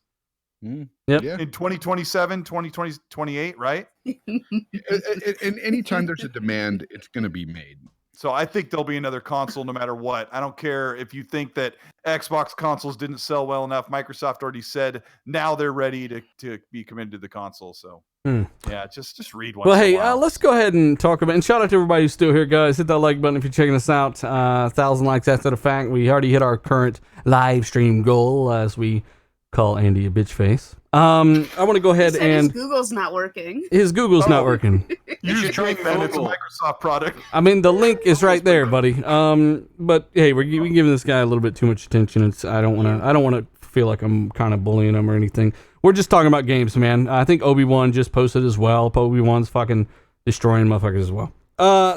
Yep. Yeah. In 2027, 2028, right? And anytime there's a demand, it's going to be made. So I think there'll be another console no matter what. I don't care if you think that Xbox consoles didn't sell well enough. Microsoft already said now they're ready to be committed to the console. So yeah, just read one. Well, hey, let's go ahead and talk about, and shout out to everybody who's still here, guys. Hit that like button if you're checking us out. 1,000 likes after the fact. We already hit our current live stream goal, as we call Andy a bitch face. I want to go ahead and... His Google's not working. His Google's not working. Use Druckmann. It's a Microsoft product. I mean, the link is right there, buddy. But hey, we're giving this guy a little bit too much attention. I don't want to feel like I'm kind of bullying him or anything. We're just talking about games, man. I think Obi-Wan just posted as well. Obi-Wan's fucking destroying motherfuckers as well.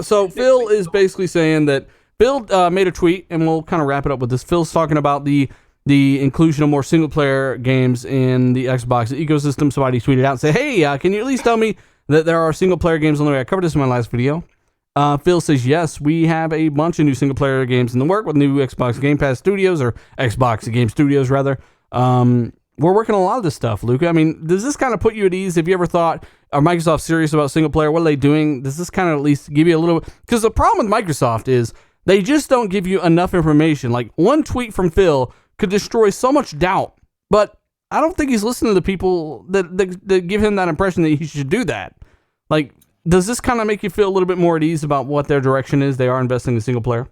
So Phil is basically saying that Phil made a tweet, and we'll kind of wrap it up with this. Phil's talking about the inclusion of more single-player games in the Xbox ecosystem. Somebody tweeted out and said, hey, can you at least tell me that there are single-player games on the way? I covered this in my last video. Phil says, yes, we have a bunch of new single-player games in the work with new Xbox Game Pass Studios, or Xbox Game Studios, rather. We're working on a lot of this stuff, Luca. I mean, does this kind of put you at ease? Have you ever thought, are Microsoft serious about single-player? What are they doing? Does this kind of at least give you a little... Because the problem with Microsoft is they just don't give you enough information. Like, one tweet from Phil could destroy so much doubt, but I don't think he's listening to the people that give him that impression that he should do that. Like, does this kind of make you feel a little bit more at ease about what their direction is? They are investing in single player.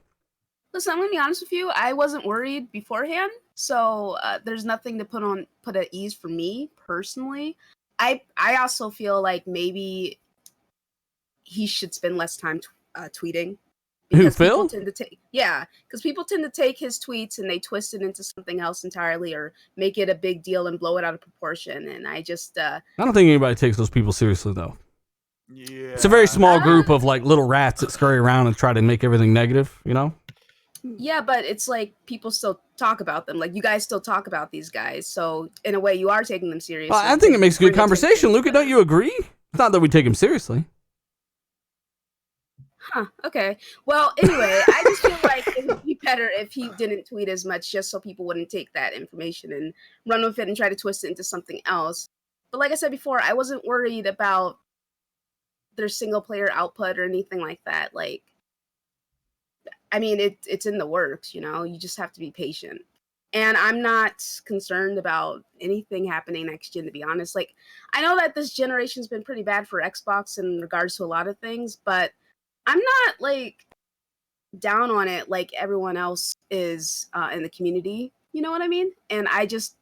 Listen, I'm gonna be honest with you. I wasn't worried beforehand, so there's nothing to put at ease for me personally. I also feel like maybe he should spend less time tweeting. Who, Phil? Because people tend to take his tweets and they twist it into something else entirely, or make it a big deal and blow it out of proportion. And I just I don't think anybody takes those people seriously, though. Yeah, it's a very small group of like little rats that scurry around and try to make everything negative, you know? Yeah, but it's like people still talk about them. Like, you guys still talk about these guys, so in a way you are taking them seriously. I think it makes good conversation. Luca, don't you agree? It's not that we take him seriously. Huh, okay. Well, anyway, I just feel like it would be better if he didn't tweet as much, just so people wouldn't take that information and run with it and try to twist it into something else. But like I said before, I wasn't worried about their single player output or anything like that. Like, I mean, it's in the works, you know? You just have to be patient. And I'm not concerned about anything happening next gen, to be honest. Like, I know that this generation's been pretty bad for Xbox in regards to a lot of things, but I'm not, like, down on it like everyone else is in the community. You know what I mean? And I just,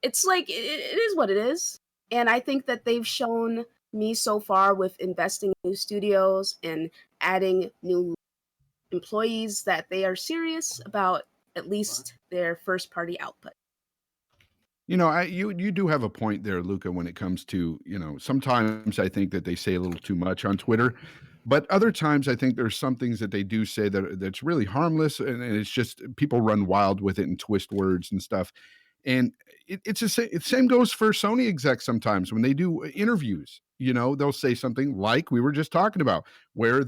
it's like, it is what it is. And I think that they've shown me so far with investing in new studios and adding new employees that they are serious about at least their first party output. You know, you do have a point there, Luca, when it comes to, you know, sometimes I think that they say a little too much on Twitter, but other times I think there's some things that they do say that's really harmless, and it's just people run wild with it and twist words and stuff. And it's the same goes for Sony execs sometimes when they do interviews. You know, they'll say something like we were just talking about, where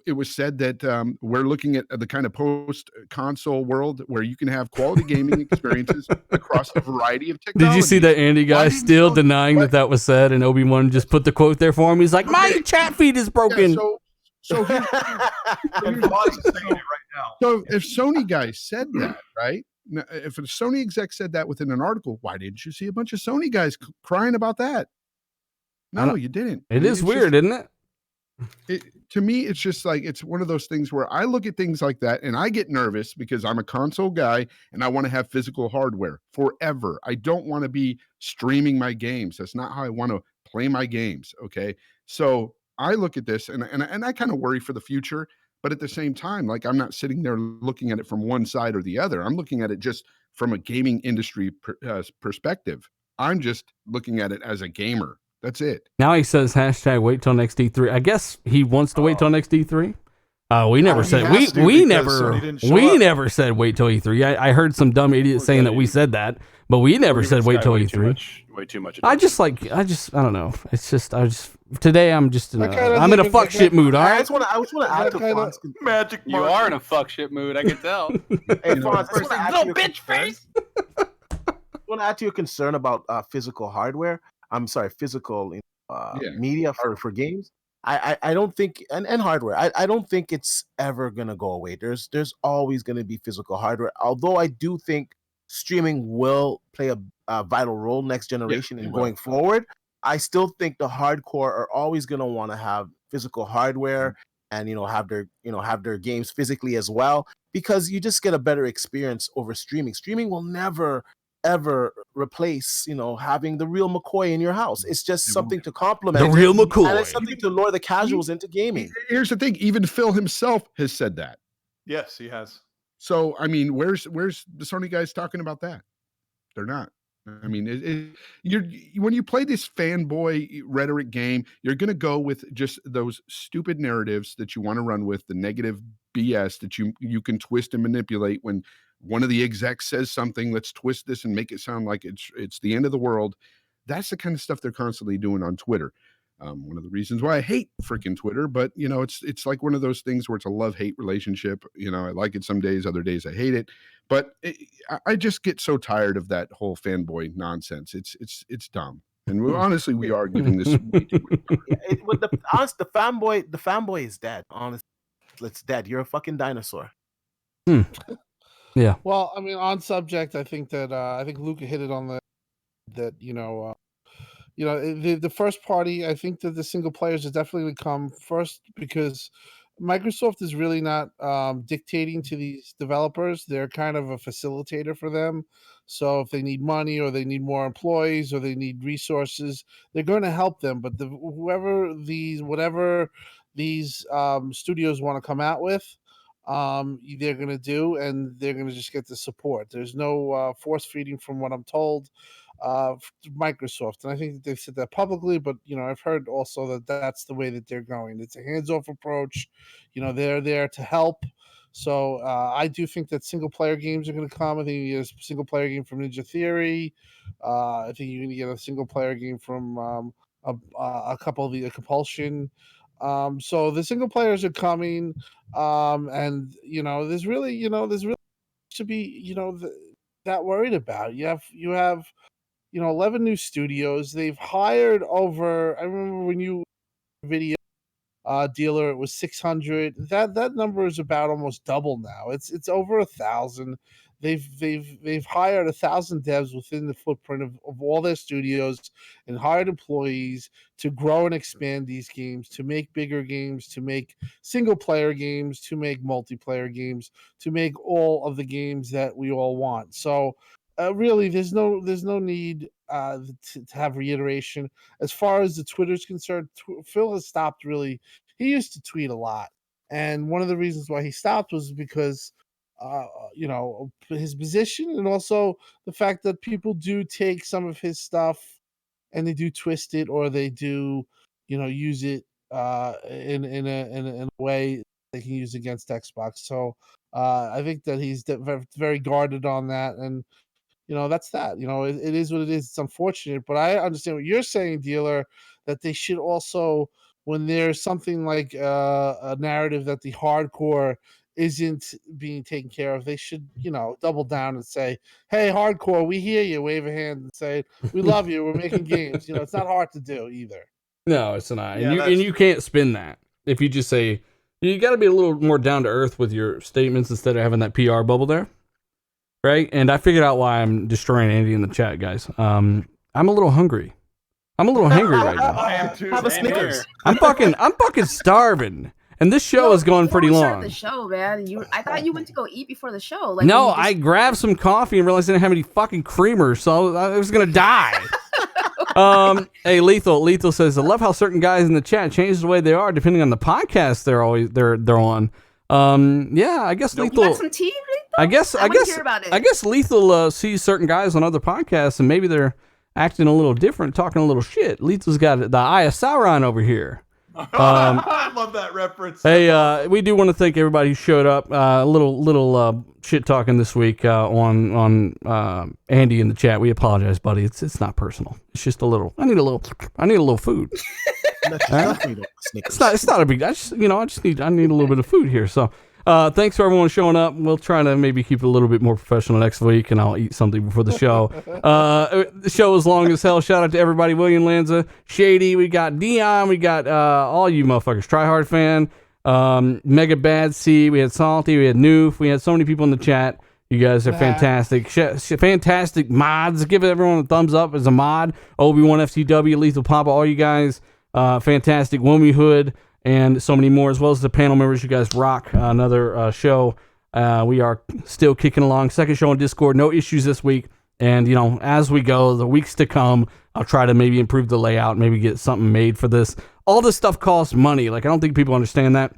it was said that we're looking at the kind of post-console world where you can have quality gaming experiences across a variety of technologies. Did you see that Andy guy still denying that was said, and Obi-Wan just put the quote there for him? He's like, my chat feed is broken. Yeah, so if Sony guys said that, right? Now, if a Sony exec said that within an article, why didn't you see a bunch of Sony guys crying about that? No, you didn't. It is weird, isn't it? to me, it's just like, it's one of those things where I look at things like that and I get nervous because I'm a console guy and I want to have physical hardware forever. I don't want to be streaming my games. That's not how I want to play my games. Okay. So I look at this and I kind of worry for the future, but at the same time, like, I'm not sitting there looking at it from one side or the other. I'm looking at it just from a gaming industry perspective. I'm just looking at it as a gamer. That's it. Now he says hashtag wait till next E3. I guess he wants to wait till next E3. We never said we never said wait till E3. I heard some dumb idiot saying that we said that, but we never said wait till E3. Way too much. I don't know. It's just today I'm just in I'm in a fuck shit mood. All right. I just want to add to Fonz. Magic. You are in a fuck shit mood. I can tell. Hey, Fonz, Little bitch face. I want to add to your concern about physical hardware. I'm sorry, physical media for games. I don't think and hardware. I don't think it's ever gonna go away. There's always gonna be physical hardware. Although I do think streaming will play a vital role next generation and going forward. I still think the hardcore are always gonna want to have physical hardware and have their games physically as well, because you just get a better experience over streaming. Streaming will never ever replace having the real McCoy in your house. It's just something to complement the real McCoy, and it's something to lure the casuals into gaming. Here's the thing, even Phil himself has said that. Yes, he has. So I mean, where's the Sony guys talking about that? They're not. I mean, when you play this fanboy rhetoric game, you're going to go with just those stupid narratives that you want to run with, the negative BS that you can twist and manipulate. When one of the execs says something, let's twist this and make it sound like it's the end of the world. That's the kind of stuff they're constantly doing on Twitter. One of the reasons why I hate freaking Twitter, but it's like one of those things where it's a love-hate relationship. I like it some days, other days I hate it, but I just get so tired of that whole fanboy nonsense. It's dumb. And honestly, we are giving this way too much time. The fanboy is dead. Honestly, it's dead. You're a fucking dinosaur. Yeah. Well, I mean, on subject, I think that Luca hit it on the first party. I think that the single players is definitely going to come first, because Microsoft is really not dictating to these developers. They're kind of a facilitator for them. So if they need money or they need more employees or they need resources, they're going to help them. But whatever these studios want to come out with, they're going to do, and they're going to just get the support. There's no force feeding, from what I'm told, Microsoft. And I think that they've said that publicly, but I've heard also that that's the way that they're going. It's a hands-off approach. They're there to help. So I do think that single player games are going to come. I think you get a single player game from Ninja Theory. I think you're going to get a single player game from a couple of the Compulsion. So the single players are coming, and there's really to be that worried about. You have 11 new studios. They've hired over. I remember when you video dealer, it was 600. That number is about almost double now. It's over 1,000. They've hired 1,000 devs within the footprint of all their studios, and hired employees to grow and expand these games, to make bigger games, to make single player games, to make multiplayer games, to make all of the games that we all want. So really, there's no need to have reiteration. As far as the Twitter's concerned, Phil has stopped really. He used to tweet a lot, and one of the reasons why he stopped was because his position, and also the fact that people do take some of his stuff and they do twist it, or they do use it in a way they can use against Xbox. So I think that he's very guarded on that, and that's that. It is what it is. It's unfortunate, but I understand what you're saying, Dealer, that they should also, when there's something like a narrative that the hardcore isn't being taken care of, they should, double down and say, hey, hardcore, we hear you. Wave a hand and say, we love you. We're making games. It's not hard to do either. No, it's not. And you can't spin that. If you just say, you got to be a little more down to earth with your statements instead of having that PR bubble there. Right? And I figured out why I'm destroying Andy in the chat, guys. I'm a little hungry. I'm a little hangry right now. I am too. Have a Snickers. I'm fucking starving. And this show is going pretty long. The show, man. I thought you went to go eat before the show. Like, no, I grabbed some coffee and realized I didn't have any fucking creamer, so I was gonna die. Hey, Lethal says, I love how certain guys in the chat change the way they are depending on the podcast they're on. Yeah, I guess Lethal. You got some tea, Lethal? I guess hear about it. I guess Lethal sees certain guys on other podcasts and maybe they're acting a little different, talking a little shit. Lethal's got the Eye of Sauron over here. I love that reference. Hey, we do want to thank everybody who showed up. A little shit talking this week on Andy in the chat. We apologize, buddy. It's not personal. It's just a little. I need a little food. It's not a big. I need a little bit of food here. So, thanks for everyone showing up. We'll try to maybe keep it a little bit more professional next week, and I'll eat something before the show. The show is long as hell. Shout out to everybody: William Lanza, Shady. We got Dion. We got all you motherfuckers. Tryhard Fan, Mega Bad C. We had Salty. We had Noof. We had so many people in the chat. You guys are fantastic. Fantastic mods. Give everyone a thumbs up as a mod. Obi-Wan FTW, Lethal Papa, all you guys. Fantastic. Womi Hood. And so many more, as well as the panel members. You guys rock. Another show. We are still kicking along. Second show on Discord. No issues this week. And, as we go, the weeks to come, I'll try to maybe improve the layout, maybe get something made for this. All this stuff costs money. Like, I don't think people understand that.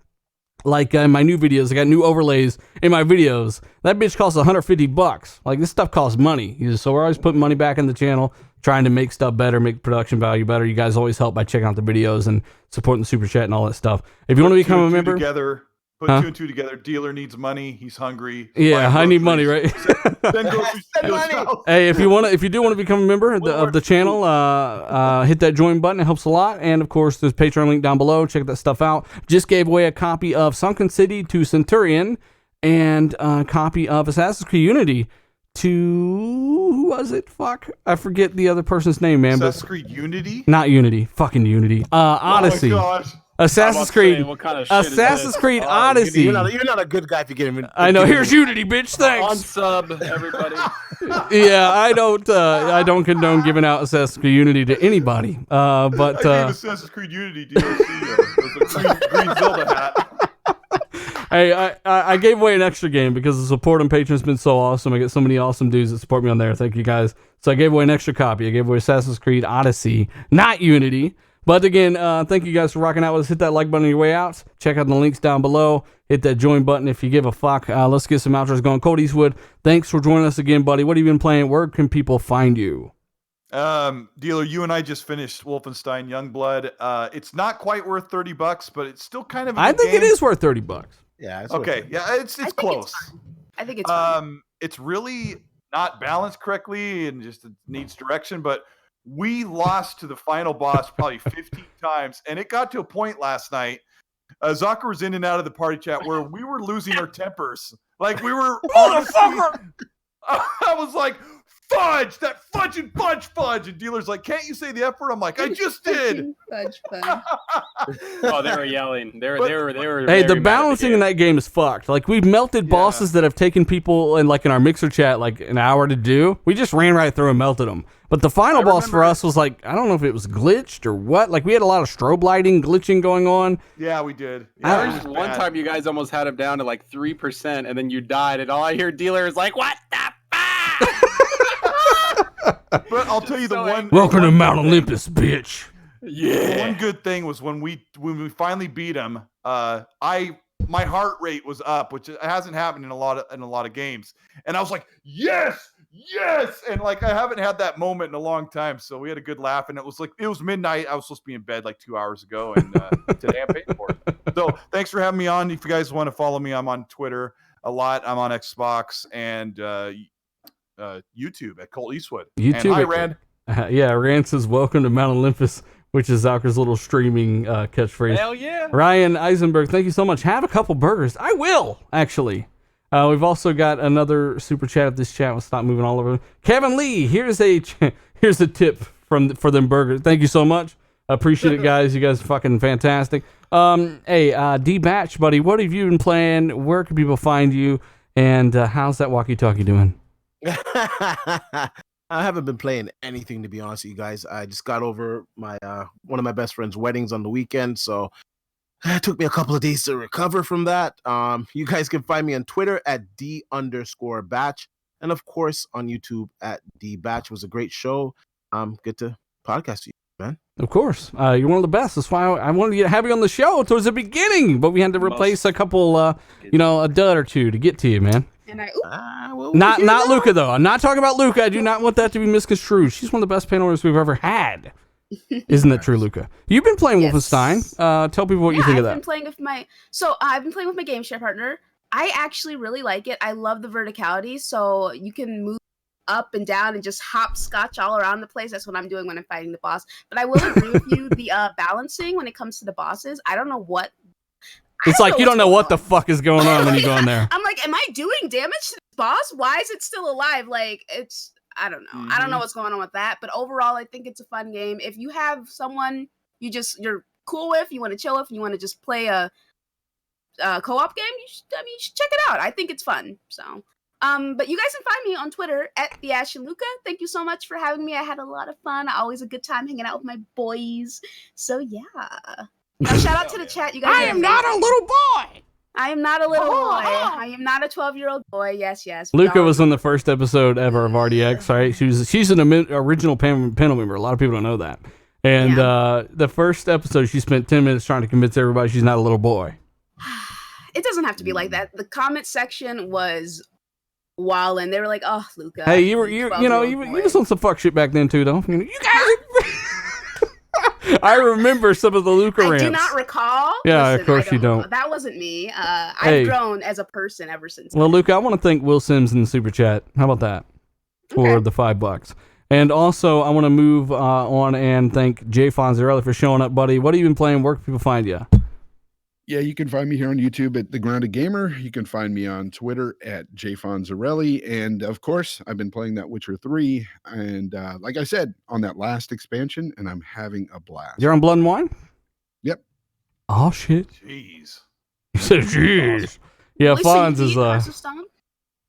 Like, in my new videos, I got new overlays in my videos. That bitch costs $150. Like, this stuff costs money. So we're always putting money back in the channel, trying to make stuff better, make production value better. You guys always help by checking out the videos and supporting the super chat and all that stuff. If you want to become a member, put 2 and 2 together. Dealer needs money. He's hungry. Yeah, I need money, right? Send groceries to Dealer's house. Hey, if you do want to become a member of the channel, hit that join button. It helps a lot. And of course, there's Patreon link down below. Check that stuff out. Just gave away a copy of Sunken City to Centurion and a copy of Assassin's Creed Unity to, who was it? Fuck, I forget the other person's name, man. Assassin's Creed Unity? Not Unity. Fucking Unity. Odyssey. Oh my gosh. Assassin's Creed. What kind of shit Assassin's Creed Odyssey. You're not a good guy if you get him in. I know. Here's Unity, bitch. Thanks. On sub, everybody. Yeah, I don't condone giving out Assassin's Creed Unity to anybody. But I gave Assassin's Creed Unity DLC. Green Zelda hat. Hey, I gave away an extra game because the support on Patreon has been so awesome. I get so many awesome dudes that support me on there. Thank you guys. So I gave away an extra copy. I gave away Assassin's Creed Odyssey, not Unity. But again, thank you guys for rocking out with us. Hit that like button on your way out. Check out the links down below. Hit that join button if you give a fuck. Let's get some outros going. Cody Eastwood, thanks for joining us again, buddy. What have you been playing? Where can people find you? Dealer, you and I just finished Wolfenstein Youngblood. It's not quite worth $30, but it's still kind of a I think game. It is worth $30. Yeah. It's Okay. Yeah, it's close. I think it's fine. It's really not balanced correctly and just it needs direction, but we lost to the final boss probably 15 times, and it got to a point last night. Zucker was in and out of the party chat where we were losing our tempers. Like we were motherfucker. I was like, fudge, that fudge. And Dealer's like, can't you say the F word? I'm like, I just did. Fudge. Oh, they were yelling. They were. Hey, the balancing in that game is fucked. Like we've melted bosses that have taken people in our mixer chat like an hour to do. We just ran right through and melted them. But the final boss for us was like, I don't know if it was glitched or what. Like we had a lot of strobe lighting, glitching going on. Yeah, we did. Yeah, there was one time you guys almost had him down to like 3%, and then you died, and all I hear Dealer is like, "What the fuck?" But I'll tell you the one. Welcome to Mount Olympus, bitch. Yeah. The one good thing was when we finally beat him. My heart rate was up, which hasn't happened in a lot of games, and I was like, yes. And like I haven't had that moment in a long time, so we had a good laugh, and it was midnight. I was supposed to be in bed like 2 hours ago, and today I'm paying for it. So thanks for having me on. If you guys want to follow me, I'm on Twitter a lot. I'm on Xbox and YouTube at Colt Eastwood. YouTube. And hi, Rand. Yeah, Rand says welcome to Mount Olympus, which is Zucker's little streaming catchphrase. Hell yeah. Ryan Eisenberg, thank you so much. Have a couple burgers. I will actually. We've also got another super chat. If this chat will stop moving all over. Kevin Lee, here's a tip for them burgers. Thank you so much. Appreciate it, guys. You guys are fucking fantastic. Hey, D Batch, buddy, what have you been playing? Where can people find you? And how's that walkie-talkie doing? I haven't been playing anything, to be honest with you guys. I just got over my one of my best friend's weddings on the weekend, so It took me a couple of days to recover from that. You guys can find me on Twitter at D_batch. And of course on YouTube at DBatch. It was a great show. Good to podcast you, man. Of course. You're one of the best. That's why I wanted to have you on the show towards the beginning, but we had to replace a couple, a dud or two to get to you, man. And Not Luca, though. I'm not talking about Luca. I do not want that to be misconstrued. She's one of the best panelists we've ever had. Isn't that true, Luca? You've been playing Wolfenstein. Tell people what you think of that. I've been playing with my game share partner. I actually really like it. I love the verticality, so you can move up and down and just hopscotch all around the place. That's what I'm doing when I'm fighting the boss. But I will agree with you, the balancing when it comes to the bosses, I don't know what. It's like you don't know what the fuck is going on when you go in there. I'm like, am I doing damage to this boss? Why is it still alive? Like, I don't know. I don't know what's going on with that. But overall, I think it's a fun game. If you have someone you're cool with, you want to chill with, you want to just play a co-op game, you should check it out. I think it's fun. So, but you guys can find me on Twitter at the Ash and Luca. Thank you so much for having me. I had a lot of fun. Always a good time hanging out with my boys. So yeah. Shout out to the chat. You guys. I am not a little boy. I am not a little boy. I am not a 12-year-old boy. Yes. Luca was on the first episode ever of RDX, right? She's an original panel member. A lot of people don't know that. And the first episode, she spent 10 minutes trying to convince everybody she's not a little boy. It doesn't have to be like that. The comment section was wild, and they were like, "Oh, Luca." Hey, you was on some fuck shit back then too, though. You guys. I remember some of the Luca rants. I do not recall. Yeah, of course you don't. That wasn't me. I've grown as a person ever since. Well, Luca, I want to thank Will Sims in the super chat. How about that? For the $5. And also, I want to move on and thank Jay Fonzarelli for showing up, buddy. What have you been playing? Where can people find you? Yeah, you can find me here on YouTube at The Grounded Gamer. You can find me on Twitter at jfonzarelli. And of course, I've been playing that Witcher 3. And like I said, on that last expansion, and I'm having a blast. You're on Blood and Wine? Yep. Oh, shit. Jeez. You said jeez. Yeah, Fonz is...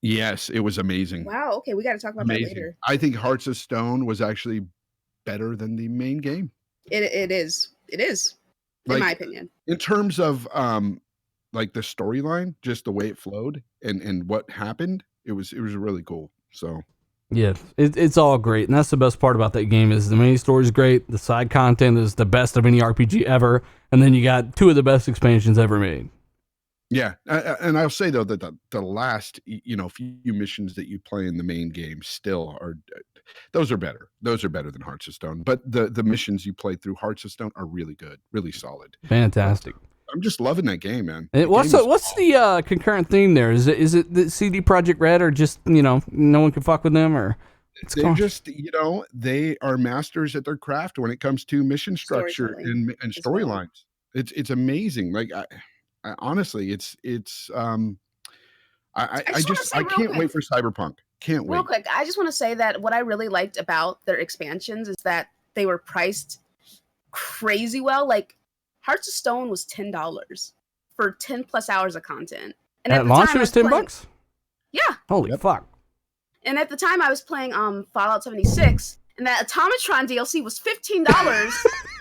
Yes, it was amazing. Wow, okay, we got to talk about that later. I think Hearts of Stone was actually better than the main game. It is. In my opinion. In terms of like the storyline, just the way it flowed and what happened, it was really cool. So yeah, it's all great, and that's the best part about that game is the main story is great, the side content is the best of any RPG ever, and then you got two of the best expansions ever made. Yeah, and I'll say though that the last few missions that you play in the main game still are. Those are better. Those are better than Hearts of Stone. But the missions you play through Hearts of Stone are really good, really solid. Fantastic. I'm just loving that game, man. What's the concurrent theme there? Is it the CD Projekt Red, or just no one can fuck with them, or they're just they are masters at their craft when it comes to mission structure and storylines. It's amazing. Like I honestly, I can't wait for Cyberpunk. Can't wait. Real quick, I just want to say that what I really liked about their expansions is that they were priced crazy well. Like Hearts of Stone was $10 for 10 plus hours of content. And at launch it was $10? Yeah. Holy fuck. And at the time I was playing Fallout 76, and that Automatron DLC was $15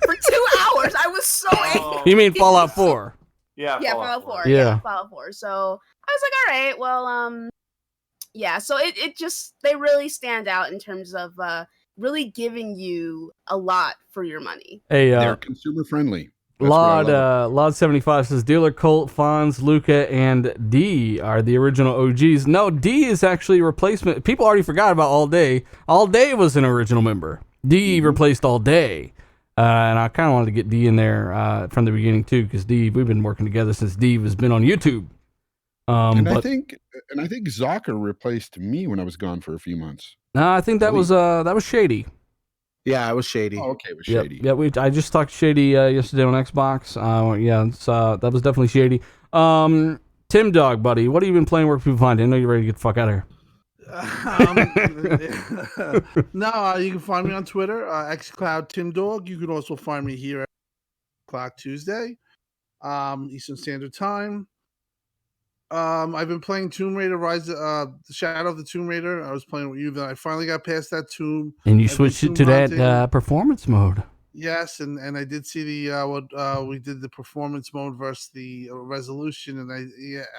for 2 hours. I was so angry. You mean Fallout 4? Yeah, Fallout 4. Yeah. Yeah, Fallout 4. So I was like, all right, well, yeah, so it just, they really stand out in terms of really giving you a lot for your money. Hey, they're consumer friendly. Lod 75 says Dealer, Colt, Fonz, Luca, and D are the original OGs. No, D is actually a replacement. People already forgot about All Day. All Day was an original member. D replaced All Day. And I kind of wanted to get D in there from the beginning too, because D, we've been working together since D has been on YouTube. I think Zocker replaced me when I was gone for a few months. No, I think that was Shady. Yeah, it was Shady. Oh, okay, it was Shady. Yeah, I just talked to Shady yesterday on Xbox. That was definitely Shady. Tim Dog, buddy, what have you been playing? Where can people find you? I know you're ready to get the fuck out of here. No, you can find me on Twitter, xCloud Tim Dog. You can also find me here at Clock Tuesday, Eastern Standard Time. I've been playing Tomb Raider the Shadow of the Tomb Raider. I was playing with you, then I finally got past that tomb. And you switched it to that performance mode. Yes, and I did see the what we did the performance mode versus the resolution, and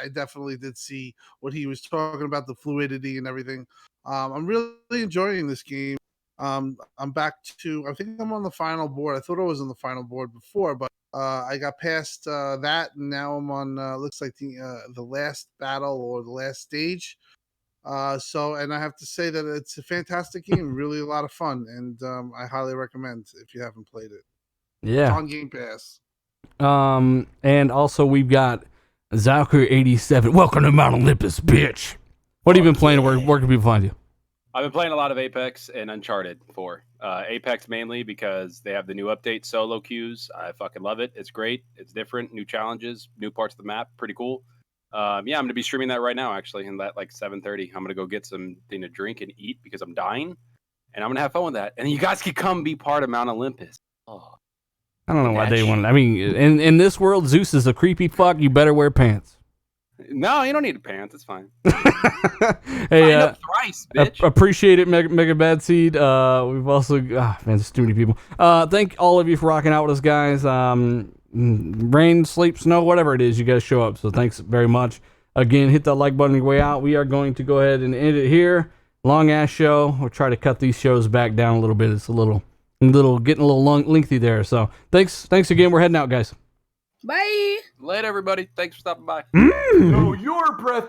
I definitely did see what he was talking about, the fluidity and everything. I'm really enjoying this game. I'm back to, I think I'm on the final board. I thought I was on the final board before, but I got past that, and now I'm on looks like the last battle or the last stage. And I have to say that it's a fantastic game, really a lot of fun, and I highly recommend if you haven't played it. It's Yeah. on Game Pass. And also we've got Zalker87. Welcome to Mount Olympus, bitch. What have you been playing? Where can people find you? I've been playing a lot of Apex and Uncharted 4. Apex mainly because they have the new update, solo queues. I fucking love it. It's great. It's different. New challenges, new parts of the map. Pretty cool. Yeah, I'm going to be streaming that right now, actually, in that like 7:30. I'm going to go get something to drink and eat because I'm dying. And I'm going to have fun with that. And you guys can come be part of Mount Olympus. Oh, I don't know why they want. I mean, in this world, Zeus is a creepy fuck. You better wear pants. No, you don't need pants. It's fine. Hey, thrice, bitch. Appreciate it, Mega Bad Seed. We've also, man, there's too many people. Thank all of you for rocking out with us, guys. Rain, sleep, snow, whatever it is, you guys show up. So thanks very much. Again, hit that like button on your way out. We are going to go ahead and end it here. Long ass show. We'll try to cut these shows back down a little bit. It's getting a little lengthy there. So thanks again. We're heading out, guys. Bye. Later, everybody. Thanks for stopping by. No, your breath.